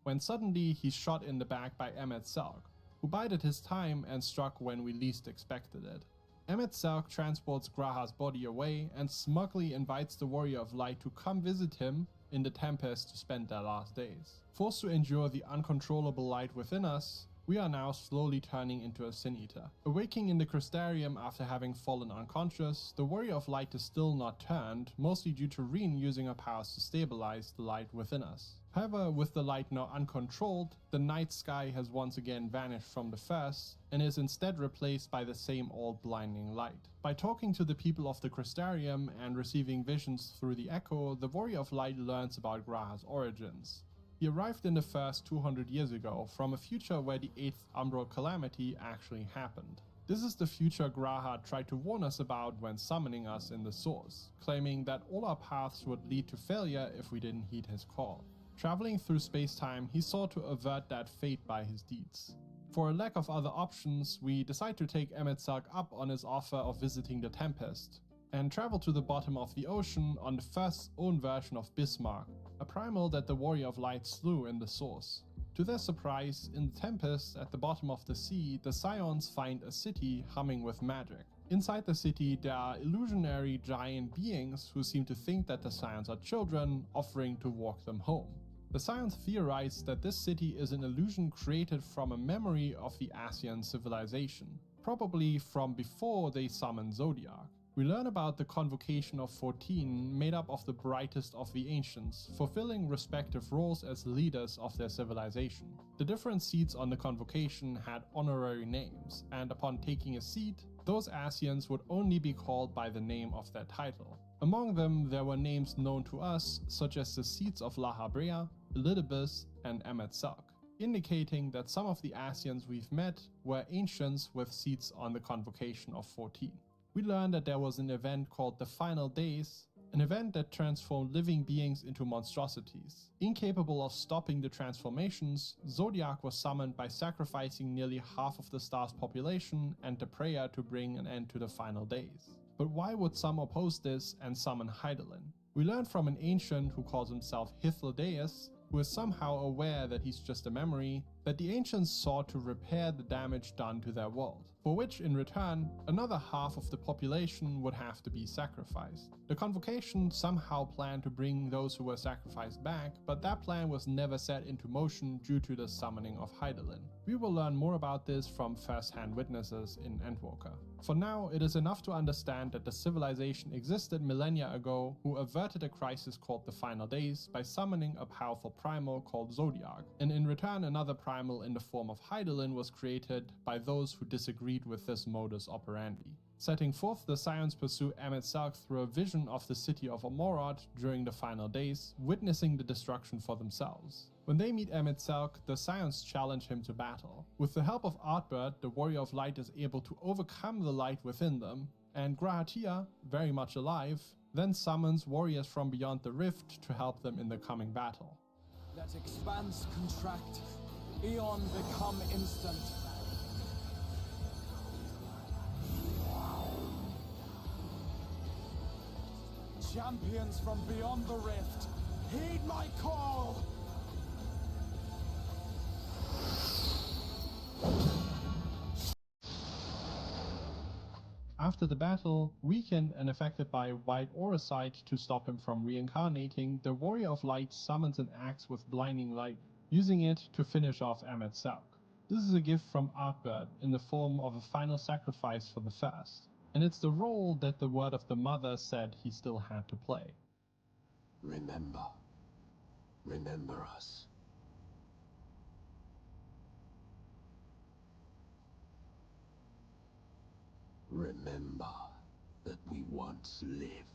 Speaker 9: When suddenly he's shot in the back by Emmet Selk, who bided his time and struck when we least expected it. Emmet Selk transports Graha's body away and smugly invites the Warrior of Light to come visit him in the Tempest to spend their last days. Forced to endure the uncontrollable light within us, we are now slowly turning into a Sin Eater. Awaking in the Crystarium after having fallen unconscious, the Warrior of Light is still not turned, mostly due to Reen using her powers to stabilize the light within us. However, with the light now uncontrolled, the night sky has once again vanished from the first and is instead replaced by the same old blinding light. By talking to the people of the Crystarium and receiving visions through the Echo, the Warrior of Light learns about Graha's origins. He arrived in the first 200 years ago from a future where the 8th Umbral Calamity actually happened. This is the future Graha tried to warn us about when summoning us in the Source, claiming that all our paths would lead to failure if we didn't heed his call. Traveling through space-time, he sought to avert that fate by his deeds. For a lack of other options, we decide to take Emmet Selk up on his offer of visiting the Tempest, and travel to the bottom of the ocean on the first's own version of Bismarck, a primal that the Warrior of Light slew in the Source. To their surprise, in the Tempest at the bottom of the sea, the Scions find a city humming with magic. Inside the city, there are illusionary giant beings who seem to think that the Scions are children, offering to walk them home. The Scions theorize that this city is an illusion created from a memory of the Asian civilization, probably from before they summoned Zodiac. We learn about the Convocation of 14, made up of the brightest of the ancients, fulfilling respective roles as leaders of their civilization. The different seats on the Convocation had honorary names, and upon taking a seat, those Asians would only be called by the name of their title. Among them, there were names known to us, such as the seats of La Habrea, Elidibus, and Emmet Selk, indicating that some of the Asians we've met were ancients with seats on the Convocation of 14. We learned that there was an event called the Final Days, an event that transformed living beings into monstrosities. Incapable of stopping the transformations, Zodiac was summoned by sacrificing nearly half of the star's population and the prayer to bring an end to the Final Days. But why would some oppose this and summon Hydaelyn? We learned from an ancient who calls himself Hythlodaeus, who is somehow aware that he's just a memory, that the ancients sought to repair the damage done to their world, for which in return another half of the population would have to be sacrificed. The Convocation somehow planned to bring those who were sacrificed back, but that plan was never set into motion due to the summoning of Hydaelyn. We will learn more about this from first-hand witnesses in Endwalker. For now, it is enough to understand that the civilization existed millennia ago who averted a crisis called the Final Days by summoning a powerful primal called Zodiac, and in return another primal in the form of Hydaelyn was created by those who disagreed with this modus operandi. Setting forth, the Scions pursue Emet-Selch through a vision of the city of Omorod during the Final Days, witnessing the destruction for themselves. When they meet Emet-Selch, the Scions challenge him to battle. With the help of Artbird, the Warrior of Light is able to overcome the light within them, and Grahatia, very much alive, then summons warriors from beyond the rift to help them in the coming battle.
Speaker 16: Let expanse contract, eon become instant. Champions from beyond the rift, heed my call!
Speaker 9: After the battle, weakened and affected by White Auracite to stop him from reincarnating, the Warrior of Light summons an axe with blinding light, using it to finish off Emet-Selch. This is a gift from Artbird in the form of a final sacrifice for the first, and it's the role that the Word of the Mother said he still had to play.
Speaker 20: Remember. Remember us. Remember that we once lived.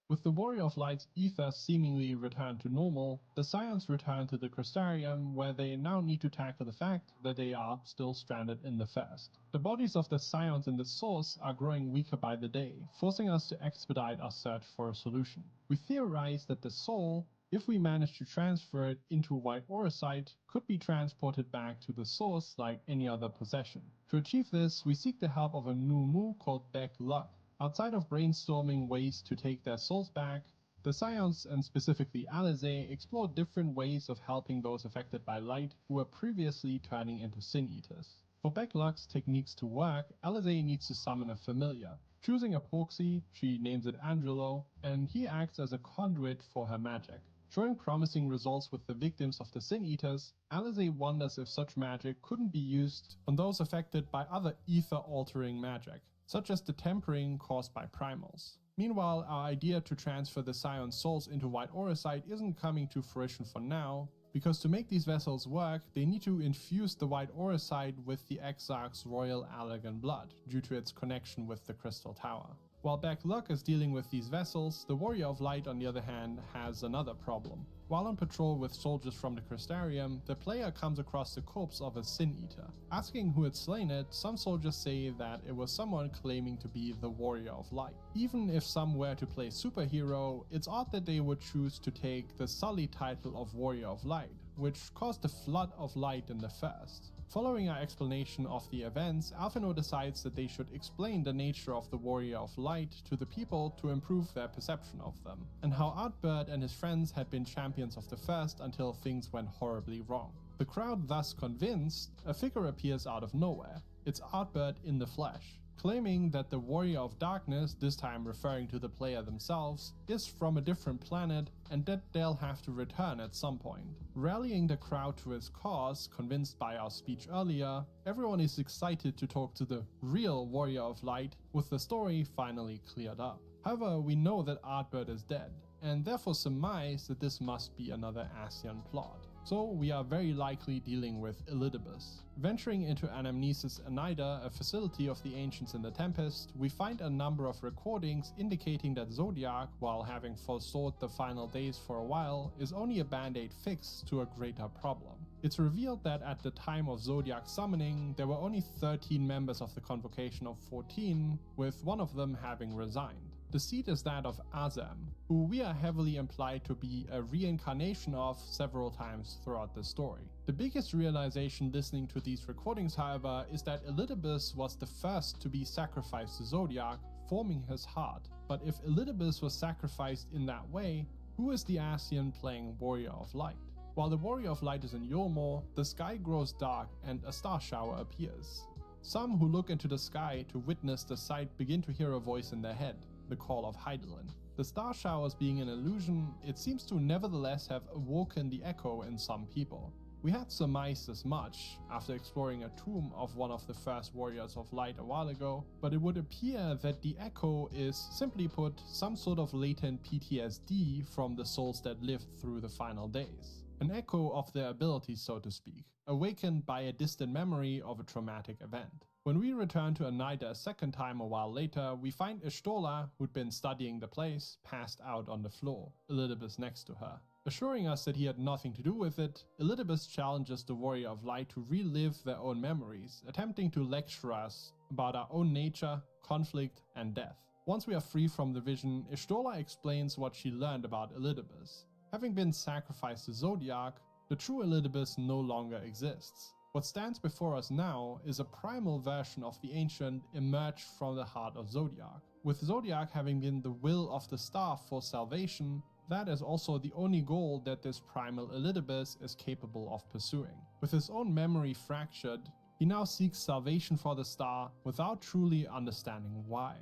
Speaker 9: With the Warrior of Light's ether seemingly returned to normal, the Scions return to the Crystarium, where they now need to tackle the fact that they are still stranded in the First. The bodies of the Scions in the Source are growing weaker by the day, forcing us to expedite our search for a solution. We theorize that the soul, if we manage to transfer it into White Auracite, could be transported back to the Source like any other possession. To achieve this, we seek the help of a new Mu called Beck Luck. Outside of brainstorming ways to take their souls back, the Scions, and specifically Alizé, explore different ways of helping those affected by light who were previously turning into Sin Eaters. For Beck Luck's techniques to work, Alizé needs to summon a familiar. Choosing a proxy, she names it Angelo, and he acts as a conduit for her magic. Showing promising results with the victims of the Sin Eaters, Alizé wonders if such magic couldn't be used on those affected by other ether-altering magic, such as the tempering caused by primals. Meanwhile, our idea to transfer the Scion's souls into White Auracite isn't coming to fruition for now, because to make these vessels work, they need to infuse the White Auracite with the Exarch's royal Allergan blood, due to its connection with the Crystal Tower. While Beck Luck is dealing with these vessels, the Warrior of Light, on the other hand, has another problem. While on patrol with soldiers from the Crystarium, the player comes across the corpse of a Sin Eater. Asking who had slain it, some soldiers say that it was someone claiming to be the Warrior of Light. Even if some were to play superhero, it's odd that they would choose to take the sullied title of Warrior of Light, which caused a flood of light in the First. Following our explanation of the events, Alphinaud decides that they should explain the nature of the Warrior of Light to the people to improve their perception of them, and how Artbird and his friends had been champions of the First until things went horribly wrong. The crowd thus convinced, a figure appears out of nowhere. It's Artbird in the flesh, claiming that the Warrior of Darkness, this time referring to the player themselves, is from a different planet and that they'll have to return at some point. Rallying the crowd to his cause, convinced by our speech earlier, everyone is excited to talk to the real Warrior of Light, with the story finally cleared up. However, we know that Artbird is dead, and therefore surmise that this must be another Ascian plot. So we are very likely dealing with Elidibus. Venturing into Anamnesis Anida, a facility of the Ancients in the Tempest, we find a number of recordings indicating that Zodiac, while having forestalled the Final Days for a while, is only a band-aid fix to a greater problem. It's revealed that at the time of Zodiac's summoning, there were only 13 members of the Convocation of 14, with one of them having resigned. The seat is that of Azem, who we are heavily implied to be a reincarnation of several times throughout the story. The biggest realization listening to these recordings, however, is that Elidibus was the first to be sacrificed to Zodiac, forming his heart. But if Elidibus was sacrificed in that way, who is the Ascian playing Warrior of Light? While the Warrior of Light is in Yulmore, the sky grows dark and a star shower appears. Some who look into the sky to witness the sight begin to hear a voice in their head, the call of Hydaelyn. The star showers being an illusion, it seems to nevertheless have awoken the echo in some people. We had surmised as much after exploring a tomb of one of the first Warriors of Light a while ago, but it would appear that the echo is, simply put, some sort of latent PTSD from the souls that lived through the final days. An echo of their abilities, so to speak, awakened by a distant memory of a traumatic event. When we return to Anaida a second time a while later, we find Ishtola, who'd been studying the place, passed out on the floor, Elidibus next to her. Assuring us that he had nothing to do with it, Elidibus challenges the Warrior of Light to relive their own memories, attempting to lecture us about our own nature, conflict, and death. Once we are free from the vision, Ishtola explains what she learned about Elidibus. Having been sacrificed to Zodiac, the true Elidibus no longer exists. What stands before us now is a primal version of the Ancient emerged from the heart of Zodiac. With Zodiac having been the will of the staff for salvation, that is also the only goal that this primal Elidibus is capable of pursuing. With his own memory fractured, he now seeks salvation for the star without truly understanding why.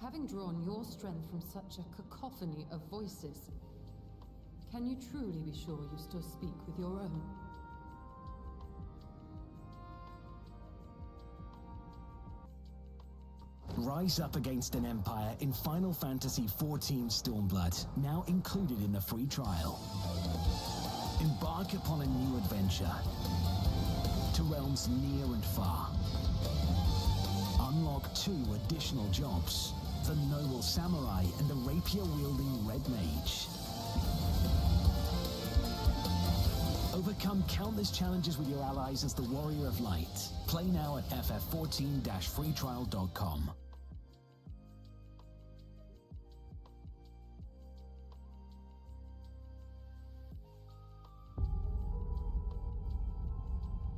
Speaker 21: Having drawn your strength from such a cacophony of voices, can you truly be sure you still speak with your own?
Speaker 22: Rise up against an empire in Final Fantasy XIV Stormblood, now included in the free trial. Embark upon a new adventure to realms near and far. Unlock 2 additional jobs, the Noble Samurai and the rapier-wielding Red Mage. Overcome countless challenges with your allies as the Warrior of Light. Play now at ff14-freetrial.com.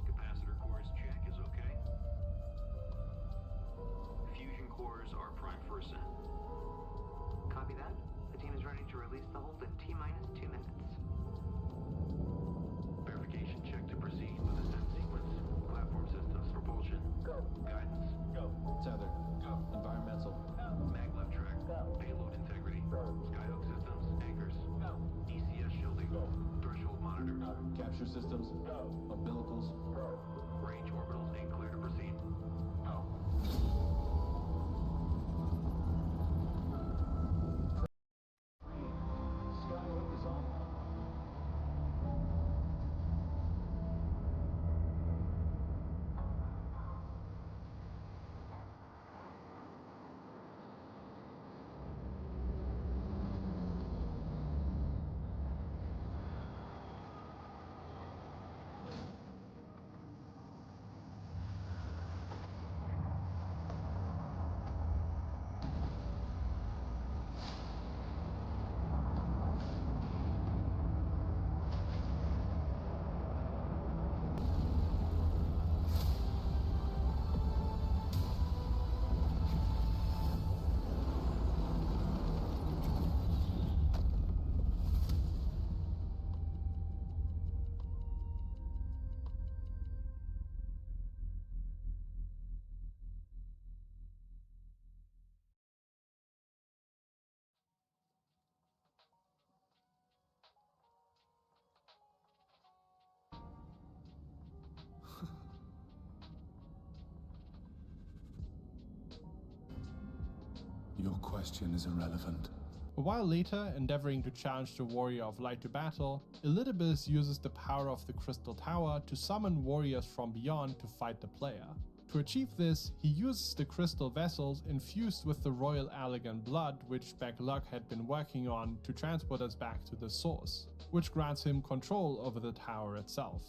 Speaker 23: Capacitor cores check is okay. Fusion cores are primed for ascent.
Speaker 24: Copy that. The team is ready to release the hold in T-minus 2 minutes.
Speaker 23: Verification check to proceed with ascent sequence. Platform systems propulsion. Go. Guidance. Go.
Speaker 15: Tether. Go. Environmental.
Speaker 23: Maglev track. Go. Payload integrity. Go. Skyhook systems. Anchors. Go. ECS shielding. Go. Threshold monitor. Go.
Speaker 15: Capture systems. Go. Umbilicals.
Speaker 23: Go. Range orbitals ain't clear to proceed. Go.
Speaker 15: Skyhook is on.
Speaker 7: Your question is irrelevant.
Speaker 9: A while later, endeavoring to challenge the Warrior of Light to battle, Elidibus uses the power of the Crystal Tower to summon warriors from beyond to fight the player. To achieve this, he uses the crystal vessels infused with the royal Allegan blood which Backlug had been working on to transport us back to the source, which grants him control over the tower itself.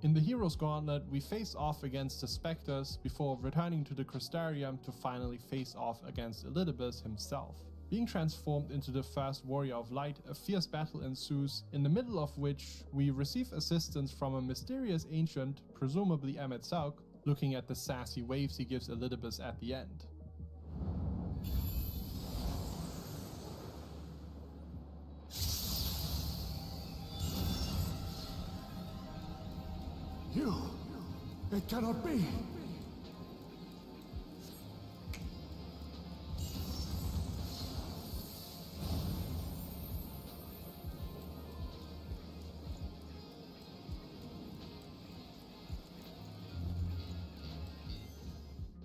Speaker 9: In the Hero's Gauntlet, we face off against the Spectres before returning to the Crystarium to finally face off against Elidibus himself. Being transformed into the first Warrior of Light, a fierce battle ensues, in the middle of which we receive assistance from a mysterious ancient, presumably Emet-Sauk, looking at the sassy waves he gives Elidibus at the end.
Speaker 12: It cannot be!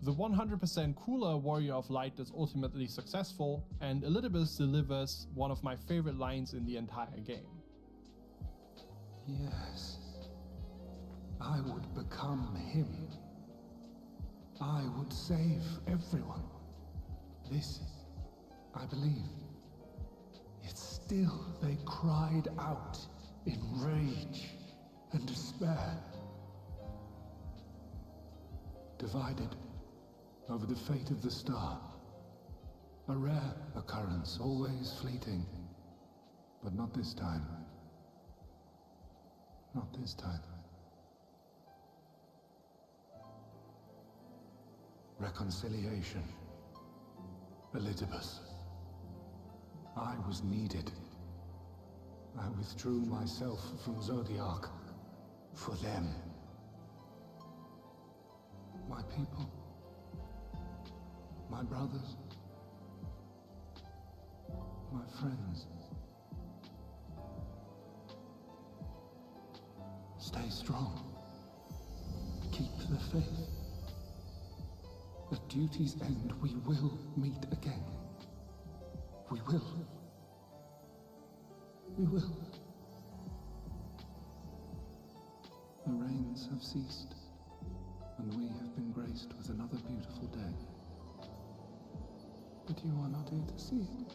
Speaker 9: The 100% cooler Warrior of Light is ultimately successful, and Elidibus delivers one of my favorite lines in the entire game.
Speaker 12: Yes. I would become him. I would save everyone. This, I believe. Yet still they cried out in rage and despair. Divided over the fate of the star. A rare occurrence, always fleeting. But not this time. Not this time. Reconciliation. Elidibus. I was needed. I withdrew myself from Zodiark. For them. My people. My brothers. My friends. Stay strong. Keep the faith. At duty's end, we will meet again. We will. We will. The rains have ceased, and we have been graced with another beautiful day. But you are not here to see it.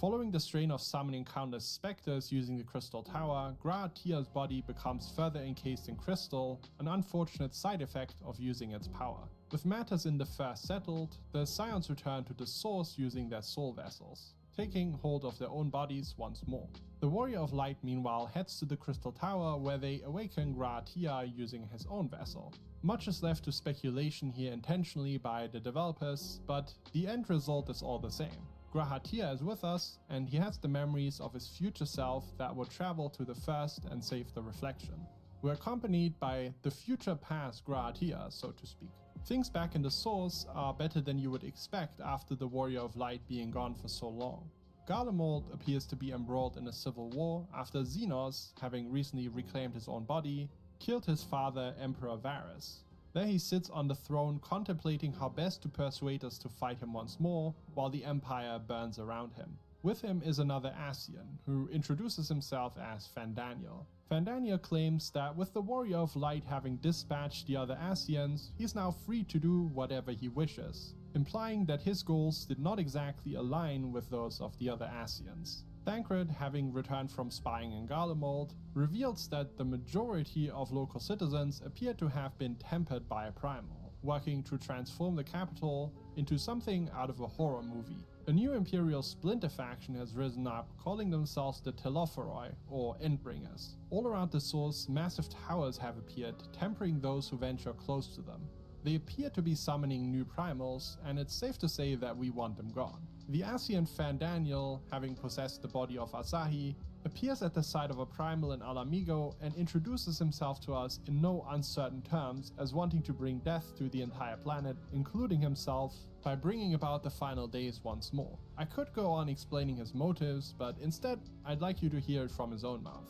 Speaker 9: Following the strain of summoning countless specters using the Crystal Tower, Grahatia's body becomes further encased in crystal, an unfortunate side effect of using its power. With matters in the fair settled, the Scions return to the source using their soul vessels, taking hold of their own bodies once more. The Warrior of Light meanwhile heads to the Crystal Tower where they awaken Grahatia using his own vessel. Much is left to speculation here intentionally by the developers, but the end result is all the same. Grahatia is with us, and he has the memories of his future self that will travel to the first and save the reflection. We're accompanied by the future past Grahatia, so to speak. Things back in the source are better than you would expect after the Warrior of Light being gone for so long. Garlemald appears to be embroiled in a civil war after Xenos, having recently reclaimed his own body, killed his father, Emperor Varus. There he sits on the throne contemplating how best to persuade us to fight him once more, while the Empire burns around him. With him is another Ascian, who introduces himself as Fandaniel. Fandaniel claims that with the Warrior of Light having dispatched the other Ascians, he's now free to do whatever he wishes, implying that his goals did not exactly align with those of the other Ascians. Thancred, having returned from spying in Garlemald, reveals that the majority of local citizens appear to have been tempered by a primal, working to transform the capital into something out of a horror movie. A new Imperial splinter faction has risen up, calling themselves the Telophoroi, or Endbringers. All around the source, massive towers have appeared, tempering those who venture close to them. They appear to be summoning new primals, and it's safe to say that we want them gone. The Ascian Fandaniel, having possessed the body of Asahi, appears at the side of a primal in Alamigo and introduces himself to us in no uncertain terms as wanting to bring death to the entire planet, including himself, by bringing about the final days once more. I could go on explaining his motives, but instead I'd like you to hear it from his own mouth.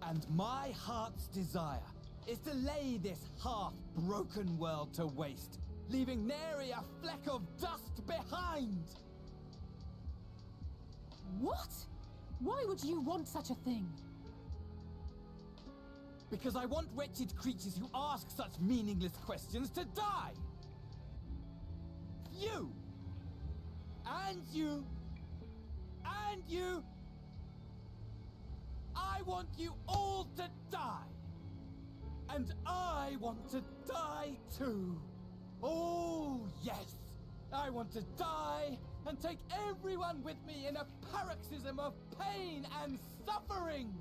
Speaker 2: And my heart's desire is to lay this half-broken world to waste, leaving nary a fleck of dust behind!
Speaker 17: What?
Speaker 11: Why would you want such a thing?
Speaker 2: Because I want wretched creatures who ask such meaningless questions to die! You! And you! And you! I want you all to die! And I want to die too! Oh, yes! I want to die and take everyone with me in a paroxysm of pain and suffering!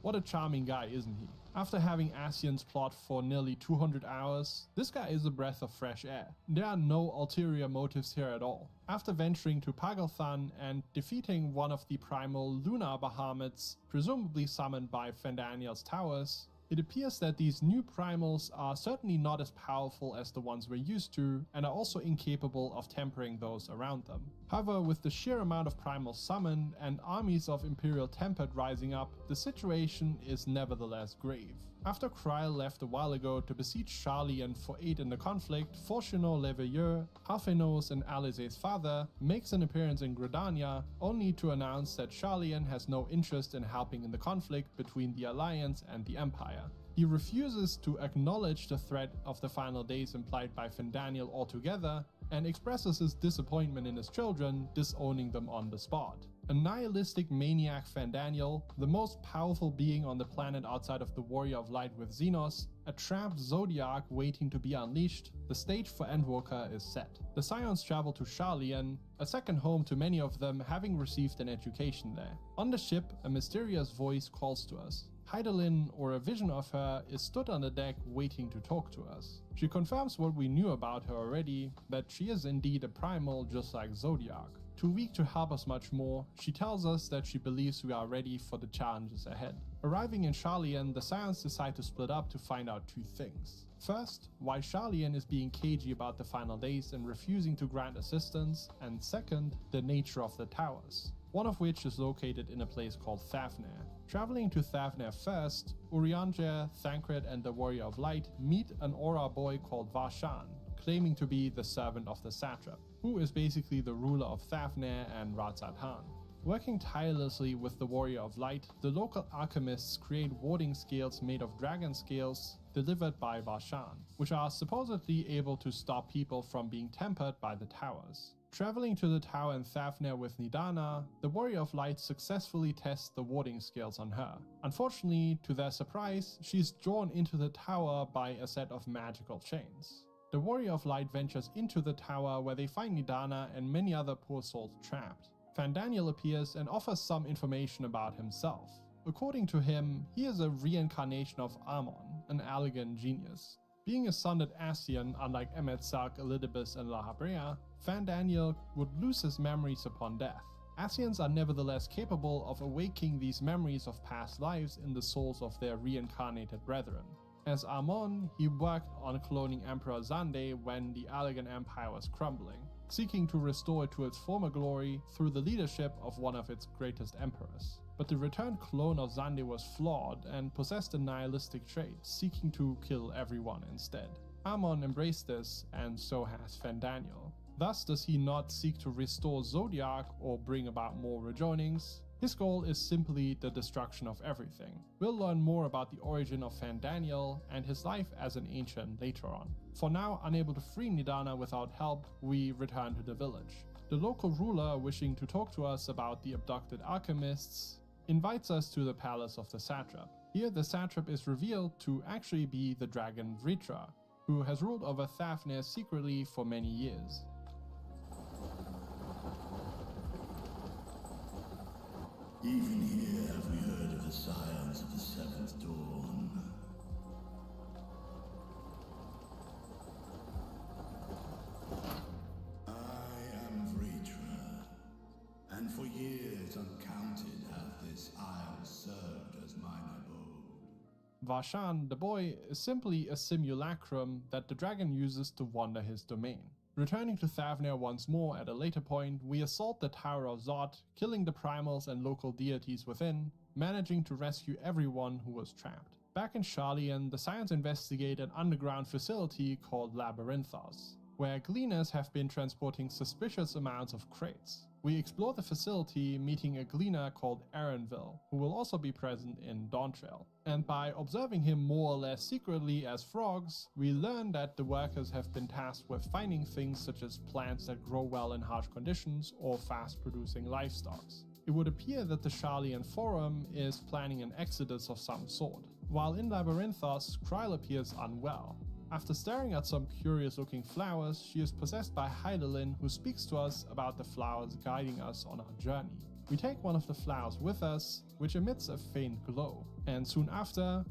Speaker 9: What a charming guy, isn't he? After having Ascian's plot for nearly 200 hours, this guy is a breath of fresh air. There are no ulterior motives here at all. After venturing to Pagalthan and defeating one of the primal lunar Bahamutes, presumably summoned by Fandaniel's towers, it appears that these new primals are certainly not as powerful as the ones we're used to, and are also incapable of tempering those around them. However, with the sheer amount of primals summoned and armies of Imperial Tempered rising up, the situation is nevertheless grave. After Kryl left a while ago to besiege Sharlayan for aid in the conflict, Fortunato Leveilleur, Alphenos and Alize's father, makes an appearance in Gridania, only to announce that Sharlayan has no interest in helping in the conflict between the Alliance and the Empire. He refuses to acknowledge the threat of the final days implied by Fandaniel altogether, and expresses his disappointment in his children, disowning them on the spot. A nihilistic maniac Fandaniel, the most powerful being on the planet outside of the Warrior of Light with Xenos, a trapped Zodiac waiting to be unleashed, the stage for Endwalker is set. The Scions travel to Sharlayan, a second home to many of them having received an education there. On the ship, a mysterious voice calls to us. Heidelin, or a vision of her, is stood on the deck waiting to talk to us. She confirms what we knew about her already, that she is indeed a primal just like Zodiac. Too weak to help us much more, she tells us that she believes we are ready for the challenges ahead. Arriving in Sharlayan, the Scions decide to split up to find out two things. First, why Sharlayan is being cagey about the final days and refusing to grant assistance, and second, the nature of the towers, one of which is located in a place called Thavnair. Traveling to Thavnair first, Urianger, Thancred and the Warrior of Light meet an Aura boy called Varshan, claiming to be the servant of the satrap, who is basically the ruler of Thavnair and Razad-Han. Working tirelessly with the Warrior of Light, the local alchemists create warding scales made of dragon scales delivered by Varshan, which are supposedly able to stop people from being tempered by the towers. Traveling to the tower in Thavnair with Nidana, the Warrior of Light successfully tests the warding scales on her. Unfortunately, to their surprise, she is drawn into the tower by a set of magical chains. The Warrior of Light ventures into the tower where they find Nidana and many other poor souls trapped. Fandaniel appears and offers some information about himself. According to him, he is a reincarnation of Amon, an elegant genius. Being a son at Ascian, unlike Emet-Sark, Elidibus and La Habrea, Fandaniel would lose his memories upon death. Ascians are nevertheless capable of awaking these memories of past lives in the souls of their reincarnated brethren. As Amon, he worked on cloning Emperor Zande when the Allegan Empire was crumbling, seeking to restore it to its former glory through the leadership of one of its greatest emperors. But the returned clone of Zande was flawed and possessed a nihilistic trait, seeking to kill everyone instead. Amon embraced this, and so has Fandaniel. Thus does he not seek to restore Zodiac or bring about more rejoinings. His goal is simply the destruction of everything. We'll learn more about the origin of Fandaniel and his life as an ancient later on. For now, unable to free Nidana without help, we return to the village. The local ruler, wishing to talk to us about the abducted alchemists, invites us to the palace of the satrap. Here the satrap is revealed to actually be the dragon Vritra, who has ruled over Thavnair secretly for many years.
Speaker 1: Even here have we heard of the scions of the Seventh Dawn. I am Vritra, and for years uncounted hath this isle served as mine abode.
Speaker 9: Varshan, the boy, is simply a simulacrum that the dragon uses to wander his domain. Returning to Thavnair once more at a later point, we assault the Tower of Zod, killing the primals and local deities within, managing to rescue everyone who was trapped. Back in Sharlayan, the Scions investigate an underground facility called Labyrinthos, where gleaners have been transporting suspicious amounts of crates. We explore the facility, meeting a gleaner called Aaronville, who will also be present in Dawntrail. And by observing him more or less secretly as frogs, we learn that the workers have been tasked with finding things such as plants that grow well in harsh conditions or fast-producing livestock. It would appear that the Sharlayan Forum is planning an exodus of some sort. While in Labyrinthos, Kryl appears unwell. After staring at some curious-looking flowers, she is possessed by Hydaelyn, who speaks to us about the flowers guiding us on our journey. We take one of the flowers with us, which emits a faint glow. And soon after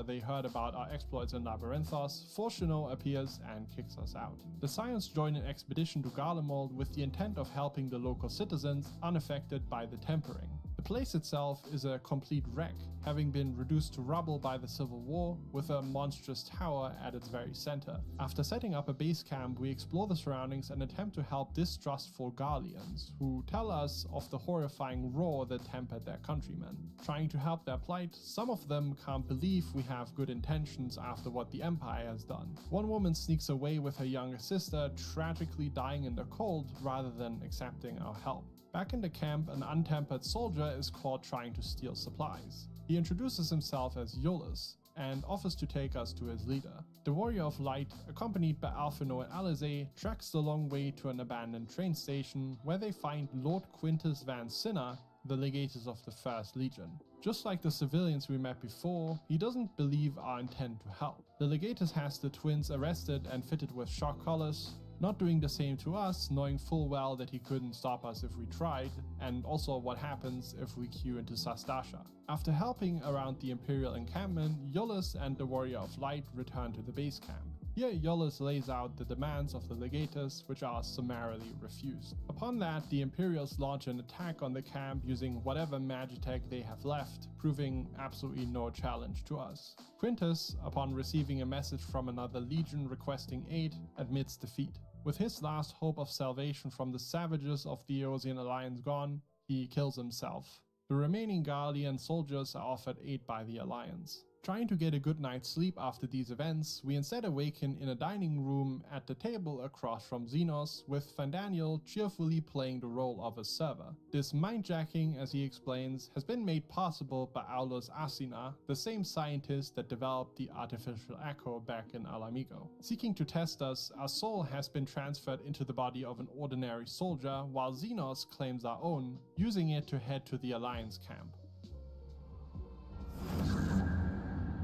Speaker 9: they heard about our exploits in Labyrinthos, Fortuno appears and kicks us out. The Scions join an expedition to Garlemald with the intent of helping the local citizens unaffected by the tempering. The place itself is a complete wreck, having been reduced to rubble by the Civil War, with a monstrous tower at its very center. After setting up a base camp, we explore the surroundings and attempt to help distrustful Garleans, who tell us of the horrifying roar that tempered their countrymen. Trying to help their plight, some of them can't believe we have good intentions after what the Empire has done. One woman sneaks away with her younger sister, tragically dying in the cold rather than accepting our help. Back in the camp, an untempered soldier is caught trying to steal supplies. He introduces himself as Iolus and offers to take us to his leader. The Warrior of Light, accompanied by Alphino and Alizé, treks the long way to an abandoned train station where they find Lord Quintus Van Cinna, the legatus of the First Legion. Just like the civilians we met before, he doesn't believe our intent to help. The legatus has the twins arrested and fitted with shock collars, not doing the same to us, knowing full well that he couldn't stop us if we tried, and also what happens if we queue into Sastasha. After helping around the Imperial encampment, Iolus and the Warrior of Light return to the base camp. Here, Iolus lays out the demands of the legatus, which are summarily refused. Upon that, the Imperials launch an attack on the camp using whatever magitech they have left, proving absolutely no challenge to us. Quintus, upon receiving a message from another legion requesting aid, admits defeat. With his last hope of salvation from the savages of the Eosian Alliance gone, he kills himself. The remaining Garlean soldiers are offered aid by the Alliance. Trying to get a good night's sleep after these events, we instead awaken in a dining room at the table across from Xenos, with Fandaniel cheerfully playing the role of a server. This mindjacking, as he explains, has been made possible by Aulus Asina, the same scientist that developed the artificial echo back in Alamigo. Seeking to test us, our soul has been transferred into the body of an ordinary soldier, while Xenos claims our own, using it to head to the Alliance camp.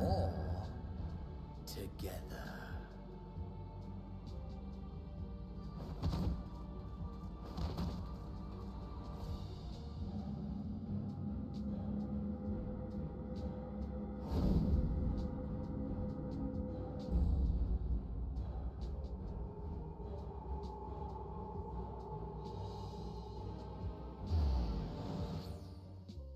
Speaker 20: All together.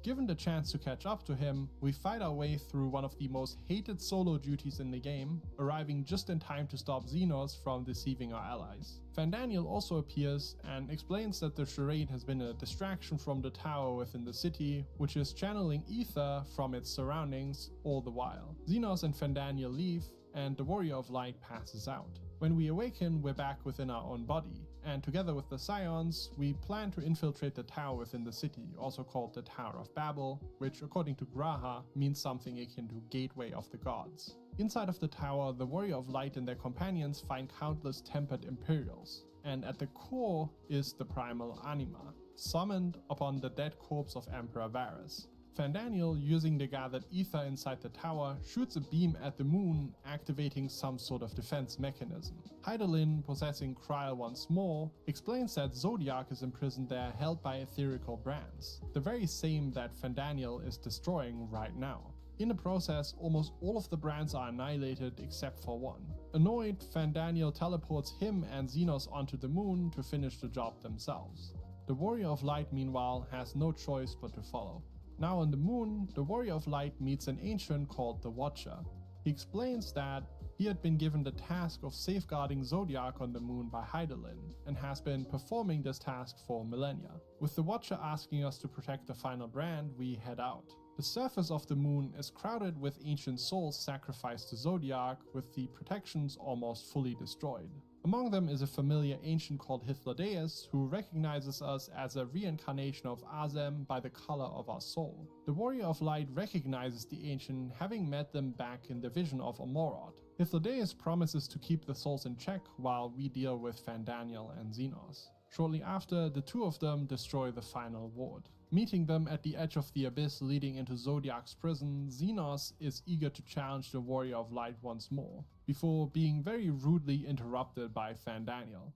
Speaker 9: Given the chance to catch up to him, we fight our way through one of the most hated solo duties in the game, arriving just in time to stop Xenos from deceiving our allies. Fandaniel also appears and explains that the charade has been a distraction from the tower within the city, which is channeling ether from its surroundings all the while. Xenos and Fandaniel leave, and the Warrior of Light passes out. When we awaken, we're back within our own body, and together with the Scions, we plan to infiltrate the tower within the city, also called the Tower of Babel, which according to Graha means something akin to Gateway of the Gods. Inside of the tower, the Warrior of Light and their companions find countless tempered Imperials, and at the core is the primal anima, summoned upon the dead corpse of Emperor Varus. Fandaniel, using the gathered ether inside the tower, shoots a beam at the moon, activating some sort of defense mechanism. Hydaelyn, possessing Kryl once more, explains that Zodiac is imprisoned there, held by etherical brands, the very same that Fandaniel is destroying right now. In the process, almost all of the brands are annihilated except for one. Annoyed, Fandaniel teleports him and Xenos onto the moon to finish the job themselves. The Warrior of Light, meanwhile, has no choice but to follow. Now on the moon, the Warrior of Light meets an ancient called the Watcher. He explains that he had been given the task of safeguarding Zodiac on the moon by Hydaelyn, and has been performing this task for millennia. With the Watcher asking us to protect the final brand, we head out. The surface of the moon is crowded with ancient souls sacrificed to Zodiac, with the protections almost fully destroyed. Among them is a familiar ancient called Hythlodaeus, who recognizes us as a reincarnation of Azem by the color of our soul. The Warrior of Light recognizes the ancient, having met them back in the vision of Omorod. Hythlodaeus promises to keep the souls in check while we deal with Fandaniel and Xenos. Shortly after, the two of them destroy the final ward. Meeting them at the edge of the abyss leading into Zodiac's prison, Xenos is eager to challenge the Warrior of Light once more, before being very rudely interrupted by Fandaniel.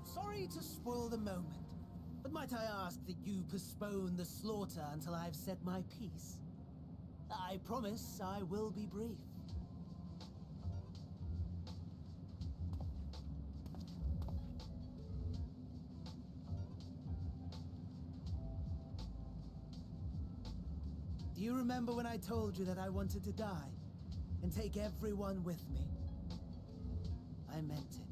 Speaker 3: Sorry to spoil the moment, but might I ask that you postpone the slaughter until I've said my piece? I promise I will be brief. Do you remember when I told you that I wanted to die and take everyone with me? I meant it.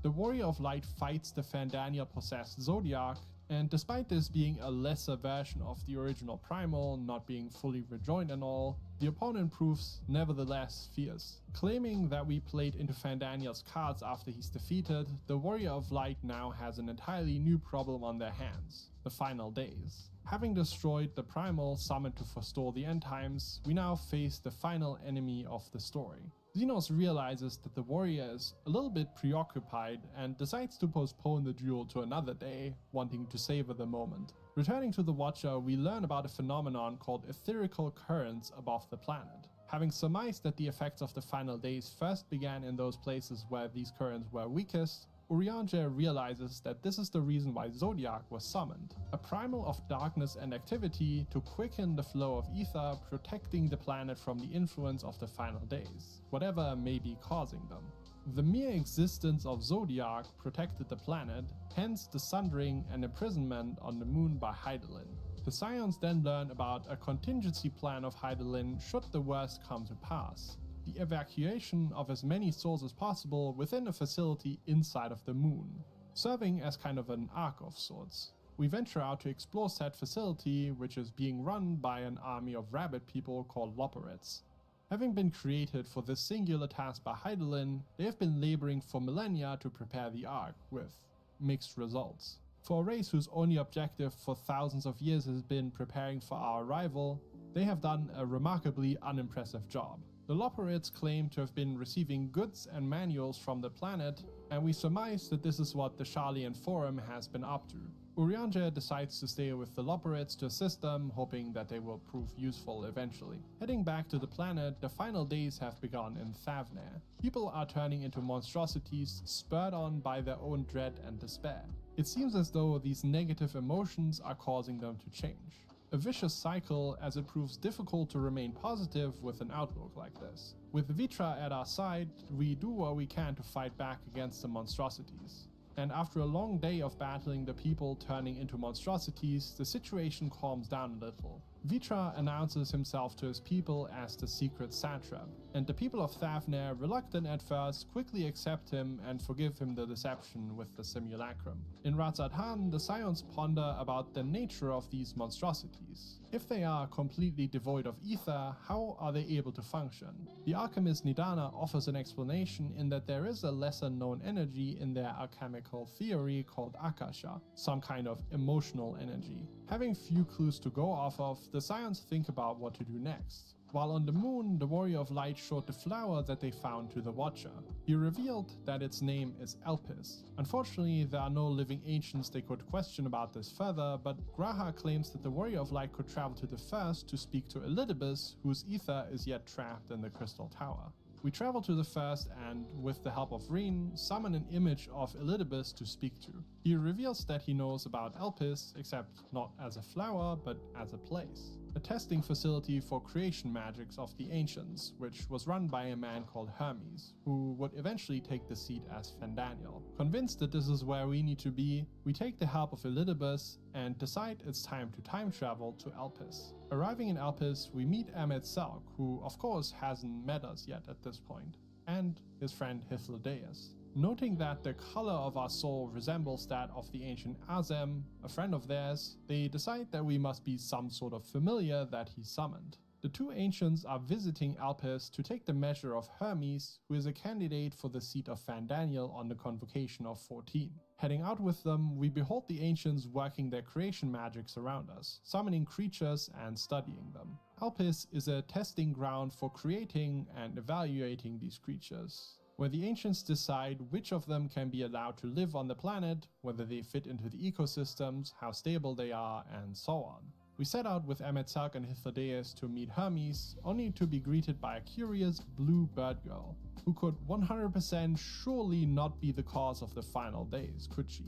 Speaker 9: The Warrior of Light fights the Fandaniel-possessed Zodiac, and despite this being a lesser version of the original Primal, not being fully rejoined and all, the opponent proves nevertheless fierce. Claiming that we played into Fandaniel's cards after he's defeated, the Warrior of Light now has an entirely new problem on their hands: the final days. Having destroyed the Primal summoned to forestall the end times, we now face the final enemy of the story. Xenos realizes that the warrior is a little bit preoccupied and decides to postpone the duel to another day, wanting to savor the moment. Returning to the Watcher, we learn about a phenomenon called etherical currents above the planet. Having surmised that the effects of the final days first began in those places where these currents were weakest, Urianger realizes that this is the reason why Zodiac was summoned, a primal of darkness and activity to quicken the flow of ether, protecting the planet from the influence of the final days, whatever may be causing them. The mere existence of Zodiac protected the planet, hence the sundering and imprisonment on the moon by Hydaelyn. The Scions then learn about a contingency plan of Hydaelyn should the worst come to pass: the evacuation of as many souls as possible within a facility inside of the moon, serving as kind of an ark of sorts. We venture out to explore said facility, which is being run by an army of rabbit people called Loporets. Having been created for this singular task by Hydaelyn, they have been laboring for millennia to prepare the ark, with mixed results. For a race whose only objective for thousands of years has been preparing for our arrival, they have done a remarkably unimpressive job. The Loporets claim to have been receiving goods and manuals from the planet, and we surmise that this is what the Sharlayan Forum has been up to. Urianger decides to stay with the Loporets to assist them, hoping that they will prove useful eventually. Heading back to the planet, the final days have begun in Thavnair. People are turning into monstrosities, spurred on by their own dread and despair. It seems as though these negative emotions are causing them to change. A vicious cycle, as it proves difficult to remain positive with an outlook like this. With Vitra at our side, we do what we can to fight back against the monstrosities. And after a long day of battling the people turning into monstrosities, the situation calms down a little. Vitra announces himself to his people as the secret satrap, and the people of Thavnair, reluctant at first, quickly accept him and forgive him the deception with the simulacrum. In Razadhan, the Scions ponder about the nature of these monstrosities. If they are completely devoid of ether, how are they able to function? The alchemist Nidana offers an explanation in that there is a lesser known energy in their alchemical theory called Akasha, some kind of emotional energy. Having few clues to go off of, the Scions think about what to do next. While on the moon, the Warrior of Light showed the flower that they found to the Watcher. He revealed that its name is Elpis. Unfortunately, there are no living ancients they could question about this further, but Graha claims that the Warrior of Light could travel to the First to speak to Elidibus, whose ether is yet trapped in the Crystal Tower. We travel to the First and, with the help of Reen, summon an image of Elidibus to speak to. He reveals that he knows about Elpis, except not as a flower, but as a place. a testing facility for creation magics of the ancients, which was run by a man called Hermes, who would eventually take the seat as Fandaniel. Convinced that this is where we need to be, we take the help of Elidibus and decide it's time to time travel to Elpis. Arriving in Elpis, we meet Ahmed Salk, who of course hasn't met us yet at this point, and his friend Hythlodaeus. Noting that the color of our soul resembles that of the ancient Azem, a friend of theirs, they decide that we must be some sort of familiar that he summoned. The two ancients are visiting Elpis to take the measure of Hermes, who is a candidate for the seat of Fandaniel on the Convocation of 14. Heading out with them, we behold the ancients working their creation magics around us, summoning creatures and studying them. Elpis is a testing ground for creating and evaluating these creatures, where the ancients decide which of them can be allowed to live on the planet, whether they fit into the ecosystems, how stable they are, and so on. We set out with Ahmed Salk and Hythlodaeus to meet Hermes, only to be greeted by a curious blue bird girl, who could 100% surely not be the cause of the final days, could she?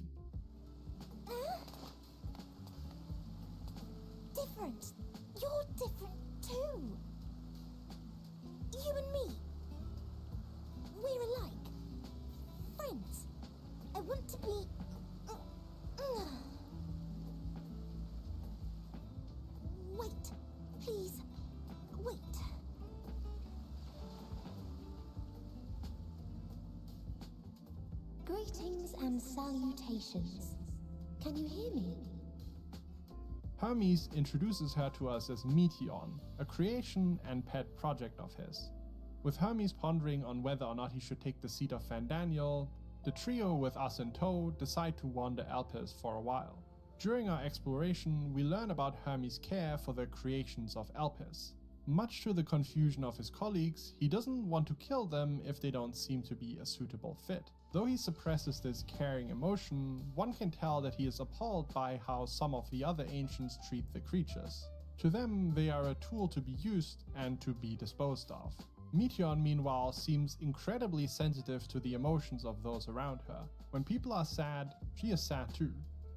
Speaker 11: Different. You're different too. You and me. We're alike. Friends. I want to be... Wait. Please. Wait. Greetings and salutations. Can you hear me?
Speaker 9: Hermes introduces her to us as Meteon, a creation and pet project of his. With Hermes pondering on whether or not he should take the seat of Fandaniel, the trio with us in tow decide to wander Elpis for a while. During our exploration, we learn about Hermes' care for the creations of Elpis. Much to the confusion of his colleagues, he doesn't want to kill them if they don't seem to be a suitable fit. Though he suppresses this caring emotion, one can tell that he is appalled by how some of the other ancients treat the creatures. To them, they are a tool to be used and to be disposed of. Meteon, meanwhile, seems incredibly sensitive to the emotions of those around her. When people are sad, she is sad too.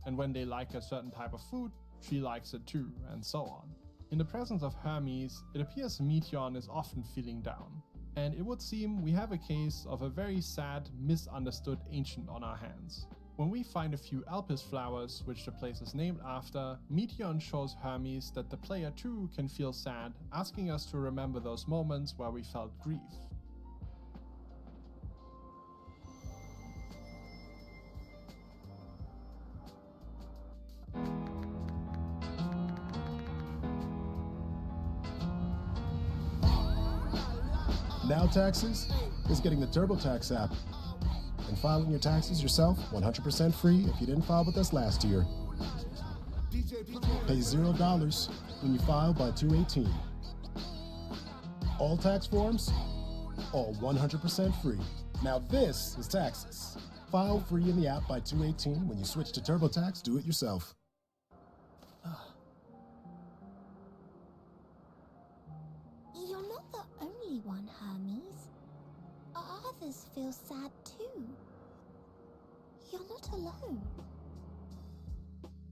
Speaker 9: And when they like a certain type of food, she likes it too, and so on. In the presence of Hermes, it appears Meteon is often feeling down. And it would seem we have a case of a very sad, misunderstood ancient on our hands. When we find a few Elpis flowers, which the place is named after, Meteon shows Hermes that the player too can feel sad, asking us to remember those moments where we felt grief.
Speaker 5: Now taxes is getting the TurboTax app. And filing your taxes yourself, 100% free if you didn't file with us last year. Pay $0 when you file by 2/18. All tax forms, all 100% free. Now this is taxes. File free in the app by 2/18. When you switch to TurboTax, do it yourself.
Speaker 11: You're not the only one, Hermes. Others feel sad too. You're not alone.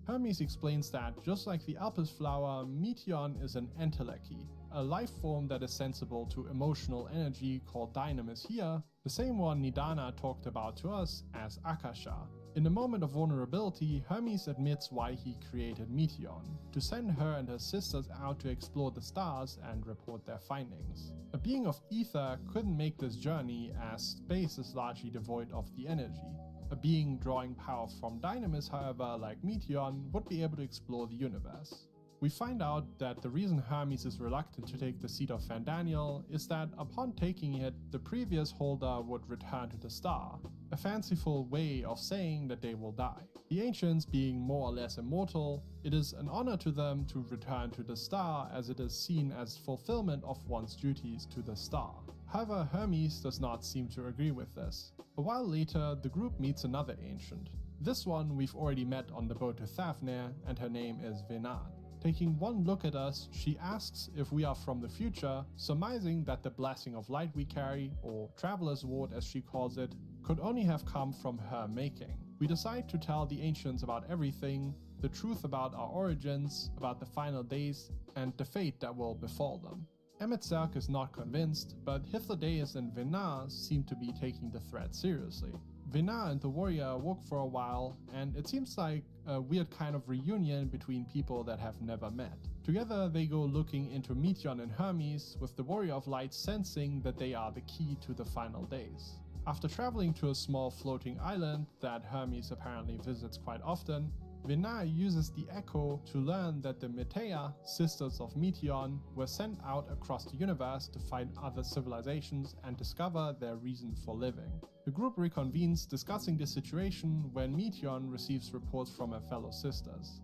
Speaker 9: Hermes explains that, just like the Elpis flower, Meteon is an entelechy, a life form that is sensible to emotional energy called dynamis here, the same one Nidana talked about to us as Akasha. In a moment of vulnerability, Hermes admits why he created Meteon, to send her and her sisters out to explore the stars and report their findings. A being of ether couldn't make this journey, as space is largely devoid of the energy. A being drawing power from dynamis, however, like Meteon, would be able to explore the universe. We find out that the reason Hermes is reluctant to take the seat of Fandaniel is that upon taking it, the previous holder would return to the star, a fanciful way of saying that they will die. The ancients being more or less immortal, it is an honor to them to return to the star, as it is seen as fulfillment of one's duties to the star. However, Hermes does not seem to agree with this. A while later, the group meets another ancient. This one we've already met on the boat to Thafnir, and her name is Venad. Taking one look at us, she asks if we are from the future, surmising that the blessing of light we carry, or Traveler's Ward as she calls it, could only have come from her making. We decide to tell the ancients about everything, the truth about our origins, about the final days, and the fate that will befall them. Emet-Zerk is not convinced, but Hythlodaeus and Venar seem to be taking the threat seriously. Venar and the warrior woke for a while, and it seems like a weird kind of reunion between people that have never met. Together they go looking into Meteion and Hermes, with the warrior of light sensing that they are the key to the final days. After traveling to a small floating island that Hermes apparently visits quite often, Venar uses the Echo to learn that the Metea, sisters of Meteion, were sent out across the universe to find other civilizations and discover their reason for living. The group reconvenes discussing the situation when Meteion receives reports from her fellow sisters.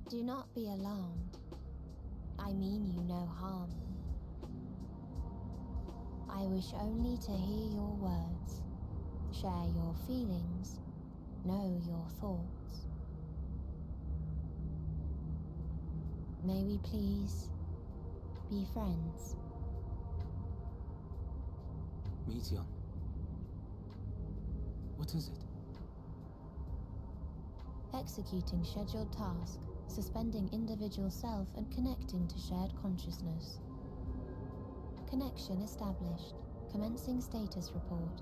Speaker 8: Do not be alarmed. I mean you no harm. I wish only to hear your words, share your feelings, know your thoughts. May we please be friends?
Speaker 4: Meteion. What is it?
Speaker 8: Executing scheduled task, suspending individual self and connecting to shared consciousness. Connection established. Commencing status report.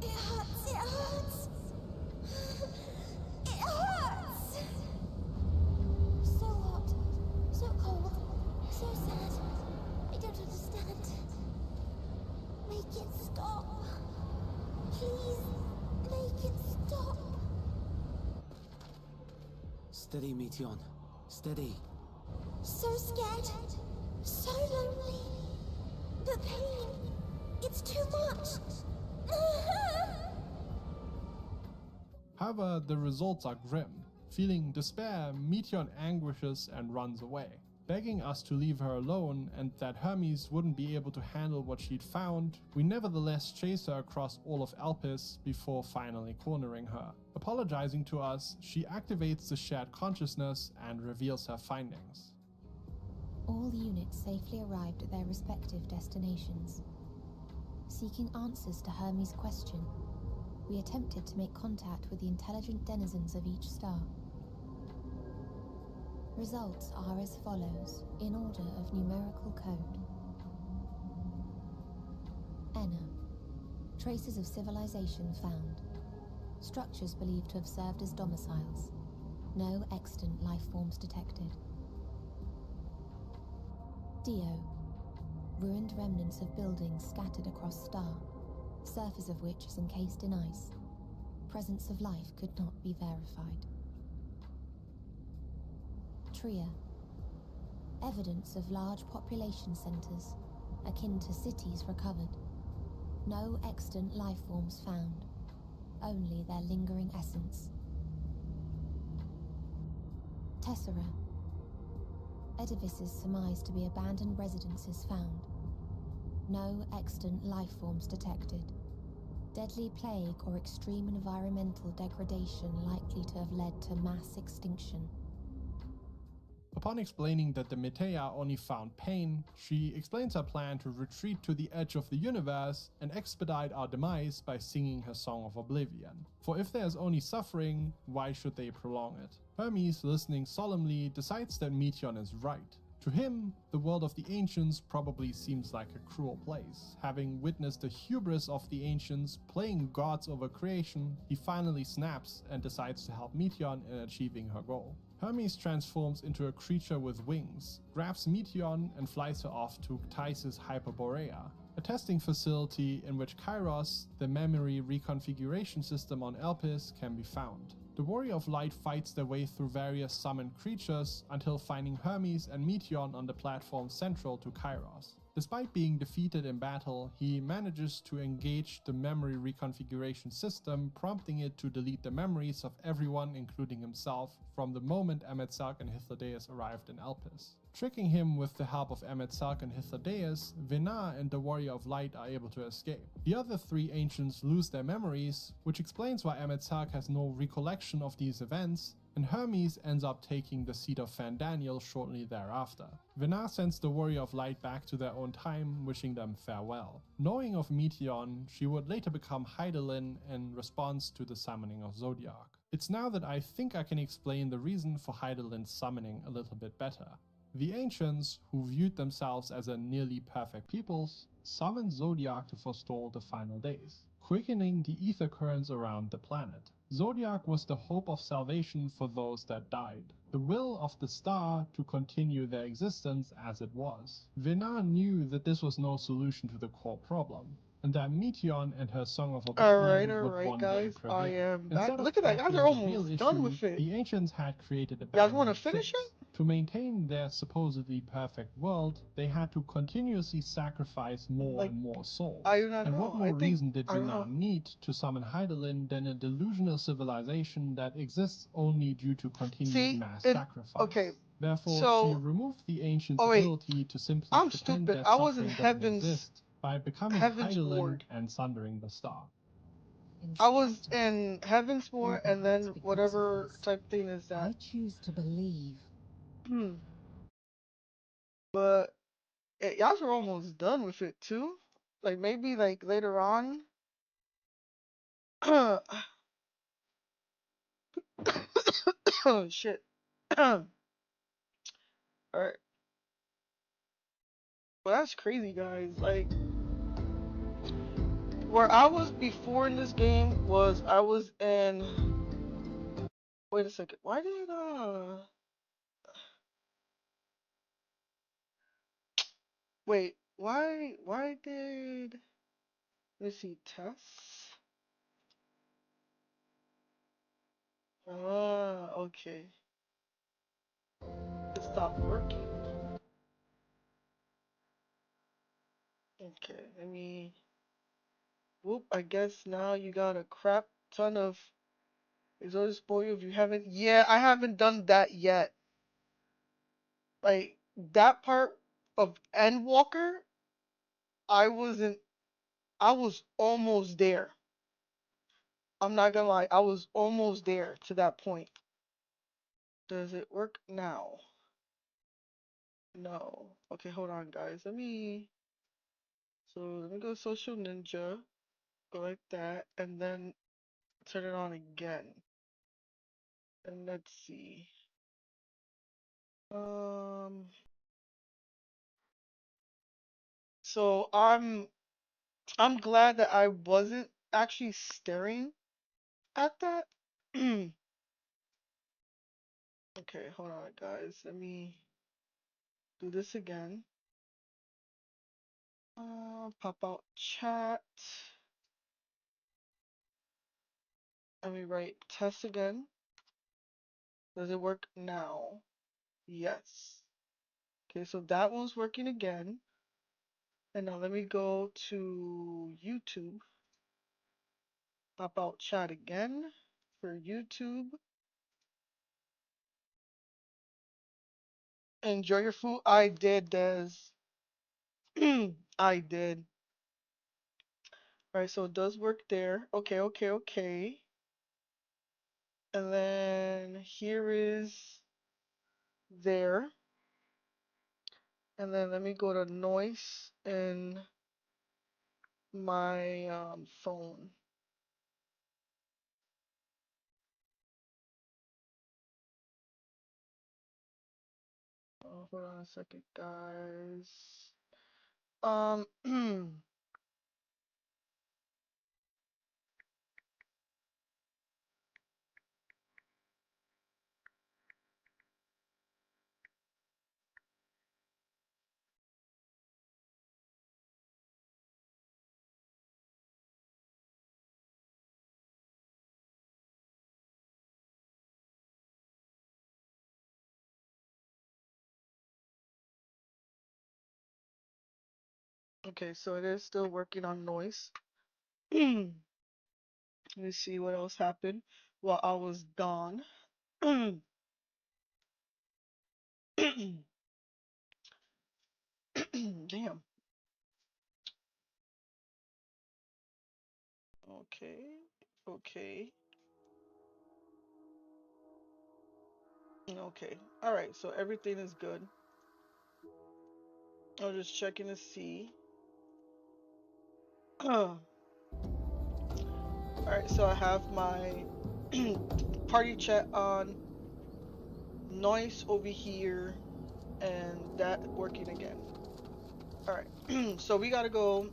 Speaker 11: It hurts, it hurts. It hurts. So hot, so cold, so sad. I don't understand. Make it stop. Please, make it stop.
Speaker 4: Steady, Meteion. Steady.
Speaker 11: So scared, so lonely. The pain, it's too much.
Speaker 9: However, the results are grim. Feeling despair, Meteion anguishes and runs away, begging us to leave her alone and that Hermes wouldn't be able to handle what she'd found. We nevertheless chase her across all of Elpis before finally cornering her. Apologizing to us, she activates the shared consciousness and reveals her findings.
Speaker 8: All units safely arrived at their respective destinations. Seeking answers to Hermes' question, we attempted to make contact with the intelligent denizens of each star. Results are as follows, in order of numerical code. Enna. Traces of civilization found. Structures believed to have served as domiciles. No extant life forms detected. Dio. Ruined remnants of buildings scattered across star, surface of which is encased in ice. Presence of life could not be verified. Tria. Evidence of large population centers, akin to cities recovered. No extant life forms found, only their lingering essence. Tessera. Edifices surmised to be abandoned residences found. No extant life forms detected. Deadly plague or extreme environmental degradation likely to have led to mass extinction.
Speaker 9: Upon explaining that the Metea only found pain, she explains her plan to retreat to the edge of the universe and expedite our demise by singing her Song of Oblivion. For if there is only suffering, why should they prolong it? Hermes, listening solemnly, decides that Meteion is right. To him, the world of the ancients probably seems like a cruel place. Having witnessed the hubris of the ancients playing gods over creation, he finally snaps and decides to help Meteion in achieving her goal. Hermes transforms into a creature with wings, grabs Meteion and flies her off to Thais' Hyperborea, a testing facility in which Kairos, the memory reconfiguration system on Elpis, can be found. The Warrior of Light fights their way through various summoned creatures until finding Hermes and Meteion on the platform central to Kairos. Despite being defeated in battle, he manages to engage the memory reconfiguration system, prompting it to delete the memories of everyone, including himself, from the moment Emet-Zerk and Hythlodaeus arrived in Elpis. Tricking him with the help of Emet-Zerk and Hythlodaeus, Venar and the Warrior of Light are able to escape. The other three ancients lose their memories, which explains why Emet-Zerk has no recollection of these events, and Hermes ends up taking the seat of Fandaniel shortly thereafter. Venar sends the Warrior of Light back to their own time, wishing them farewell. Knowing of Meteon, she would later become Hydaelyn in response to the summoning of Zodiac. It's now that I think I can explain the reason for Hydaelyn's summoning a little bit better. The ancients, who viewed themselves as a nearly perfect peoples, summoned Zodiac to forestall the final days, quickening the ether currents around the planet. Zodiac was the hope of salvation for those that died, the will of the star to continue their existence as it was. Venar knew that this was no solution to the core problem, and that Meteon and her Song of Oblivion would one day
Speaker 6: Alright, guys. I
Speaker 9: prevail.
Speaker 6: am back.
Speaker 9: Instead of
Speaker 6: Look at that. Guys
Speaker 9: tackling
Speaker 6: are
Speaker 9: the real
Speaker 6: almost done
Speaker 9: issue,
Speaker 6: with it.
Speaker 9: the ancients had created a
Speaker 6: You guys
Speaker 9: better
Speaker 6: want to
Speaker 9: way
Speaker 6: finish
Speaker 9: fix.
Speaker 6: it?
Speaker 9: To maintain their supposedly perfect world, they had to continuously sacrifice more and more souls.
Speaker 6: I do not
Speaker 9: And
Speaker 6: know.
Speaker 9: what more
Speaker 6: I think
Speaker 9: reason did
Speaker 6: I don't know.
Speaker 9: Venar need to summon Hydaelyn than a delusional civilization that exists only due to continued mass sacrifice?
Speaker 6: Okay.
Speaker 9: Therefore, she
Speaker 6: So,
Speaker 9: removed the ancients'
Speaker 6: oh wait,
Speaker 9: ability to simply
Speaker 6: I'm
Speaker 9: pretend
Speaker 6: stupid.
Speaker 9: that
Speaker 6: I was in
Speaker 9: suffering doesn't exist by becoming
Speaker 6: Heaven's
Speaker 9: Hydaelyn
Speaker 6: Ward.
Speaker 9: and sundering the star.
Speaker 6: I was in Heaven's Ward, and then whatever type thing is that.
Speaker 21: I choose to believe.
Speaker 6: But y'all are almost done with it too. Like maybe like later on. Oh shit. Alright. Well, that's crazy, guys. Like, where I was before in this game was I was in. Wait a second. Why did Wait. Why did? Let's see. Tests. Ah. Okay. It stopped working. Okay. Let me. Whoop. I guess now you got a crap ton of. Exotic spoil if you haven't. Yeah, I haven't done that yet. Like that part of Endwalker, I wasn't. I was almost there. I'm not gonna lie, I was almost there to that point. Does it work now? No. Okay, hold on, guys. Let me go Social Ninja, go like that, and then turn it on again. And let's see. So I'm glad that I wasn't actually staring at that. Okay, hold on, guys. Let me do this again. Pop out chat. Let me write test again. Does it work now? Yes. Okay, so that one's working again. And now let me go to YouTube. Pop out chat again for YouTube. Enjoy your food. I did, Des. I did. Alright, so it does work there. Okay, okay, okay. And then here is there. And then let me go to noise in my phone. Oh, hold on a second, guys. Okay, so it is still working on noise. Let me see what else happened while I was gone. Damn. Okay. Okay. Okay. Alright, so everything is good. I'm just checking to see. Alright, so I have my party chat on, noise over here, and that working again. Alright, so we gotta go.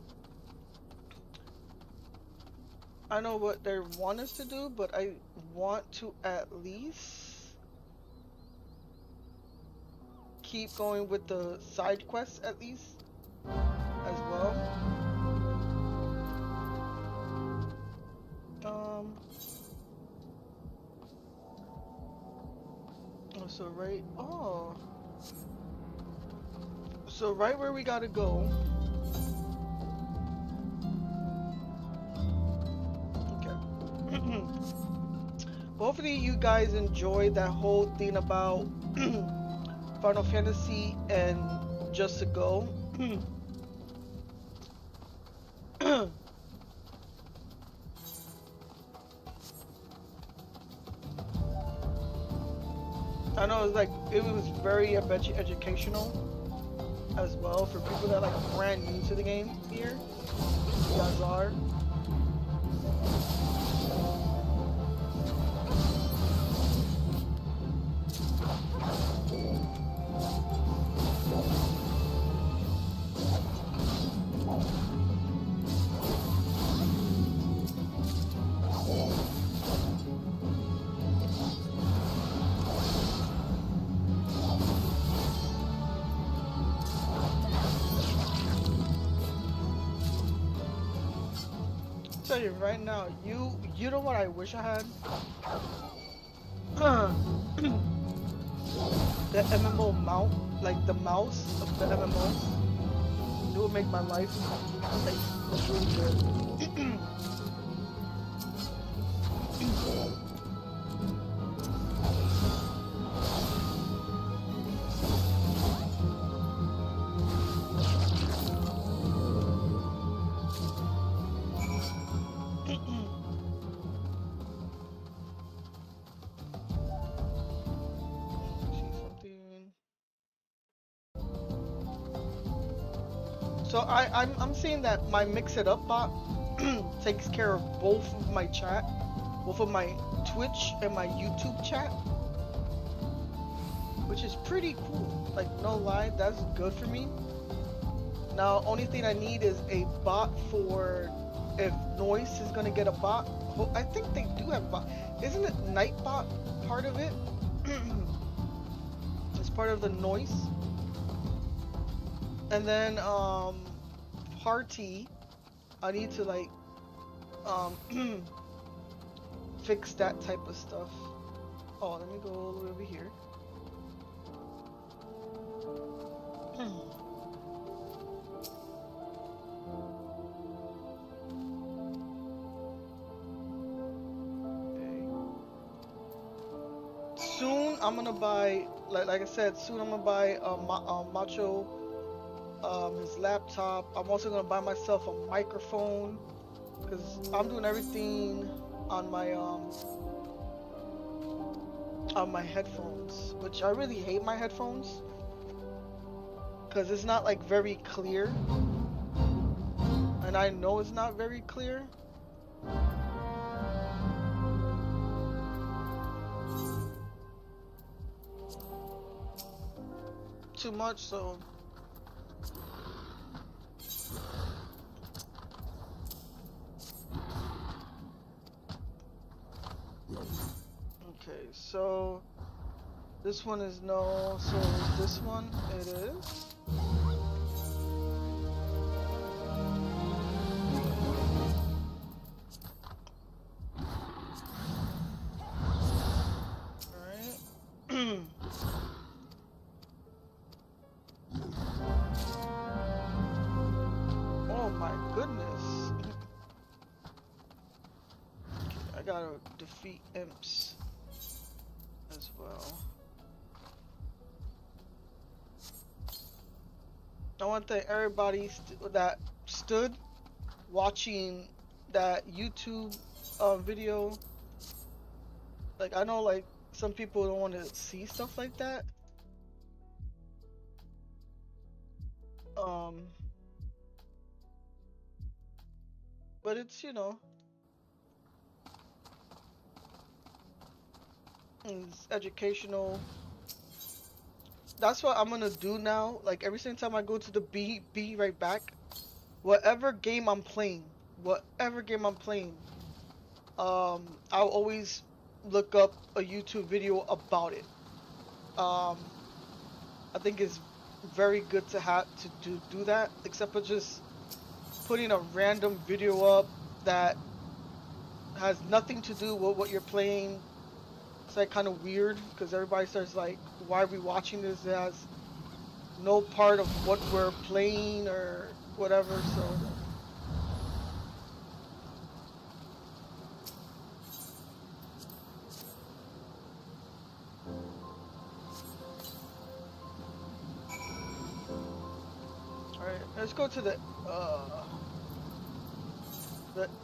Speaker 6: I know what they want us to do, but I want to at least keep going with the side quests at least as well. So right where we gotta go. Okay. Hopefully you guys enjoyed that whole thing about Final Fantasy and Just to Go. I know it was very educational as well for people that like brand new to the game here. You guys are. Tell you right now, you know what I wish I had? The MMO mount, like the mouse of the MMO. It would make my life like really good. So I'm seeing that my Mix It Up bot takes care of both of my chat, both of my Twitch and my YouTube chat, which is pretty cool. Like no lie, that's good for me. Now only thing I need is a bot for if Noise is gonna get a bot. Well, I think they do have a bot. Isn't it Nightbot part of it? It's part of the Noise. And then Party, I need to like fix that type of stuff. Oh, let me go all the way over here. Soon I'm gonna buy, like I said, soon I'm gonna buy Macho his laptop. I'm also gonna buy myself a microphone because I'm doing everything on my headphones, which I really hate my headphones because it's not like very clear, and I know it's not very clear. Too much, so okay, so this one is no, so this one it is. Alright. Oh my goodness. Okay, I gotta defeat imps as well. I want to thank everybody that stood watching that YouTube video. Like I know like some people don't want to see stuff like that. But it's, you know, it's educational. That's what I'm gonna do now. Like every single time I go to the be right back. Whatever game I'm playing, I'll always look up a YouTube video about it. I think it's very good to have to do that, except for just putting a random video up that has nothing to do with what you're playing. It's like kind of weird because everybody starts like, why are we watching this? It has no part of what we're playing or whatever, so. Alright, let's go to the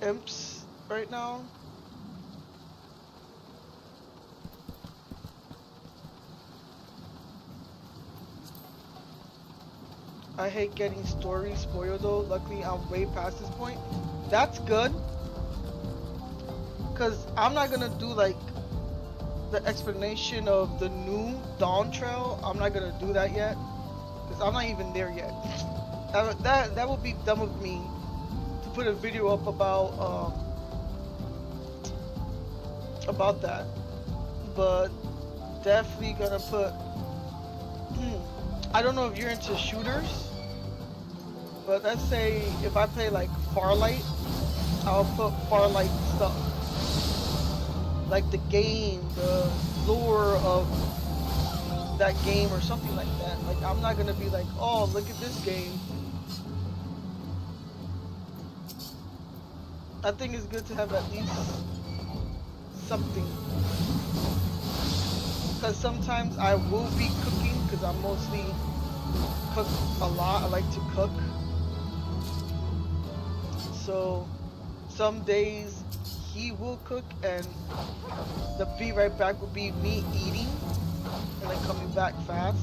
Speaker 6: imps right now. I hate getting stories spoiled though. Luckily, I'm way past this point. That's good. Because I'm not going to do like the explanation of the new Dawn Trail. I'm not going to do that yet. Because I'm not even there yet. That would be dumb of me to put a video up about that. But definitely going to put... I don't know if you're into shooters. But let's say if I play like Farlight, I'll put Farlight stuff. Like the game, the lore of that game or something like that. Like I'm not gonna be like, oh, look at this game. I think it's good to have at least something. Because sometimes I will be cooking, because I mostly cook a lot. I like to cook. So some days he will cook and the be right back will be me eating and then coming back fast.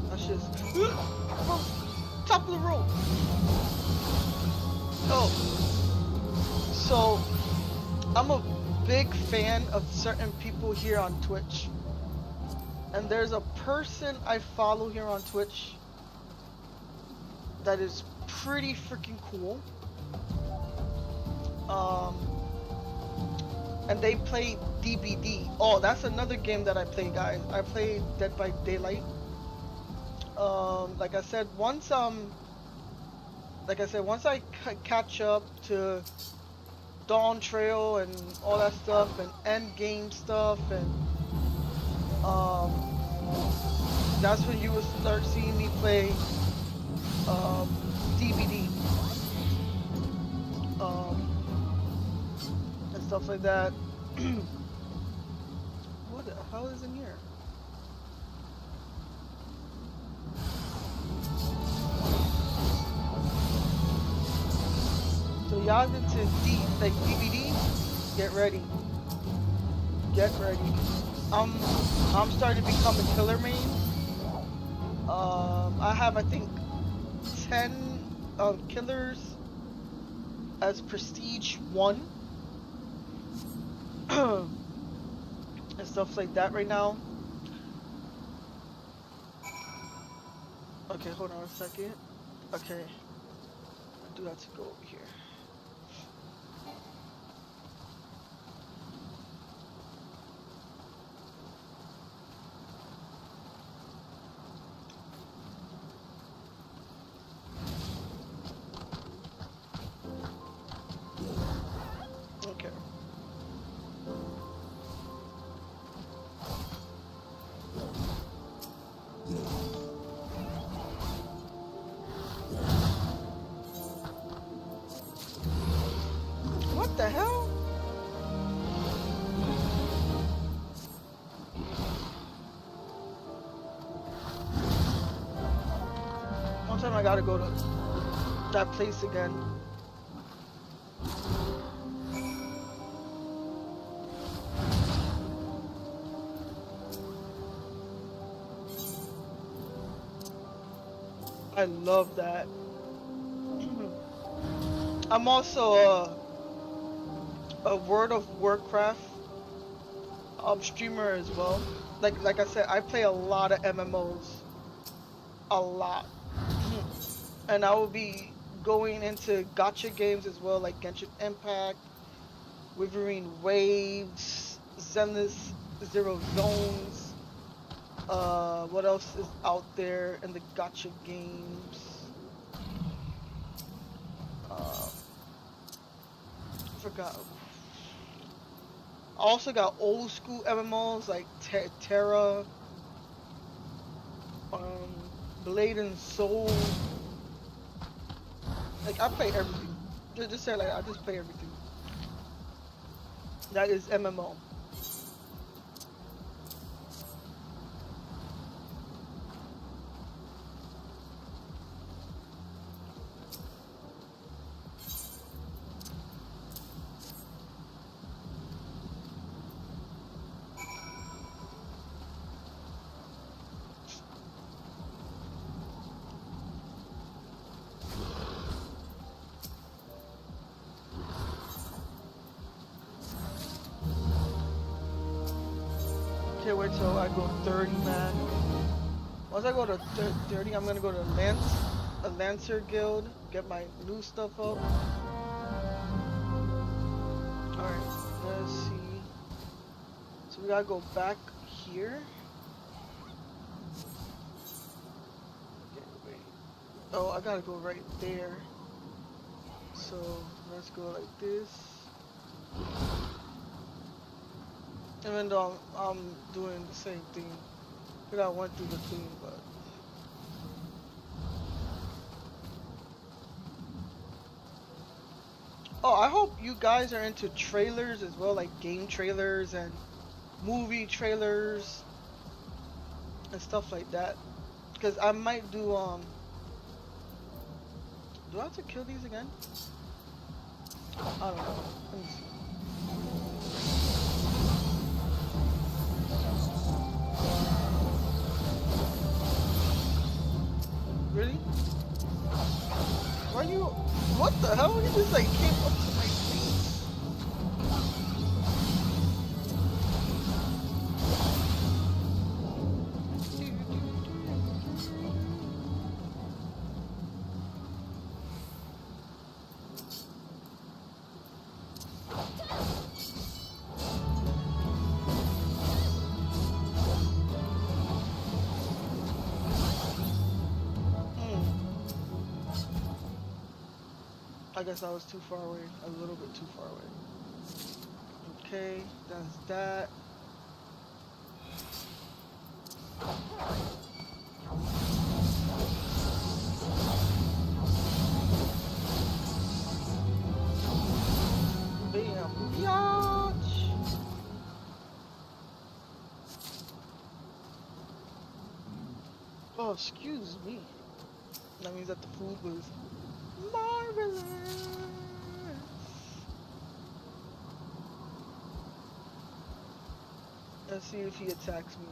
Speaker 6: That's just top of the rope. Oh, so I'm a big fan of certain people here on Twitch, and there's a person I follow here on Twitch that is pretty freaking cool. And they play DBD. Oh, that's another game that I play, guys. I play Dead by Daylight. Like I said, once I catch up to Dawn Trail and all that stuff and endgame stuff, and that's when you will start seeing me play DBD and stuff like that. What the hell is in here? So y'all into like DVD? Get ready. Get ready. I'm starting to become a killer main. I have I think 10 killers as prestige 1 and stuff like that right now. Okay, hold on a second. Okay, I do have to go over here. Okay. I gotta go to that place again. I love that. I'm also a World of Warcraft streamer as well. Like I said, I play a lot of MMOs. A lot. And I will be going into gacha games as well, like Genshin Impact, Wyvern Waves, Zenless Zero Zones. What else is out there in the gacha games? I forgot. I also got old school MMOs like Terra, Blade and Soul. Like I play everything. Just say like I just play everything. That is MMO. Can't wait till I go 30, man. Once I go to 30, I'm gonna go to a Lancer guild, get my new stuff up. Alright, let's see. So we gotta go back here. Okay, wait. Oh, I gotta go right there. So let's go like this. Even though I'm doing the same thing, because I went through the thing, but oh, I hope you guys are into trailers as well, like game trailers and movie trailers and stuff like that. Because I might do I have to kill these again? I don't know. Let me see. Really? Why you? What the hell? You just like came up to my face. I guess I was too far away, a little bit too far away. Okay, that's that. Bam, biatch! Oh, excuse me. That means that the food was marvelous. Let's see if he attacks me.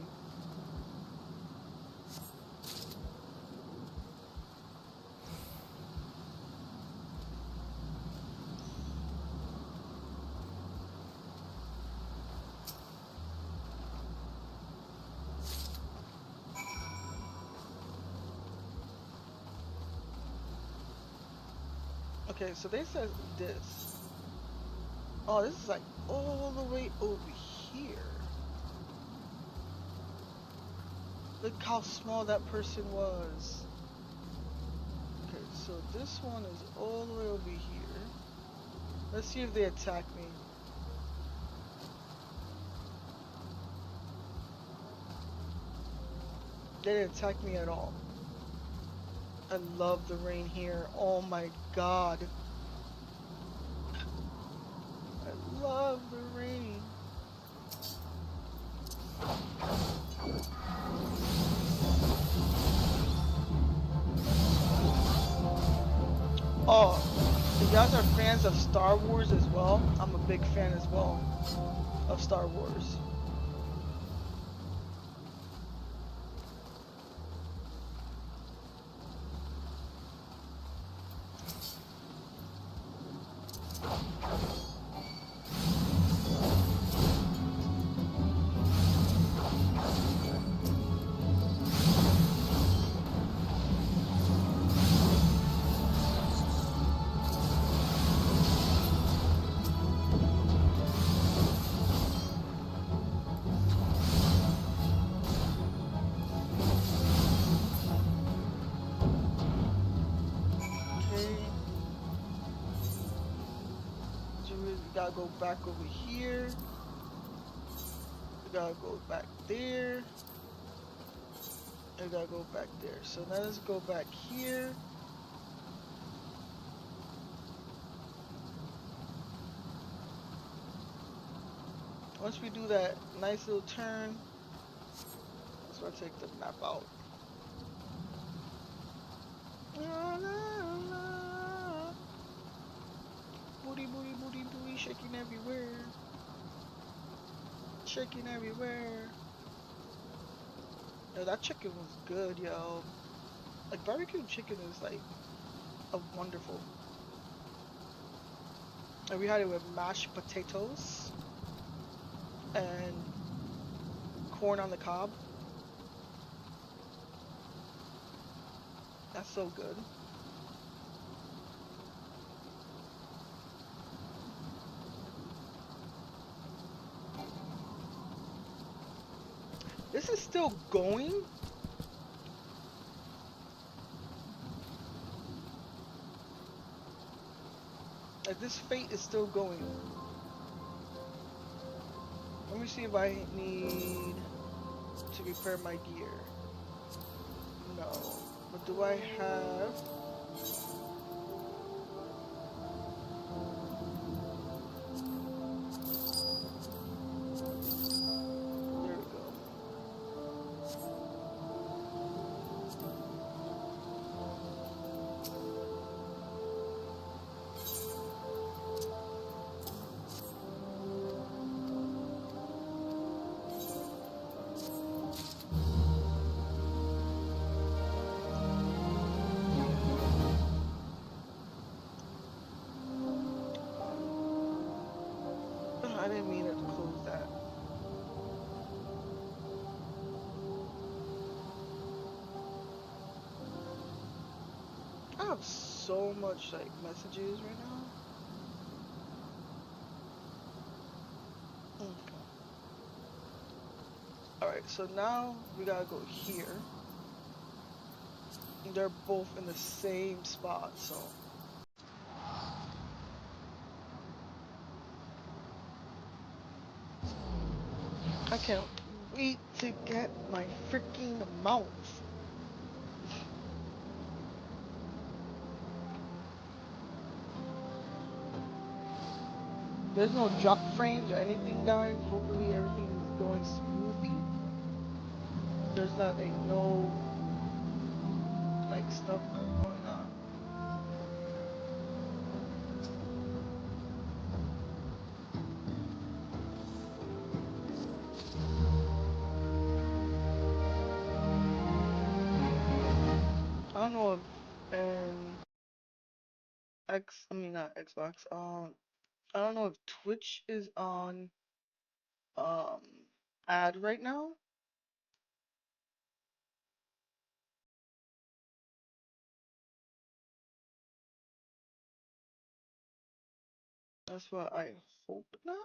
Speaker 6: Okay, so they said this. Oh, this is like all the way over here. Look how small that person was. Okay, so this one is all the way over here. Let's see if they attack me. They didn't attack me at all. I love the rain here. Oh my god. I love the rain. Oh, if you guys are fans of Star Wars as well, I'm a big fan as well of Star Wars. Okay. So we gotta go back over here. We gotta go back there. We gotta go back there. So now let's go back here. Once we do that nice little turn, that's where I take the map out. La, la, la. Booty, booty, booty, booty, shaking everywhere. Shaking everywhere. Yo, that chicken was good, yo. Like, barbecue chicken is, like, a wonderful. And we had it with mashed potatoes and corn on the cob. That's so good. This is still going? Like, this fate is still going. Let me see if I need to repair my gear. No. But do I have... There we go. I didn't mean to close that. I have so much like messages right now. Okay. Alright, so now we gotta go here. They're both in the same spot, so. I can't wait to get my freaking mount. There's no drop frames or anything, guys. Hopefully everything is going smoothly. There's not like no like stuff going on. I don't know if not Xbox. I don't know if Twitch is on ad right now. That's what I hope not.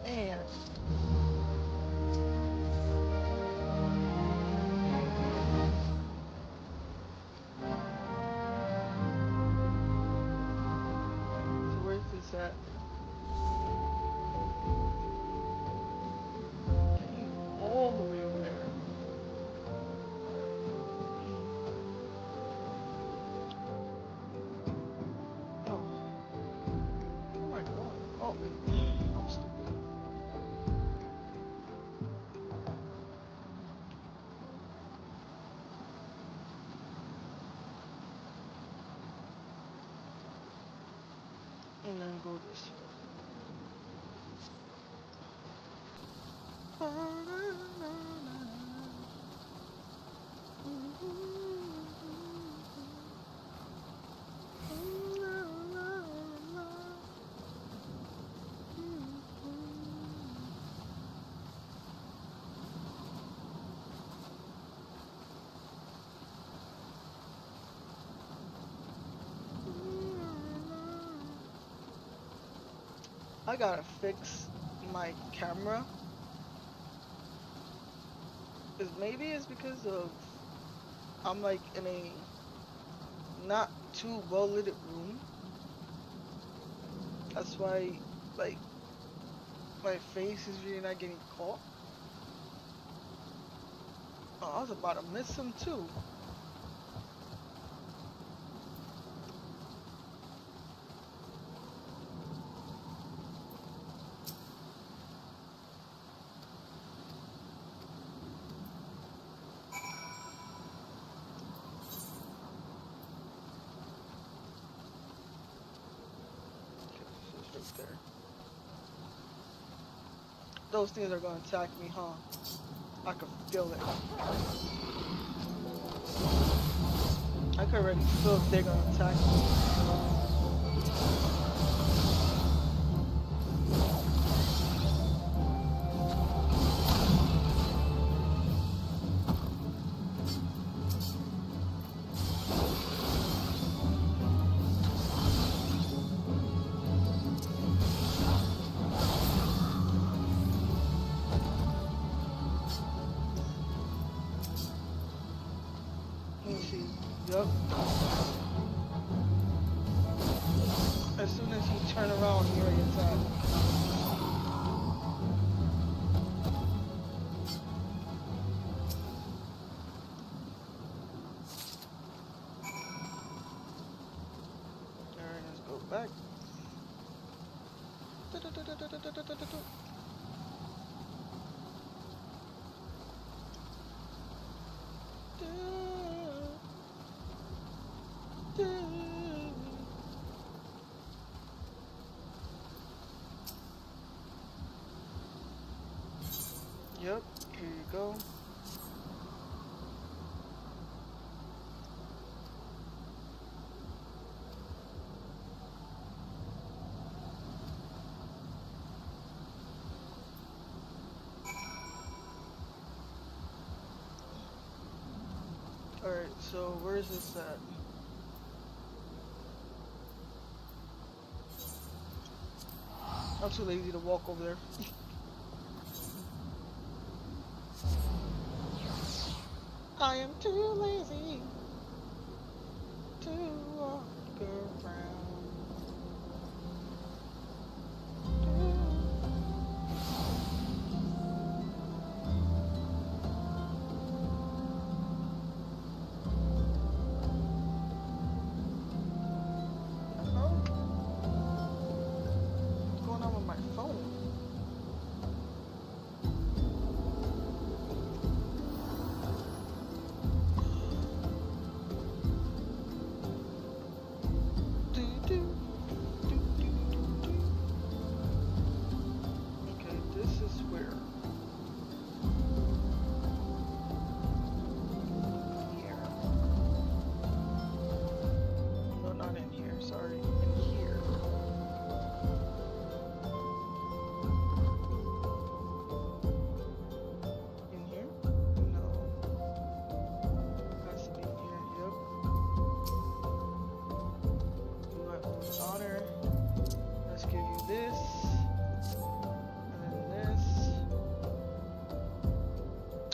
Speaker 6: Man. So where's this at? Getting all the way over there. And then go this way. I gotta fix my camera. Maybe it's because of I'm like in a not too well lit room. That's why like my face is really not getting caught. Oh, I was about to miss him too. There. Those things are gonna attack me, huh? I can feel it. I can already feel if they're gonna attack me. Yep. As soon as he turn around, he already attacked. Alright, let's go back. Yep, here you go. Alright, so where is this at? I'm too lazy to walk over there. I am too lazy to walk around. What's going on with my phone?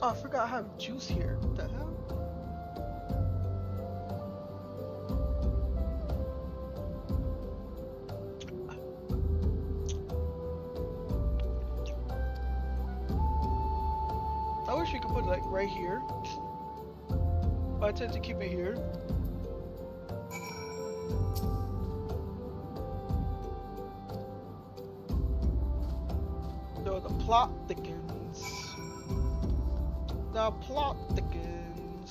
Speaker 6: Oh, I forgot I have juice here. What the hell? I wish we could put it like right here. But I tend to keep it here. So the plot thickens. The plot thickens.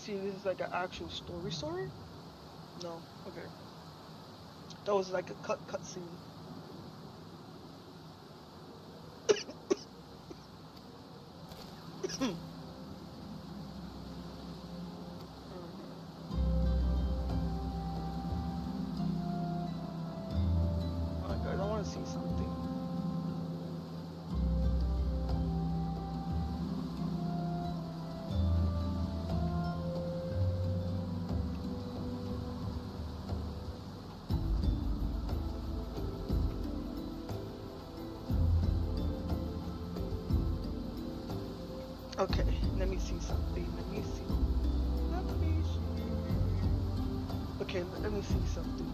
Speaker 6: see if this is like an actual story? No. Okay. That was like a cut scene. Alright guys, I wanna see something. Okay, let me see something. Let me see. Okay, let me see something.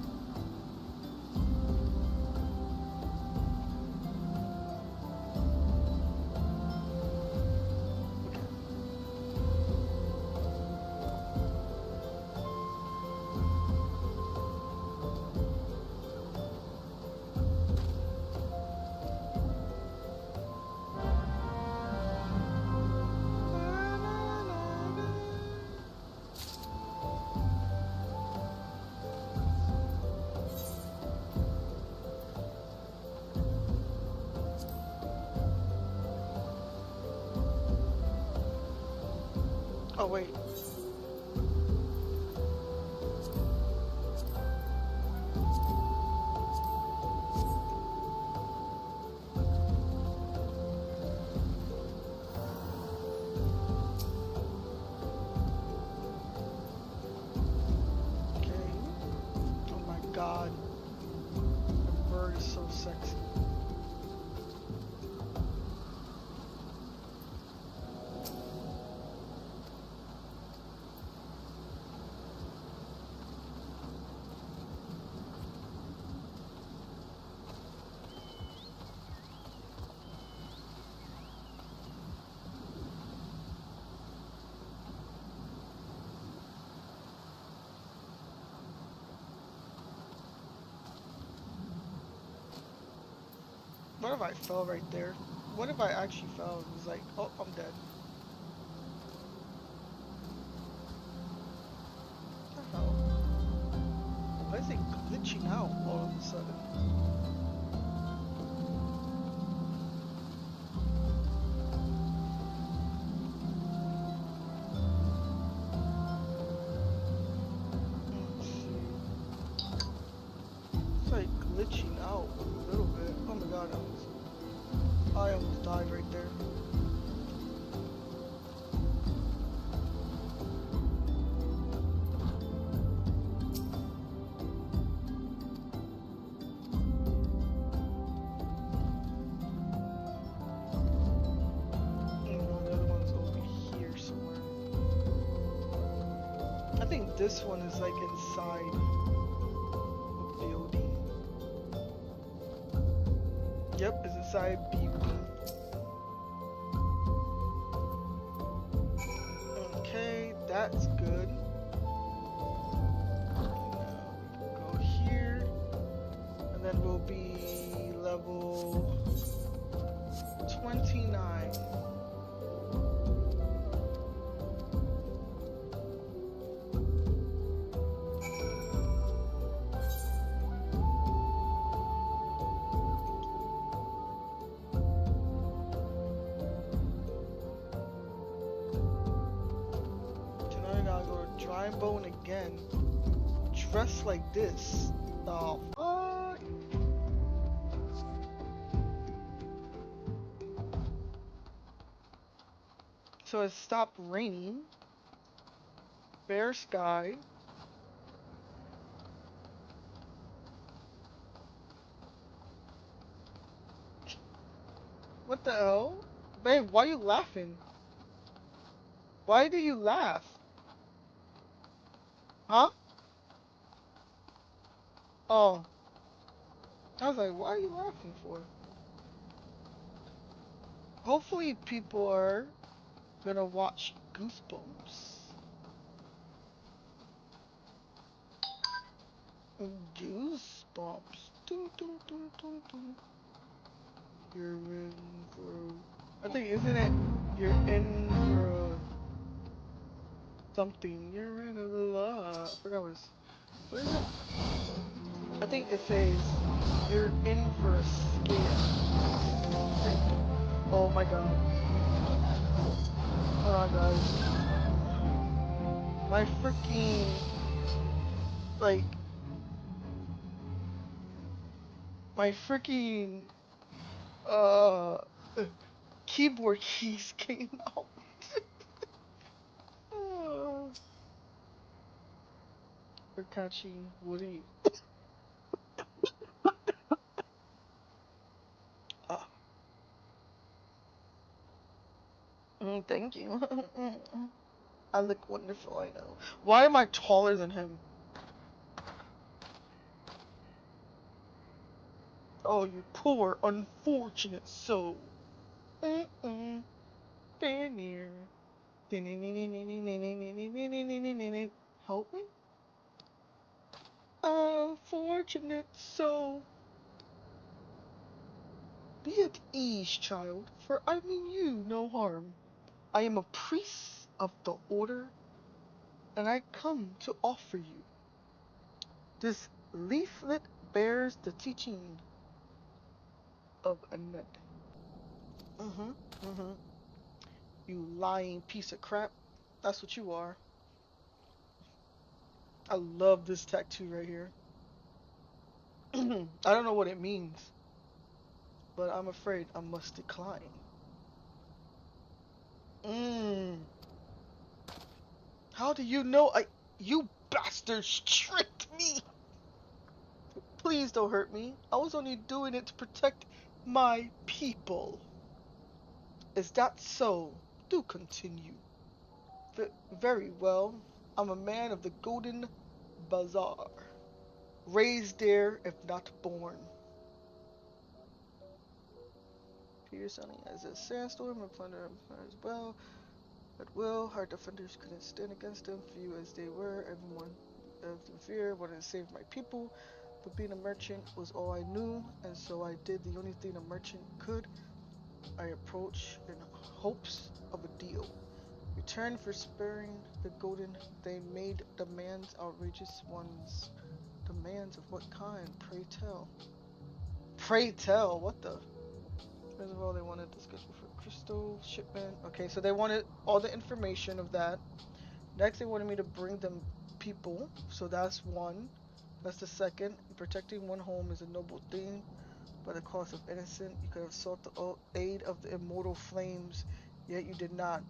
Speaker 6: Oh wait. Okay. Oh my god. The bird is so sexy. What if I fell right there? What if I actually fell and was like, oh, I'm dead? What the hell? Why is it glitching out all of a sudden? It's like glitching out a little bit. Oh my god, I almost died right there. No, the other one's over here somewhere. I think this one is like inside a building. Yep, it's inside a building. Okay, that's good. Now we go here, and then we'll be level 29. So now I gotta go to Dry Bone again. Dressed like this. Oh, fuck. So it stopped raining. Fair sky. What the hell? Babe, why are you laughing? Why do you laugh? Huh? Oh. I was like, why are you laughing for? Hopefully people are gonna watch Goosebumps. Goosebumps. Dun, dun, dun, dun, dun. You're in for... I think, isn't it? You're in for something. You're in love. I forgot what is it? I think it says you're in for a scare. Oh my god. Hold on, guys. My freaking like my freaking keyboard keys came out. We're catching Woody. Thank you. I look wonderful, I know. Why am I taller than him? Oh, you poor, unfortunate soul. Stand near. Help me? Unfortunate soul. Be at ease, child, for I mean you no harm. I am a priest of the order, and I come to offer you. This leaflet bears the teaching of Annette. You lying piece of crap. That's what you are. I love this tattoo right here. I don't know what it means, but I'm afraid I must decline. How do you know you bastards tricked me? Please don't hurt me. I was only doing it to protect my people. Is that so? Do continue. Very well. I'm a man of the Golden Bazaar. Raised there, if not born. Peter selling as a sandstorm and plunder as well. At will, our defenders couldn't stand against them, few as they were. Everyone lived in fear, wanted to save my people. But being a merchant was all I knew, and so I did the only thing a merchant could. I approached in hopes of a deal. Return for sparing the golden, they made demands, outrageous ones. Demands of what kind? Pray tell. Pray tell, what the? First of all, they wanted the schedule for crystal shipment. Okay, so they wanted all the information of that. Next, they wanted me to bring them people. So that's one. That's the second. Protecting one home is a noble thing, but the cost of innocent. You could have sought the aid of the immortal flames, yet you did not.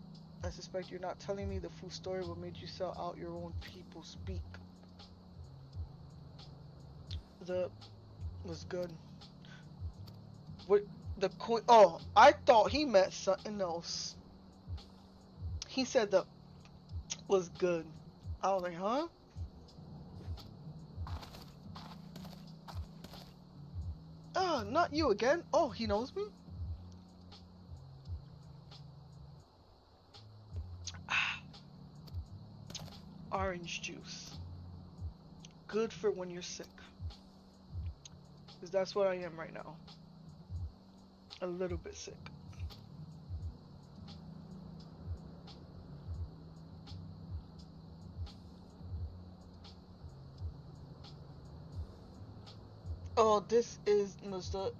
Speaker 6: I suspect you're not telling me the full story. What made you sell out your own people? Speak. The was good. What the queen? Oh, I thought he meant something else. He said the was good. I was like, huh? Ah, not you again. Oh, he knows me. Orange juice. Good for when you're sick. Because that's what I am right now. A little bit sick. Oh, this is Mr.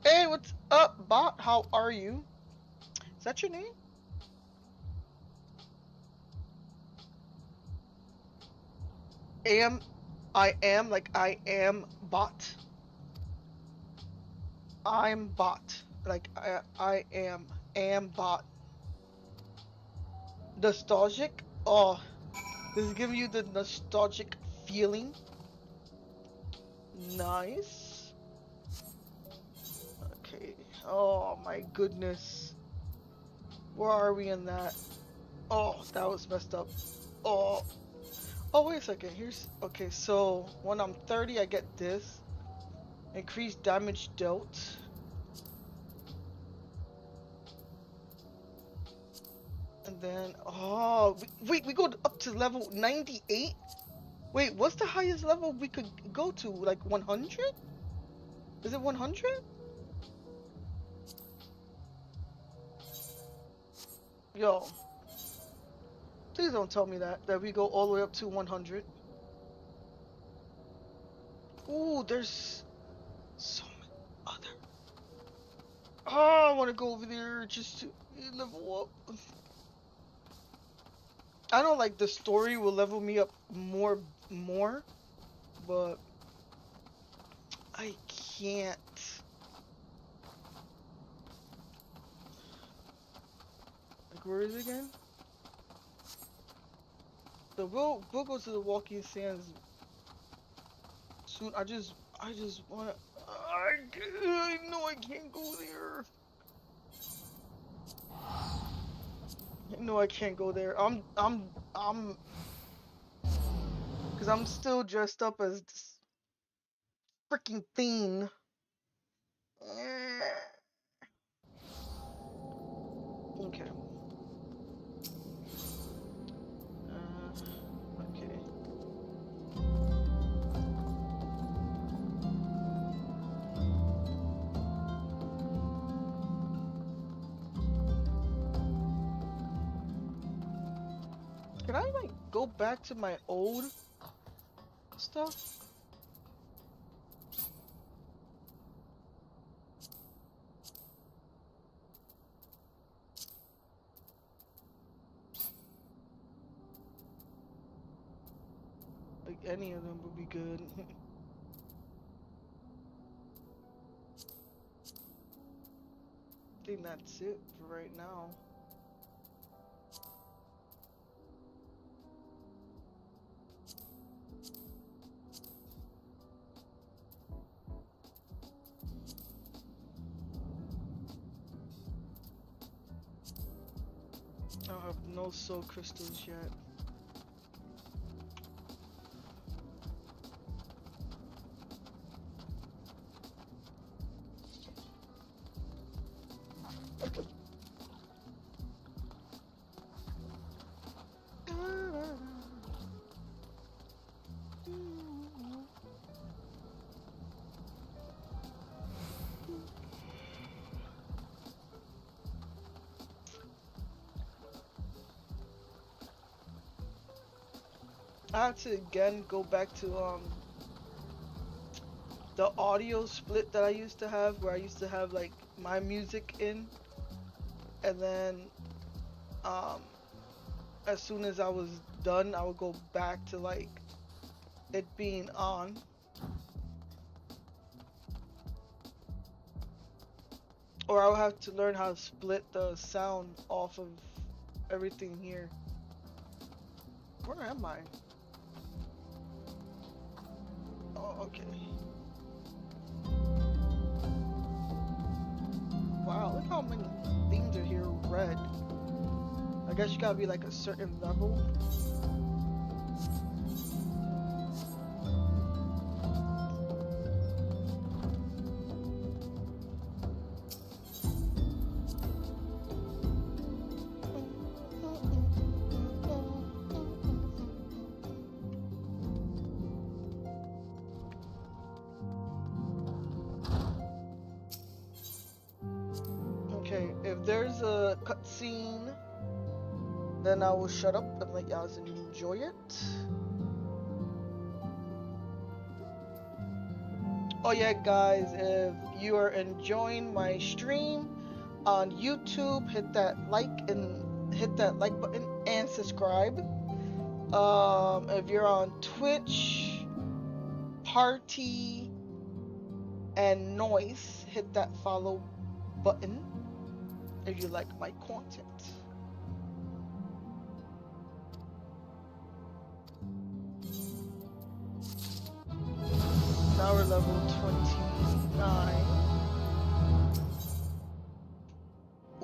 Speaker 6: Hey, what's up, bot? How are you? Is that your name? I am like I am bot. I'm bot. Like I am bot. Nostalgic? Oh, this is giving you the nostalgic feeling. Nice. Okay. Oh my goodness. Where are we in that? Oh, that was messed up. Oh. Oh, wait a second. Here's okay. So when I'm 30, I get this. Increased damage dealt. And then, oh, wait, we go up to level 98? Wait, what's the highest level we could go to? Like 100? Is it 100? Yo. Please don't tell me that we go all the way up to 100. Ooh, there's so many other. Oh, I want to go over there just to level up. I know, like, the story will level me up more, but I can't. Like, where is it again? So we'll go to the Walking Sands soon. I just wanna. I know I can't go there. No, I can't go there. Cause I'm still dressed up as this freaking thing. Okay. Okay. Can I like go back to my old stuff? Like any of them would be good. I think that's it for right now. I have no soul crystals yet. I had to again go back to the audio split that I used to have, where I used to have like my music in, and then as soon as I was done, I would go back to like it being on. Or I would have to learn how to split the sound off of everything here. Where am I? Oh, okay. Wow, look how many things are here red. I guess you gotta be like a certain level. Okay, if there's a cutscene, then I will shut up and let y'all enjoy it. Oh yeah, guys, if you are enjoying my stream on YouTube, hit that like button and subscribe. If you're on Twitch, Party, and Noise, hit that follow button if you like my content. Now we're level 29.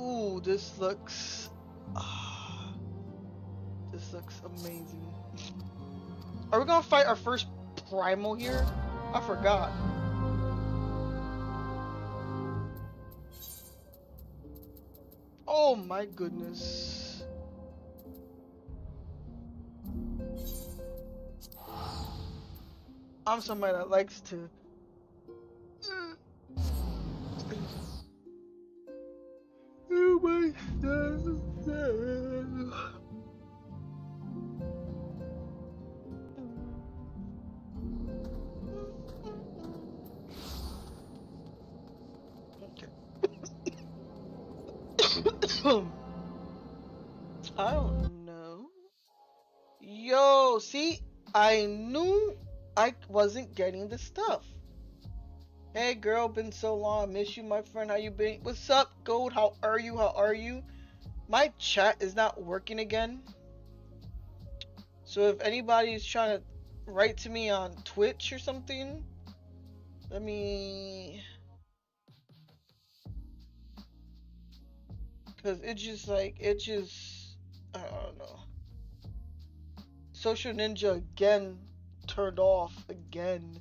Speaker 6: Ooh, this looks amazing. Are we gonna fight our first primal here? I forgot. Oh my goodness. I'm somebody that likes to oh my god. I don't know. Yo, see, I knew I wasn't getting the stuff. Hey girl, been so long. I miss you, my friend. How you been? What's up, Gold? How are you? How are you? My chat is not working again. So if anybody's trying to write to me on Twitch or something, let me... Because it's just like, I don't know. Social Ninja again turned off again.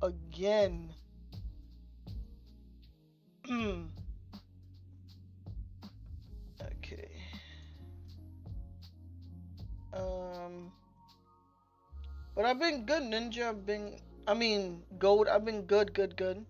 Speaker 6: Again. Okay. But I've been good, Ninja. Gold. I've been good.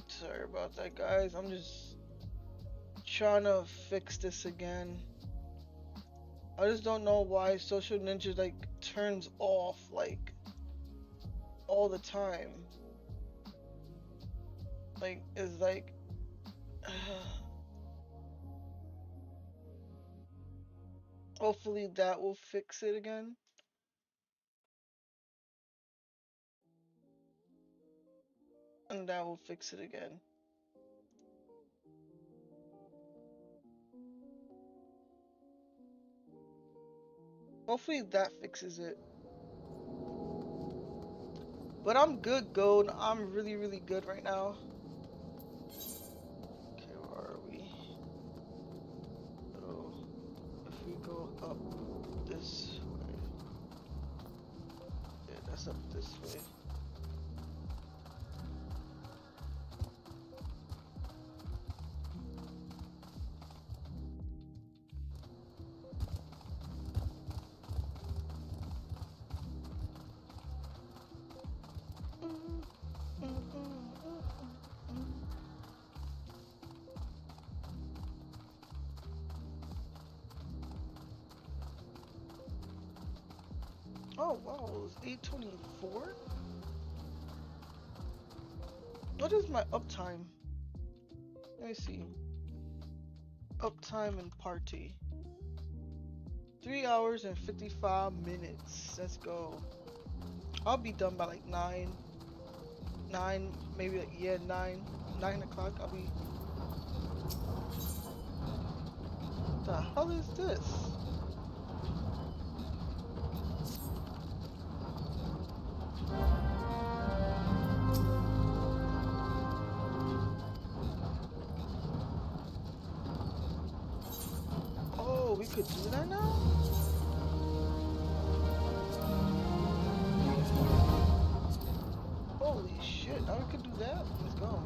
Speaker 6: Sorry about that, guys. I'm just trying to fix this again. I just don't know why Social Ninja like turns off like all the time. Like it's like hopefully that will fix it again. And that will fix it again. Hopefully that fixes it. But I'm good, Gold. I'm really good right now. Okay, where are we? So, if we go up this way. Yeah, that's up this way. Oh wow, it was 8:24? What is my uptime? Let me see. Uptime and party. 3 hours and 55 minutes. Let's go. I'll be done by like 9, maybe like, yeah, 9 o'clock. I'll be... What the hell is this? Oh, we could do that now? Holy shit, now we could do that? Let's go.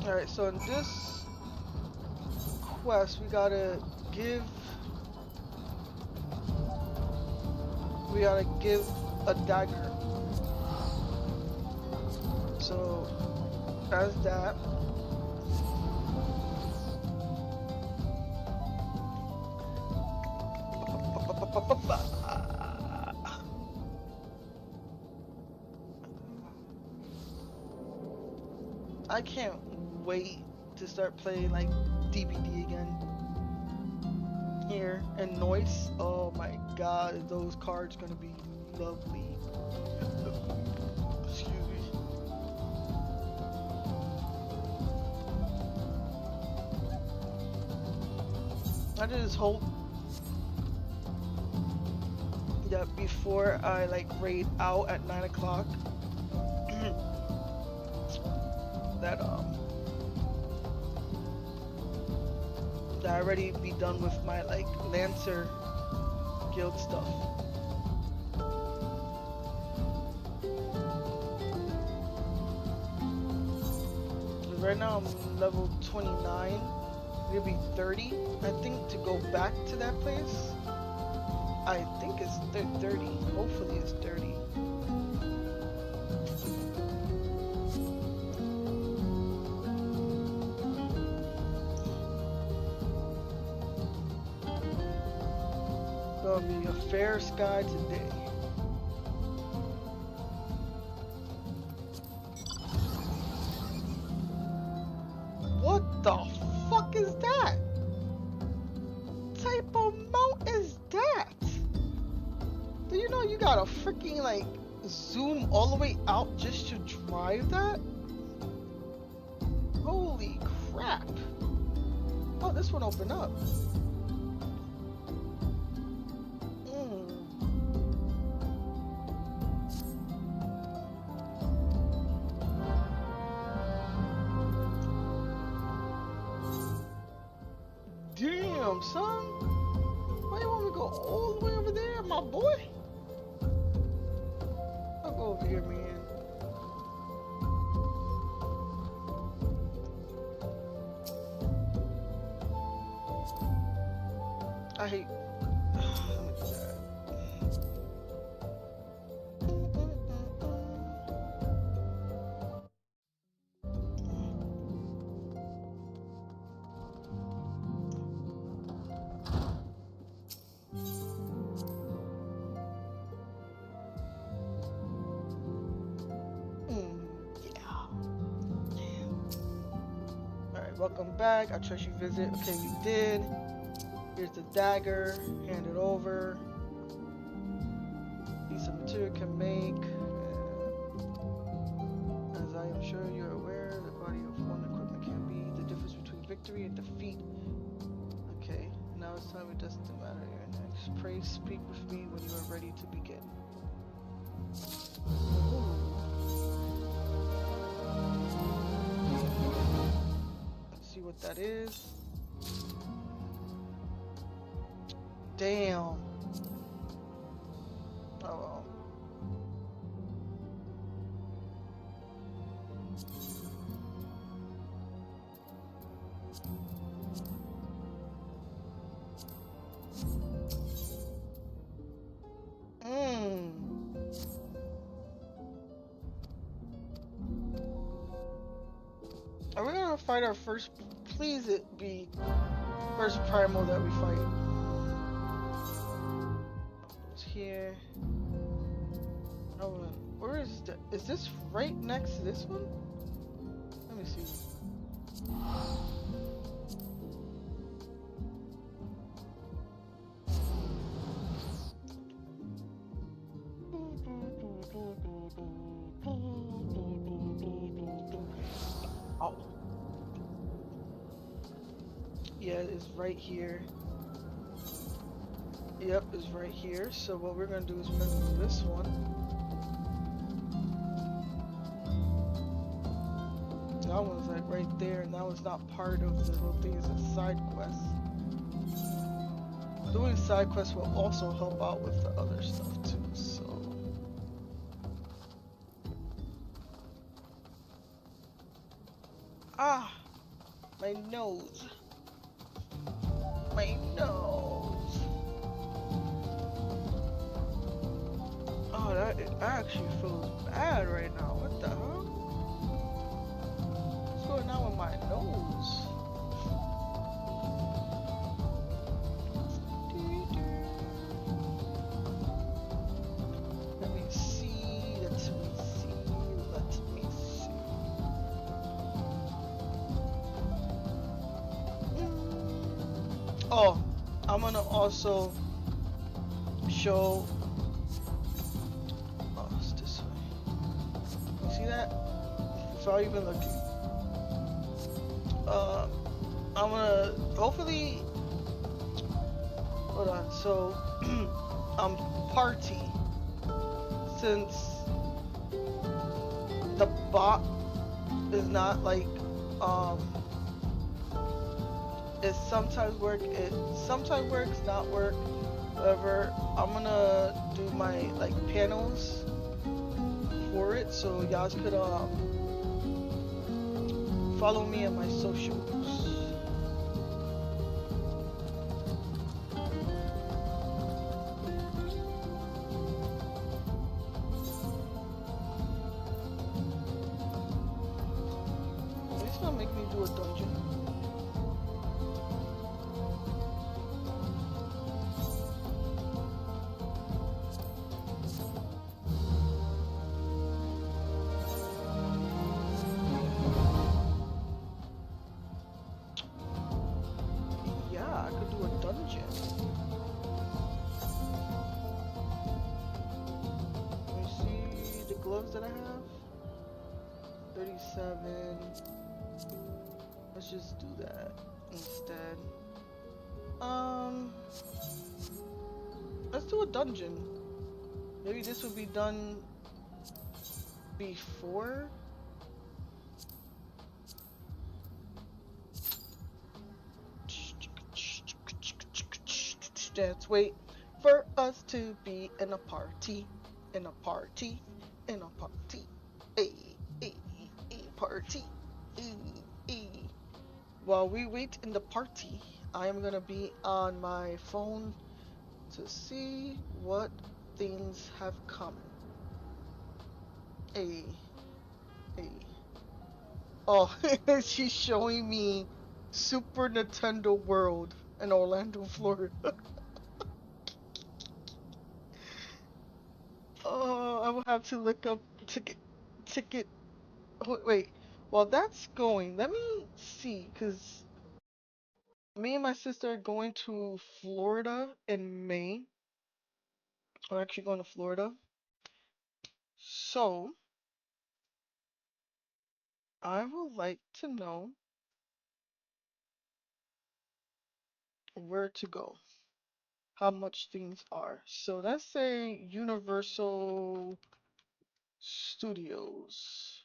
Speaker 6: Alright, so in this quest, we gotta give a dagger. So, as that. I can't wait to start playing like DBD again. Here and Noise. Oh my god, those cards gonna be lovely. Excuse me. I just hope that before I like raid out at 9 o'clock that I already be done with my like Lancer guild stuff. Right now I'm level 29. It'll be 30. I think to go back to that place. I think it's 30. Hopefully it's 30. Gonna be a fair sky today. What the fuck is that? Type of mount is that? Do you know you gotta freaking like zoom all the way out just to drive that? Holy crap. Oh, this one opened up. Damn, son. Why you want me to go all the way over there, my boy? I'll go over here, man. I hate... Welcome back. I trust you visit. Okay, we did. Here's the dagger. Hand it over. Piece of material can make. As I am sure you're aware, the body of one equipment can be the difference between victory and defeat. Okay, now it's time. It doesn't matter. You're next. Pray, speak with me when you are ready to begin. See what that is. Damn. Oh well. Are we gonna fight our first? Please it be first primal that we fight. It's here. Oh, where is that? Is this right next to this one? Let me see. Oh. Yeah, it's right here. Yep, it's right here. So what we're gonna do is we're gonna do this one. That one's like right there, and that one's not part of the little thing. It's a side quest. Doing side quests will also help out with the other stuff too. So Ah, my nose. My nose. Oh, that actually feels bad right now. What the hell? What's going on with my nose? Let me see. Let me see. Let me see. Oh, I'm gonna also show. Oh, it's this way. You see that? Without even looking. I'm gonna hopefully. Hold on. So, party. Since the bot is not like it sometimes works, not work. However, I'm gonna do my like panels for it, so y'all could follow me on my socials. It's gonna make me do a dungeon. Yeah, I could do a dungeon. Let me see the gloves that I have. 37. Let's just do that instead. Let's do a dungeon. Maybe this will be done before. Let's wait for us to be in a party, in a party, in a party, a party, a. While we wait in the party, I am gonna be on my phone to see what things have come. A. Oh, she's showing me Super Nintendo World in Orlando, Florida. Oh, I will have to look up ticket. Oh, wait, while that's going, let me see, because me and my sister are going to Florida in May. We're actually going to Florida. So, I would like to know where to go, how much things are. So let's say Universal Studios.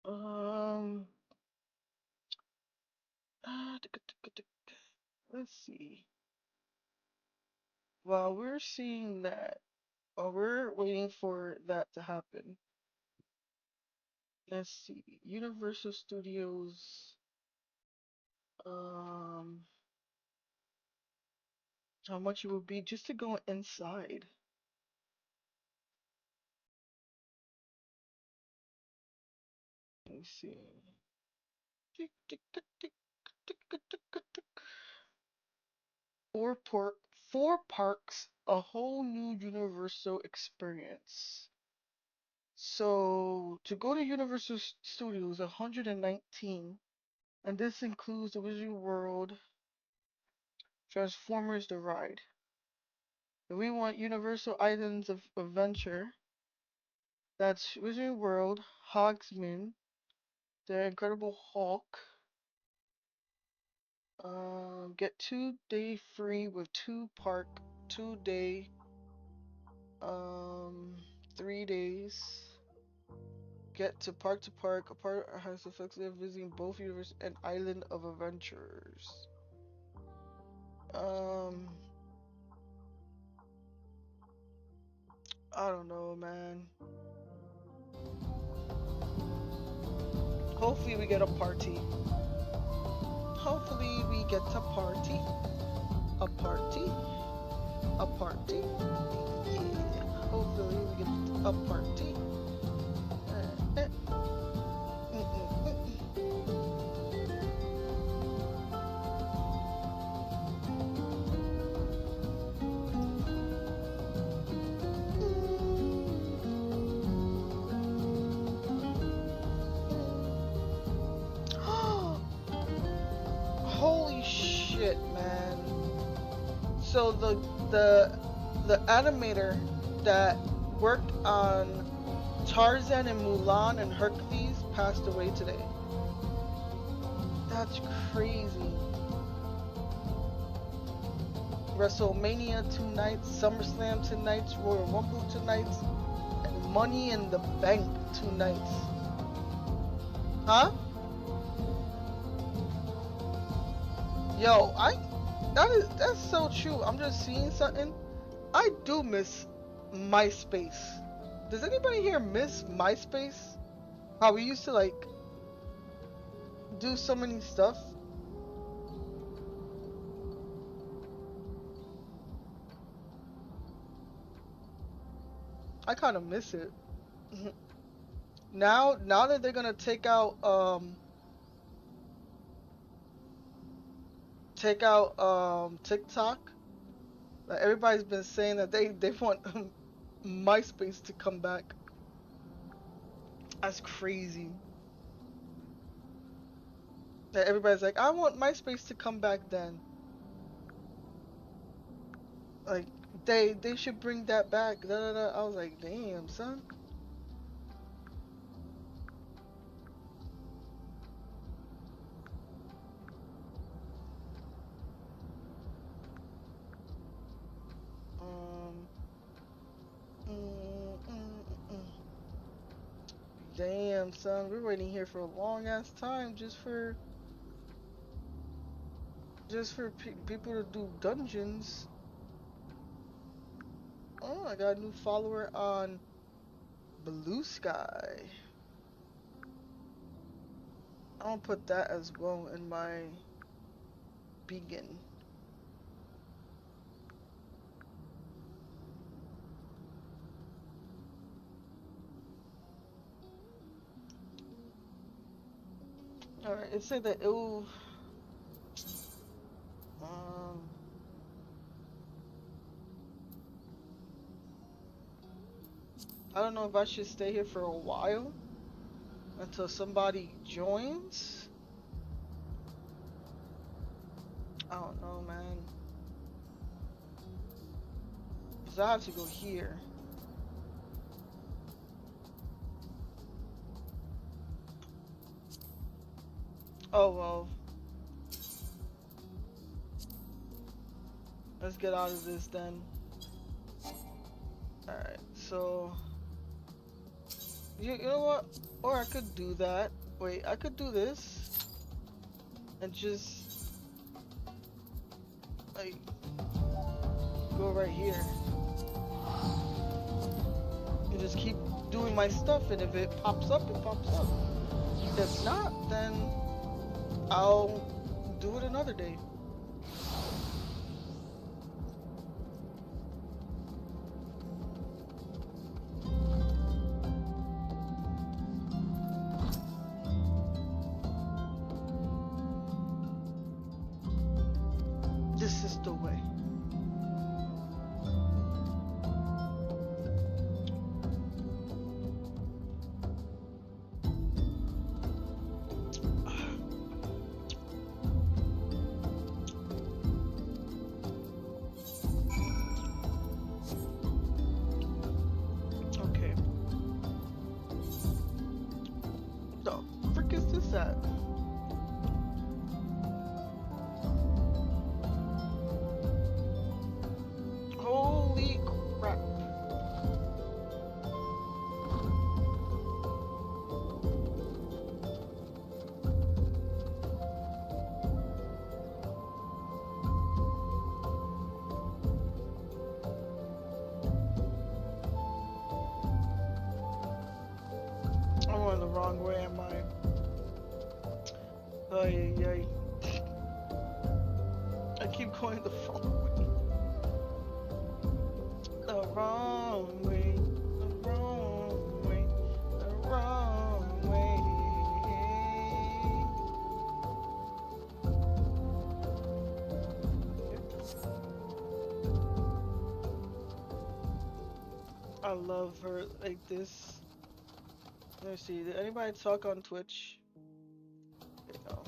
Speaker 6: Um, let's see. While we're seeing that, while we're waiting for that to happen, let's see. Universal Studios. Um, how much it would be just to go inside. Let me see. Four parks, a whole new Universal experience. So to go to Universal Studios, 119, and this includes the Wizarding World, Transformers the ride. If we want Universal Islands of Adventure, that's Wizarding World, Hogsmeade, the Incredible Hulk. Get 2 day free with 2 day, 3 days. Get to park, a part has the flexibility of visiting both universe and Island of Adventures. I don't know, man. Hopefully we get a party. Hopefully we get a party. A party. A party. Yeah. Hopefully we get a party. Holy shit, man. So the animator that worked on Tarzan and Mulan and Hercules passed away today. That's crazy. WrestleMania 2 nights, SummerSlam 2 nights, Royal Rumble 2 nights, and Money in the Bank 2 nights. Huh? Yo, that's so true. I'm just seeing something. I do miss MySpace. Does anybody here miss MySpace? How we used to like do so many stuff. I kind of miss it. Now that they're gonna take out TikTok, like everybody's been saying that they want MySpace to come back. That's crazy. That everybody's like, I want MySpace to come back then. Like they should bring that back. Da, da, da. I was like, damn, son. Damn, son, we're waiting here for a long ass time just for people to do dungeons. Oh, I got a new follower on Blue Sky. I'm gonna put that as well in my beacon. Alright, it said that it will I don't know if I should stay here for a while until somebody joins. I don't know, man. Cause I have to go here. Oh well. Let's get out of this then. Alright, so you know what? Or I could do that. Wait, I could do this and just like go right here and just keep doing my stuff, and if it pops up, it pops up. If not, then I'll do it another day. This is the way. Okay. The frick is this at? Holy crap. I'm going the wrong way, am I? Ay, ay, ay. I keep going the wrong way. The wrong way. The wrong way. The wrong way. I love her like this. Let me see. Did anybody talk on Twitch? Okay, no.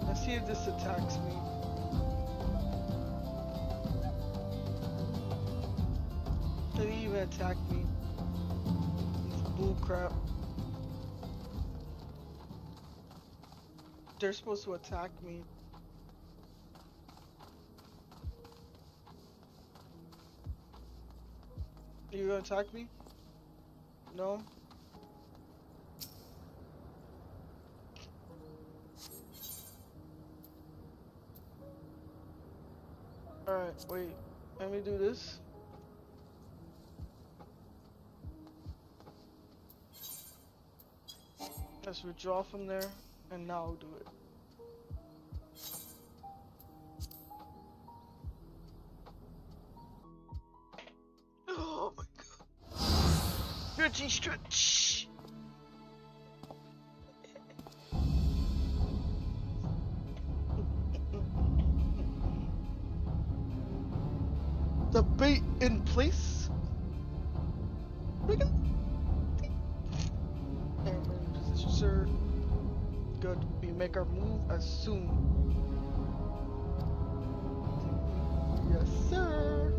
Speaker 6: Let's see if this attacks me. Did he even attack me? It's bullcrap. They're supposed to attack me. Are you gonna attack me? No? Alright, wait. Let me do this. Let's withdraw from there, and now do it. Oh my god. Stretchy stretch! The bait in place? Sir. Good. We make our move as soon. Yes, sir.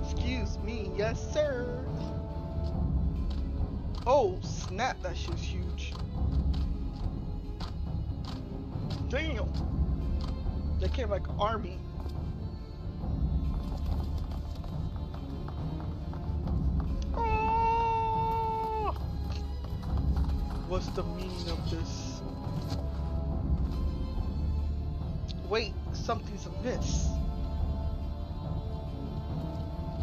Speaker 6: Excuse me. Yes, sir. Oh, snap. That shit's huge. Damn. They came like an army. What's the meaning of this? Wait, something's amiss.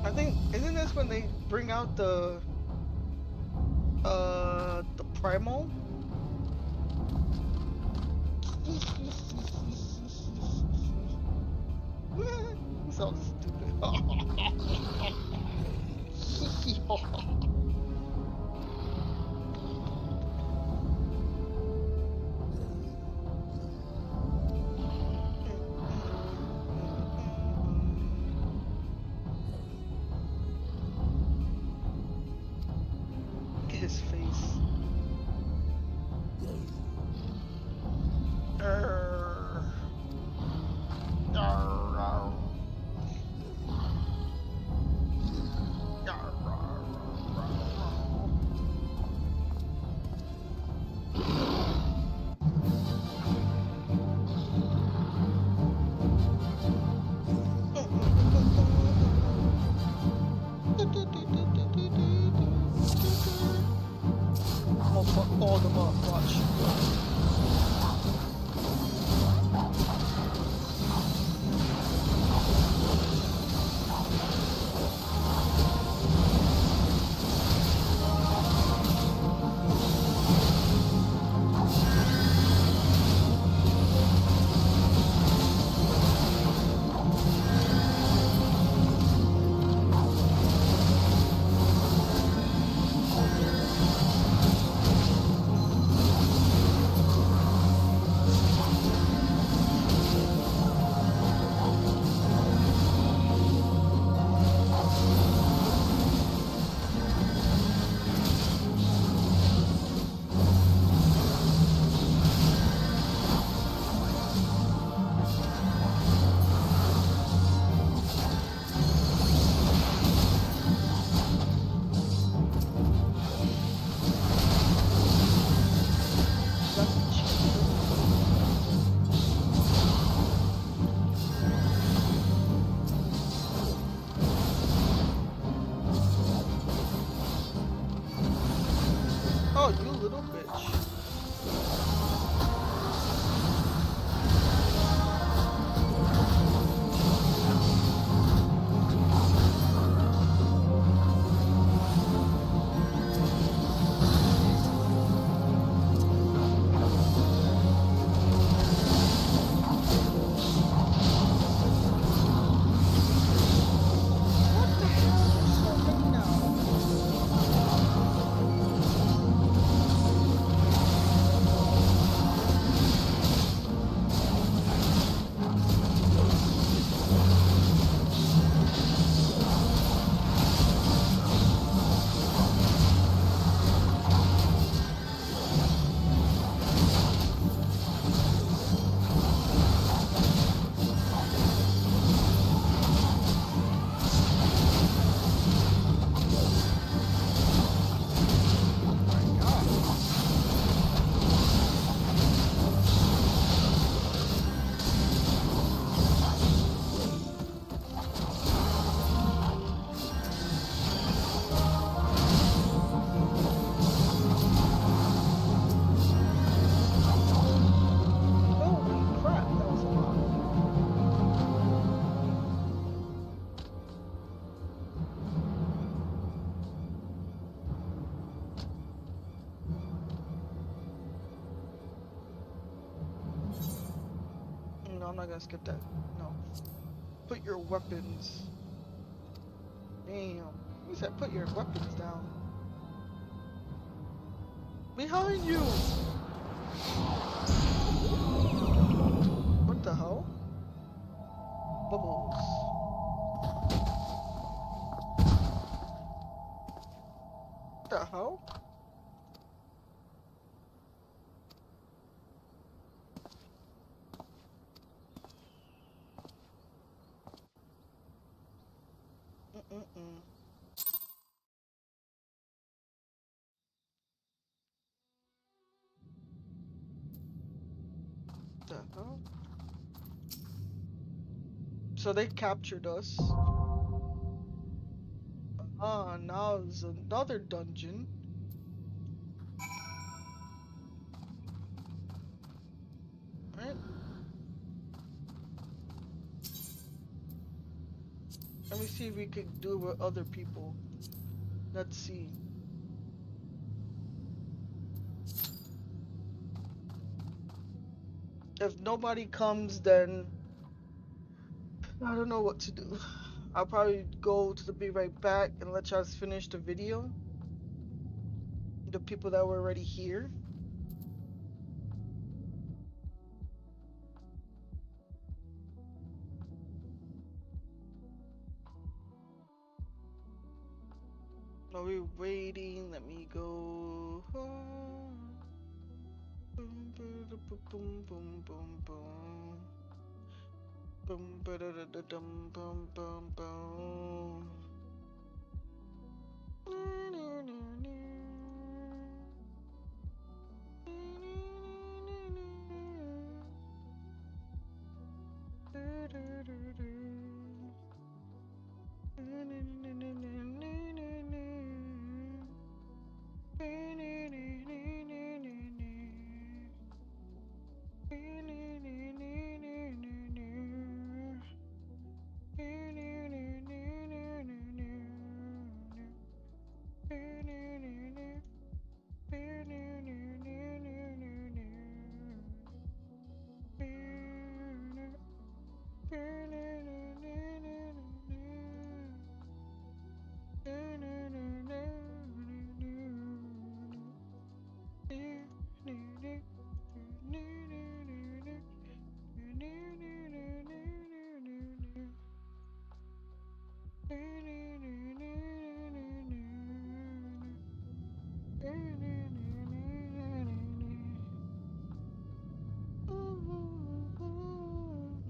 Speaker 6: I think, isn't this when they bring out the primal? So stupid. His face. No, I'm not gonna skip that. No. Put your weapons. Damn. He said put your weapons down. Behind you! What the hell? Bubbles. What the hell? The hell? So they captured us. Ah, now there's another dungeon. Right? Let me see if we can do it with other people. Let's see. If nobody comes, then I don't know what to do. I'll probably go to the be right back and let y'all finish the video. The people that were already here. While we're waiting, let me go. Boom, boom, boom, boom, boom, boom. Boom, ba da da da dum, boom, boom, boom.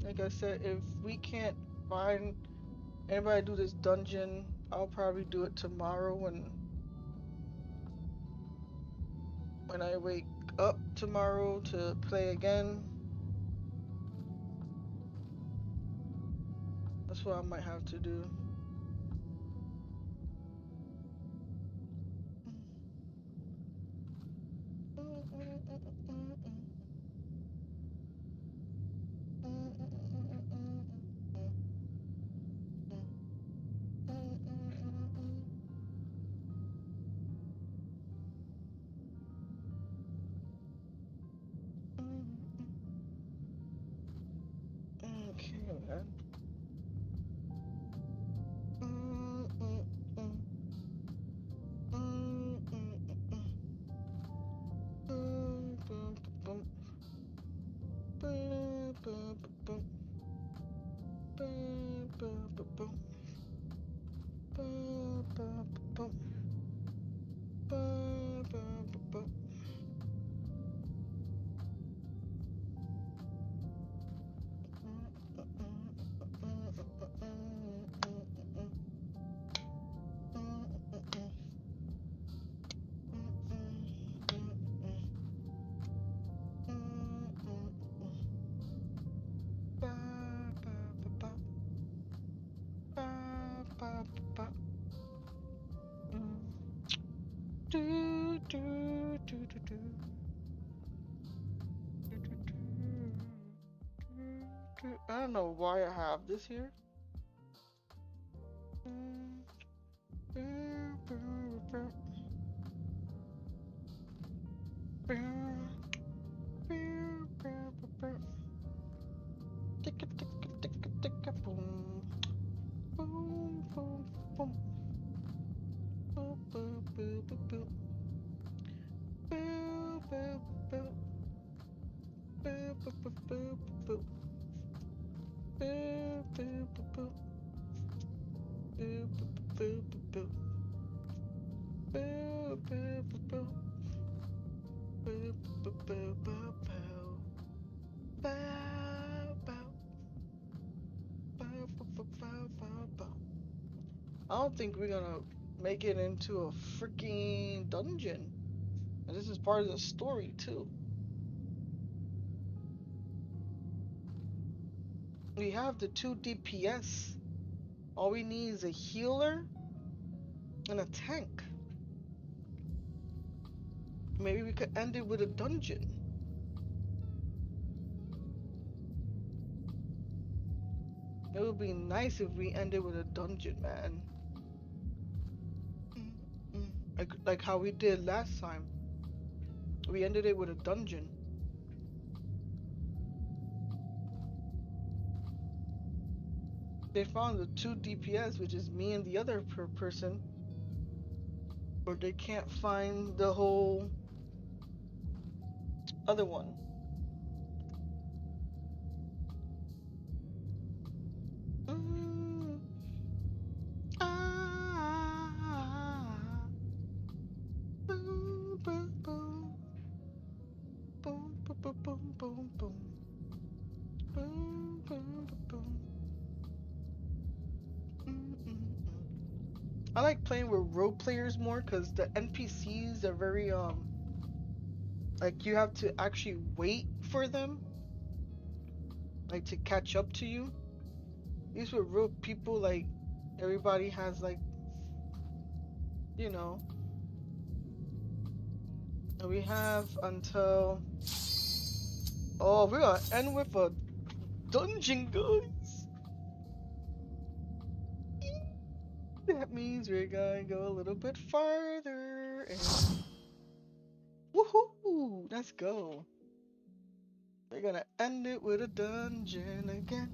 Speaker 6: Like I said, if we can't find anybody to do this dungeon, I'll probably do it tomorrow when I wake up tomorrow to play again. That's what I might have to do. Okay, man. I don't know why I have this here. Boop, boop, boop, boop, boop. Boop, boop, boop, boop. Boop, boop, boop, boop, boop. Boop, boop, boop, boop. Boop, boop, boop, boop, boop. Bow, bow. Bow, bow, bow, bow, bow, bow. I don't think we're gonna make it into a freaking dungeon. And this is part of the story too. We have the 2 DPS. All we need is a healer and a tank. Maybe we could end it with a dungeon. It would be nice if we ended with a dungeon, man. Like how we did last time. We ended it with a dungeon. They found the 2 DPS, which is me and the other person. But they can't find the whole other one. Boom, boom, boom. Boom, boom, boom, boom, boom, boom. Boom, boom, boom, boom. I like playing with role players more because the NPCs are very like you have to actually wait for them, like to catch up to you. These were real people, like everybody has like, you know. And we have until, oh, we're gonna end with a dungeon, guys. That means we're gonna go a little bit farther and woohoo! Let's go. We're gonna end it with a dungeon again.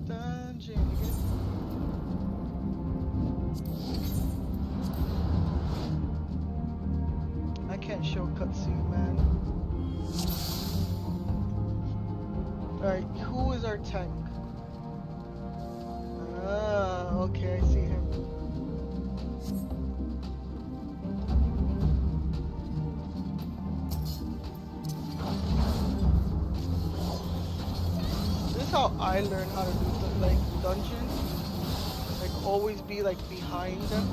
Speaker 6: Dungeon again. I can't show cutscene, man. Alright, who is our tank? Ah, okay, I see him. This is how I learned how to do like dungeons. Like always be like behind them.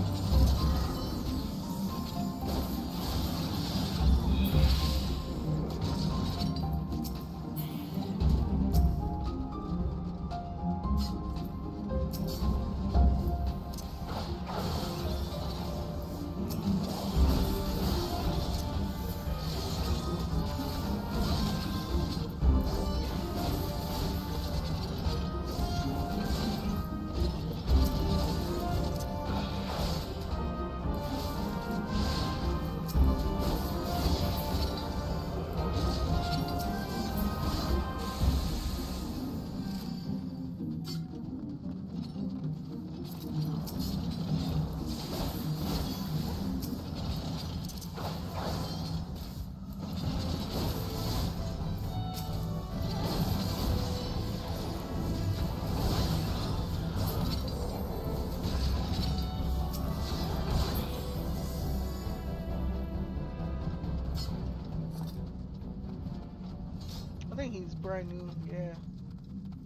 Speaker 6: I think he's brand new, yeah.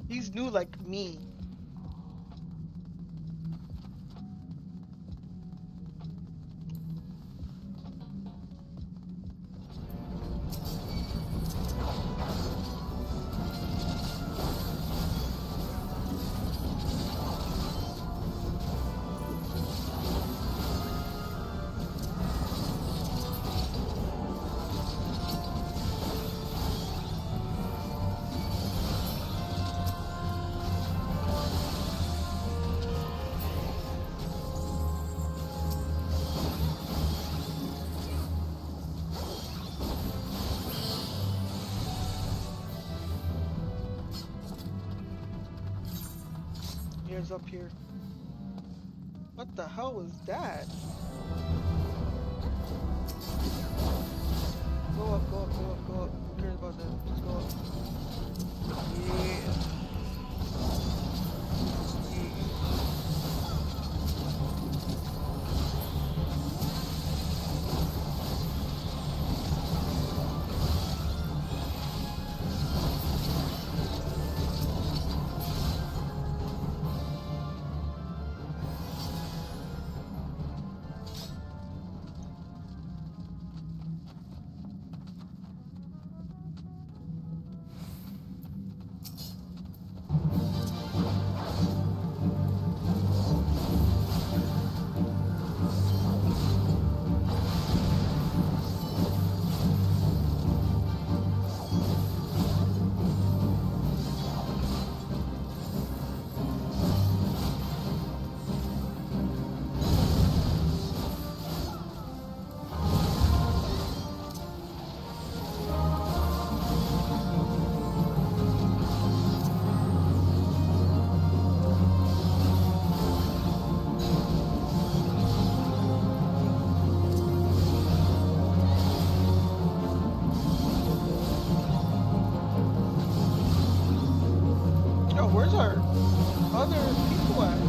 Speaker 6: He's new like me. Here's up here. What the hell was that? Go up, go up, go up, go up. Who cares about that? Just go up. Yo, where's our other people at?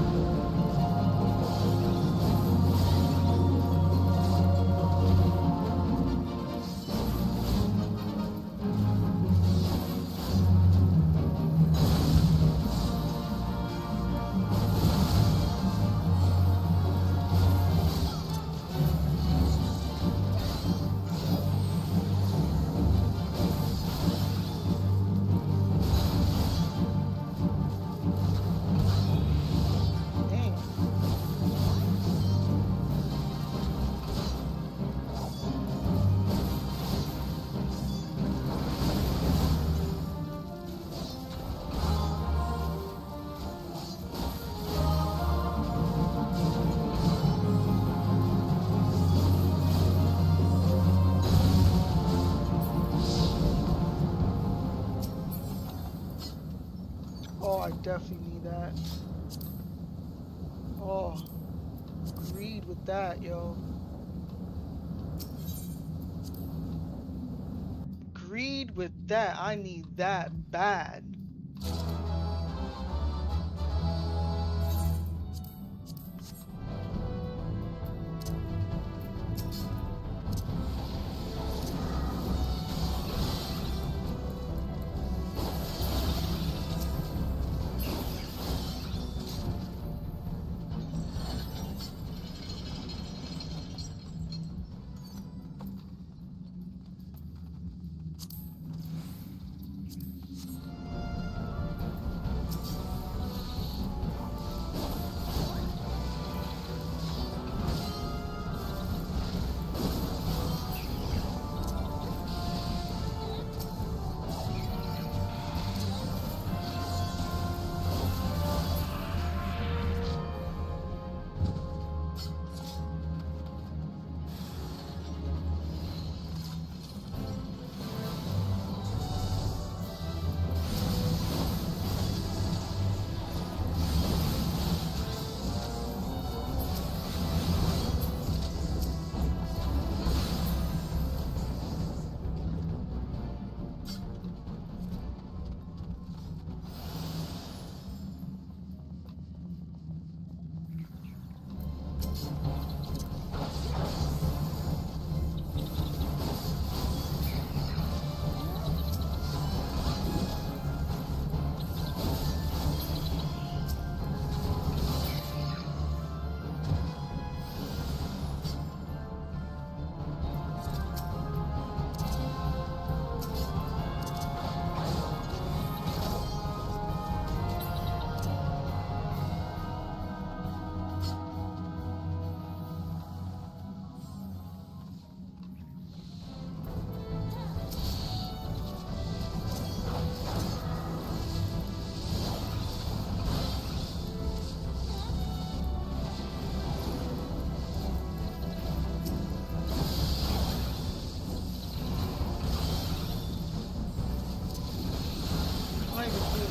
Speaker 6: Oh, I definitely need that. Oh, agreed with that, yo. Agreed with that. I need that bad.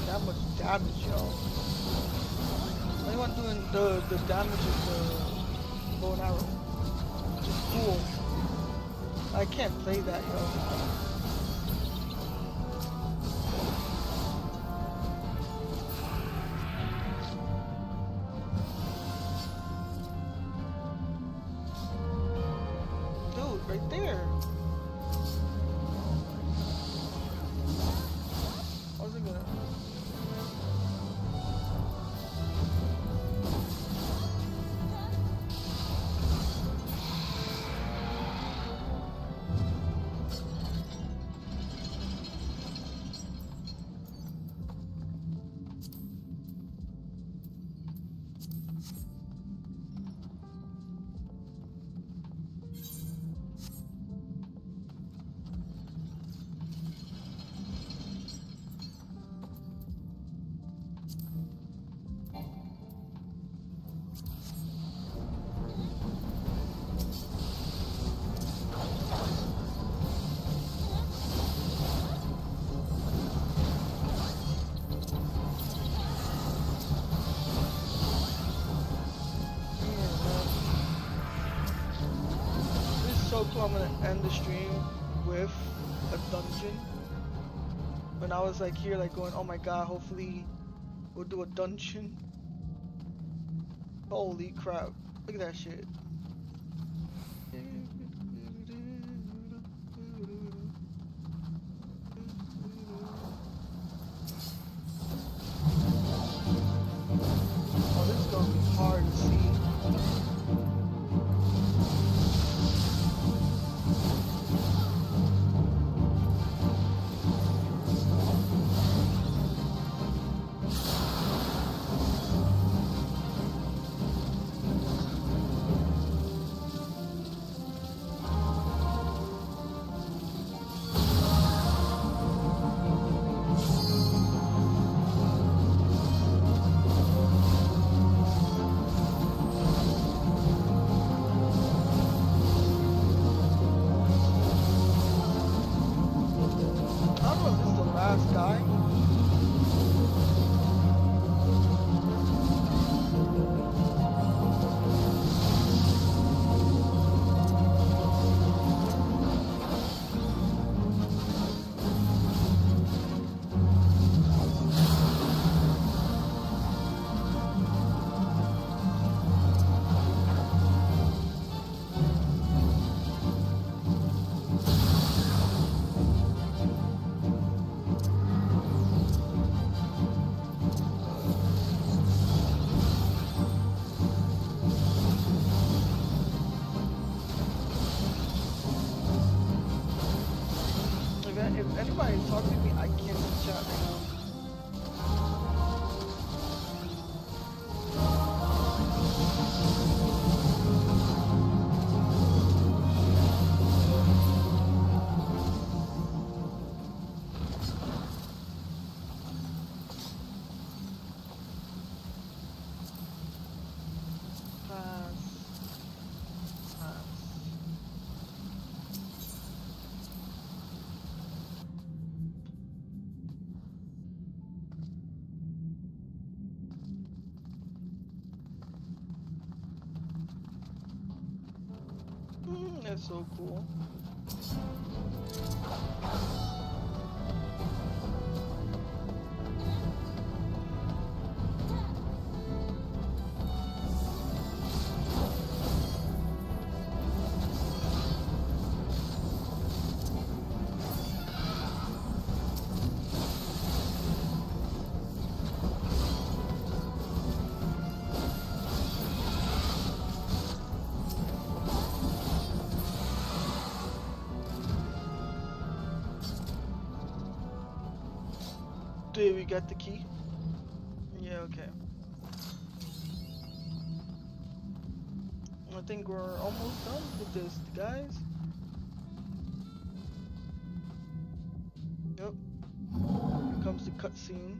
Speaker 6: That much damage, yo. I want doing the damage of the bow and arrow, which is cool. I can't play that, yo. Dude, right there. I wasn't gonna. So cool. I'm gonna end the stream with a dungeon. When I was like here, like going, oh my god, hopefully Go do a dungeon. Holy crap. Look at that shit. Oh, this is gonna be hard to see. I don't know if this is the last guy. If anybody's talking to me, I can't see chat right now. That's so cool. Did we get the key? Yeah, okay. I think we're almost done with this, guys. Yep. Here comes the cutscene.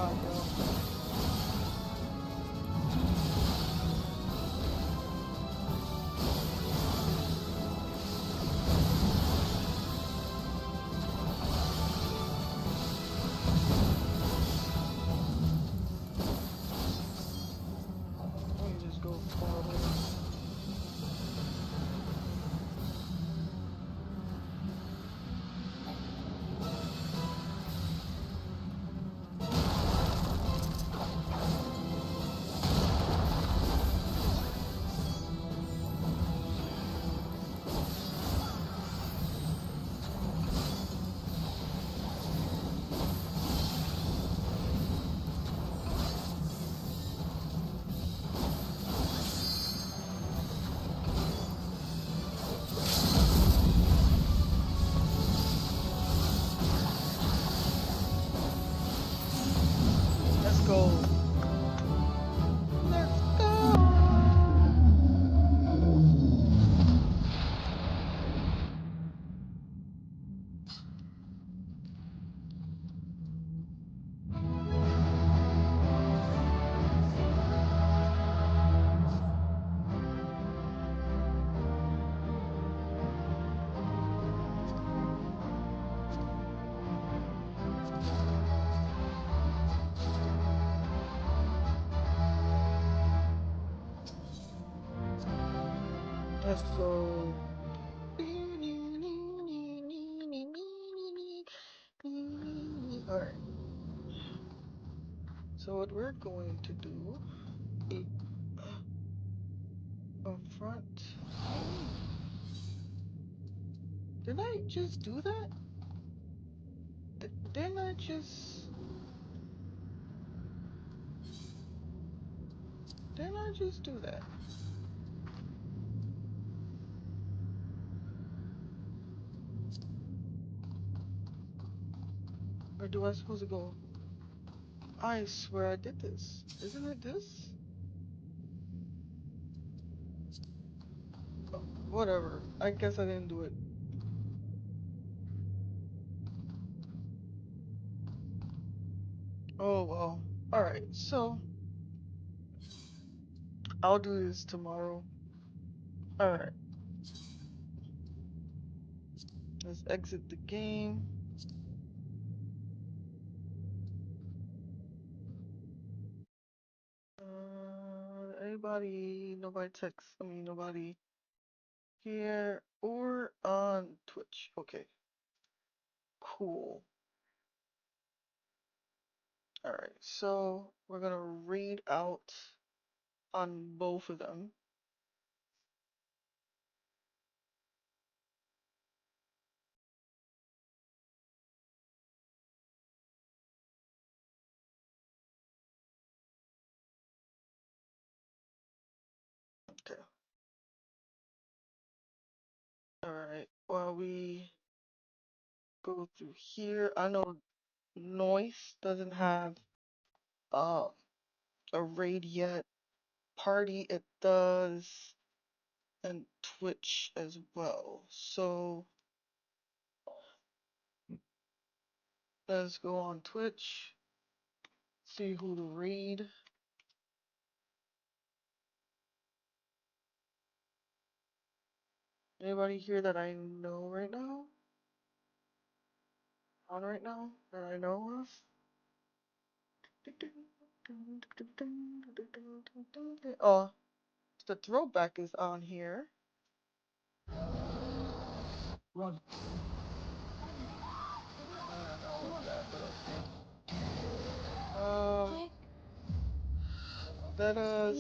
Speaker 6: god, yo. Let me just go forward. Let's go. Let's go. Let's go. Alright. So what we're going to do is up front. Did I just do that? Didn't I just do that? Or do I supposed to go? I swear I did this. Isn't it this? Whatever. I guess I didn't do it. Oh well. Alright, so I'll do this tomorrow. Alright. Let's exit the game. Anybody, nobody text, nobody here or on Twitch. Okay, cool. Alright, so we're gonna read out on both of them. Okay. Alright, while we go through here, I know Noise doesn't have a raid yet. Party it does, and Twitch as well. So let's go on Twitch, see who to raid. Anybody here that I know right now? On right now that I know of? Oh, the throwback is on here.
Speaker 9: Run.
Speaker 6: I don't know what's that, but okay. Let us.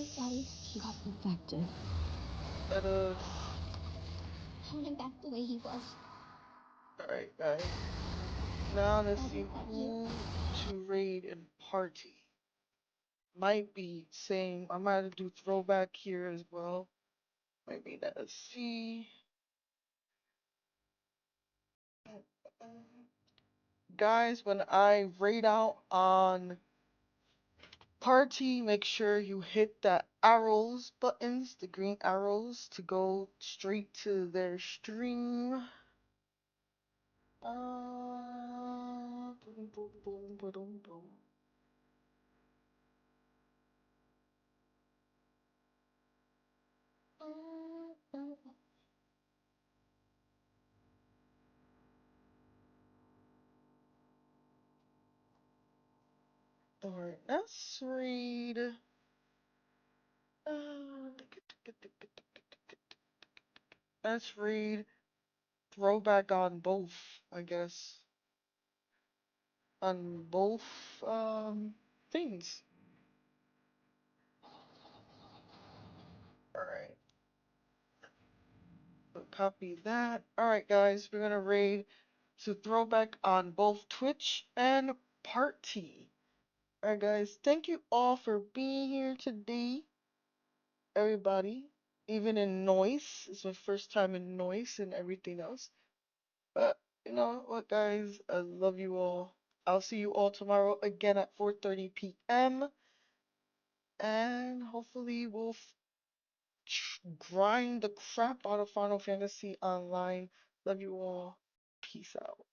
Speaker 8: He got infected.
Speaker 6: Let us.
Speaker 8: I want him back the way he was.
Speaker 6: Alright, guys. Now let's see who to raid and party. Might be same. I might have to do throwback here as well. Maybe let's see. Guys, when I raid out on party, make sure you hit that arrows buttons, the green arrows, to go straight to their stream. Boom, boom, boom, boom, boom. Alright, let's read. Let's read throwback on both, I guess. On both things. Alright. So copy that. Alright guys, we're gonna raid to throwback on both Twitch and Party. Alright guys, thank you all for being here today. Everybody. Even in noise. It's my first time in noise and everything else. But you know what guys, I love you all. I'll see you all tomorrow again at 4:30 p.m. And hopefully we'll grind the crap out of Final Fantasy Online. Love you all. Peace out.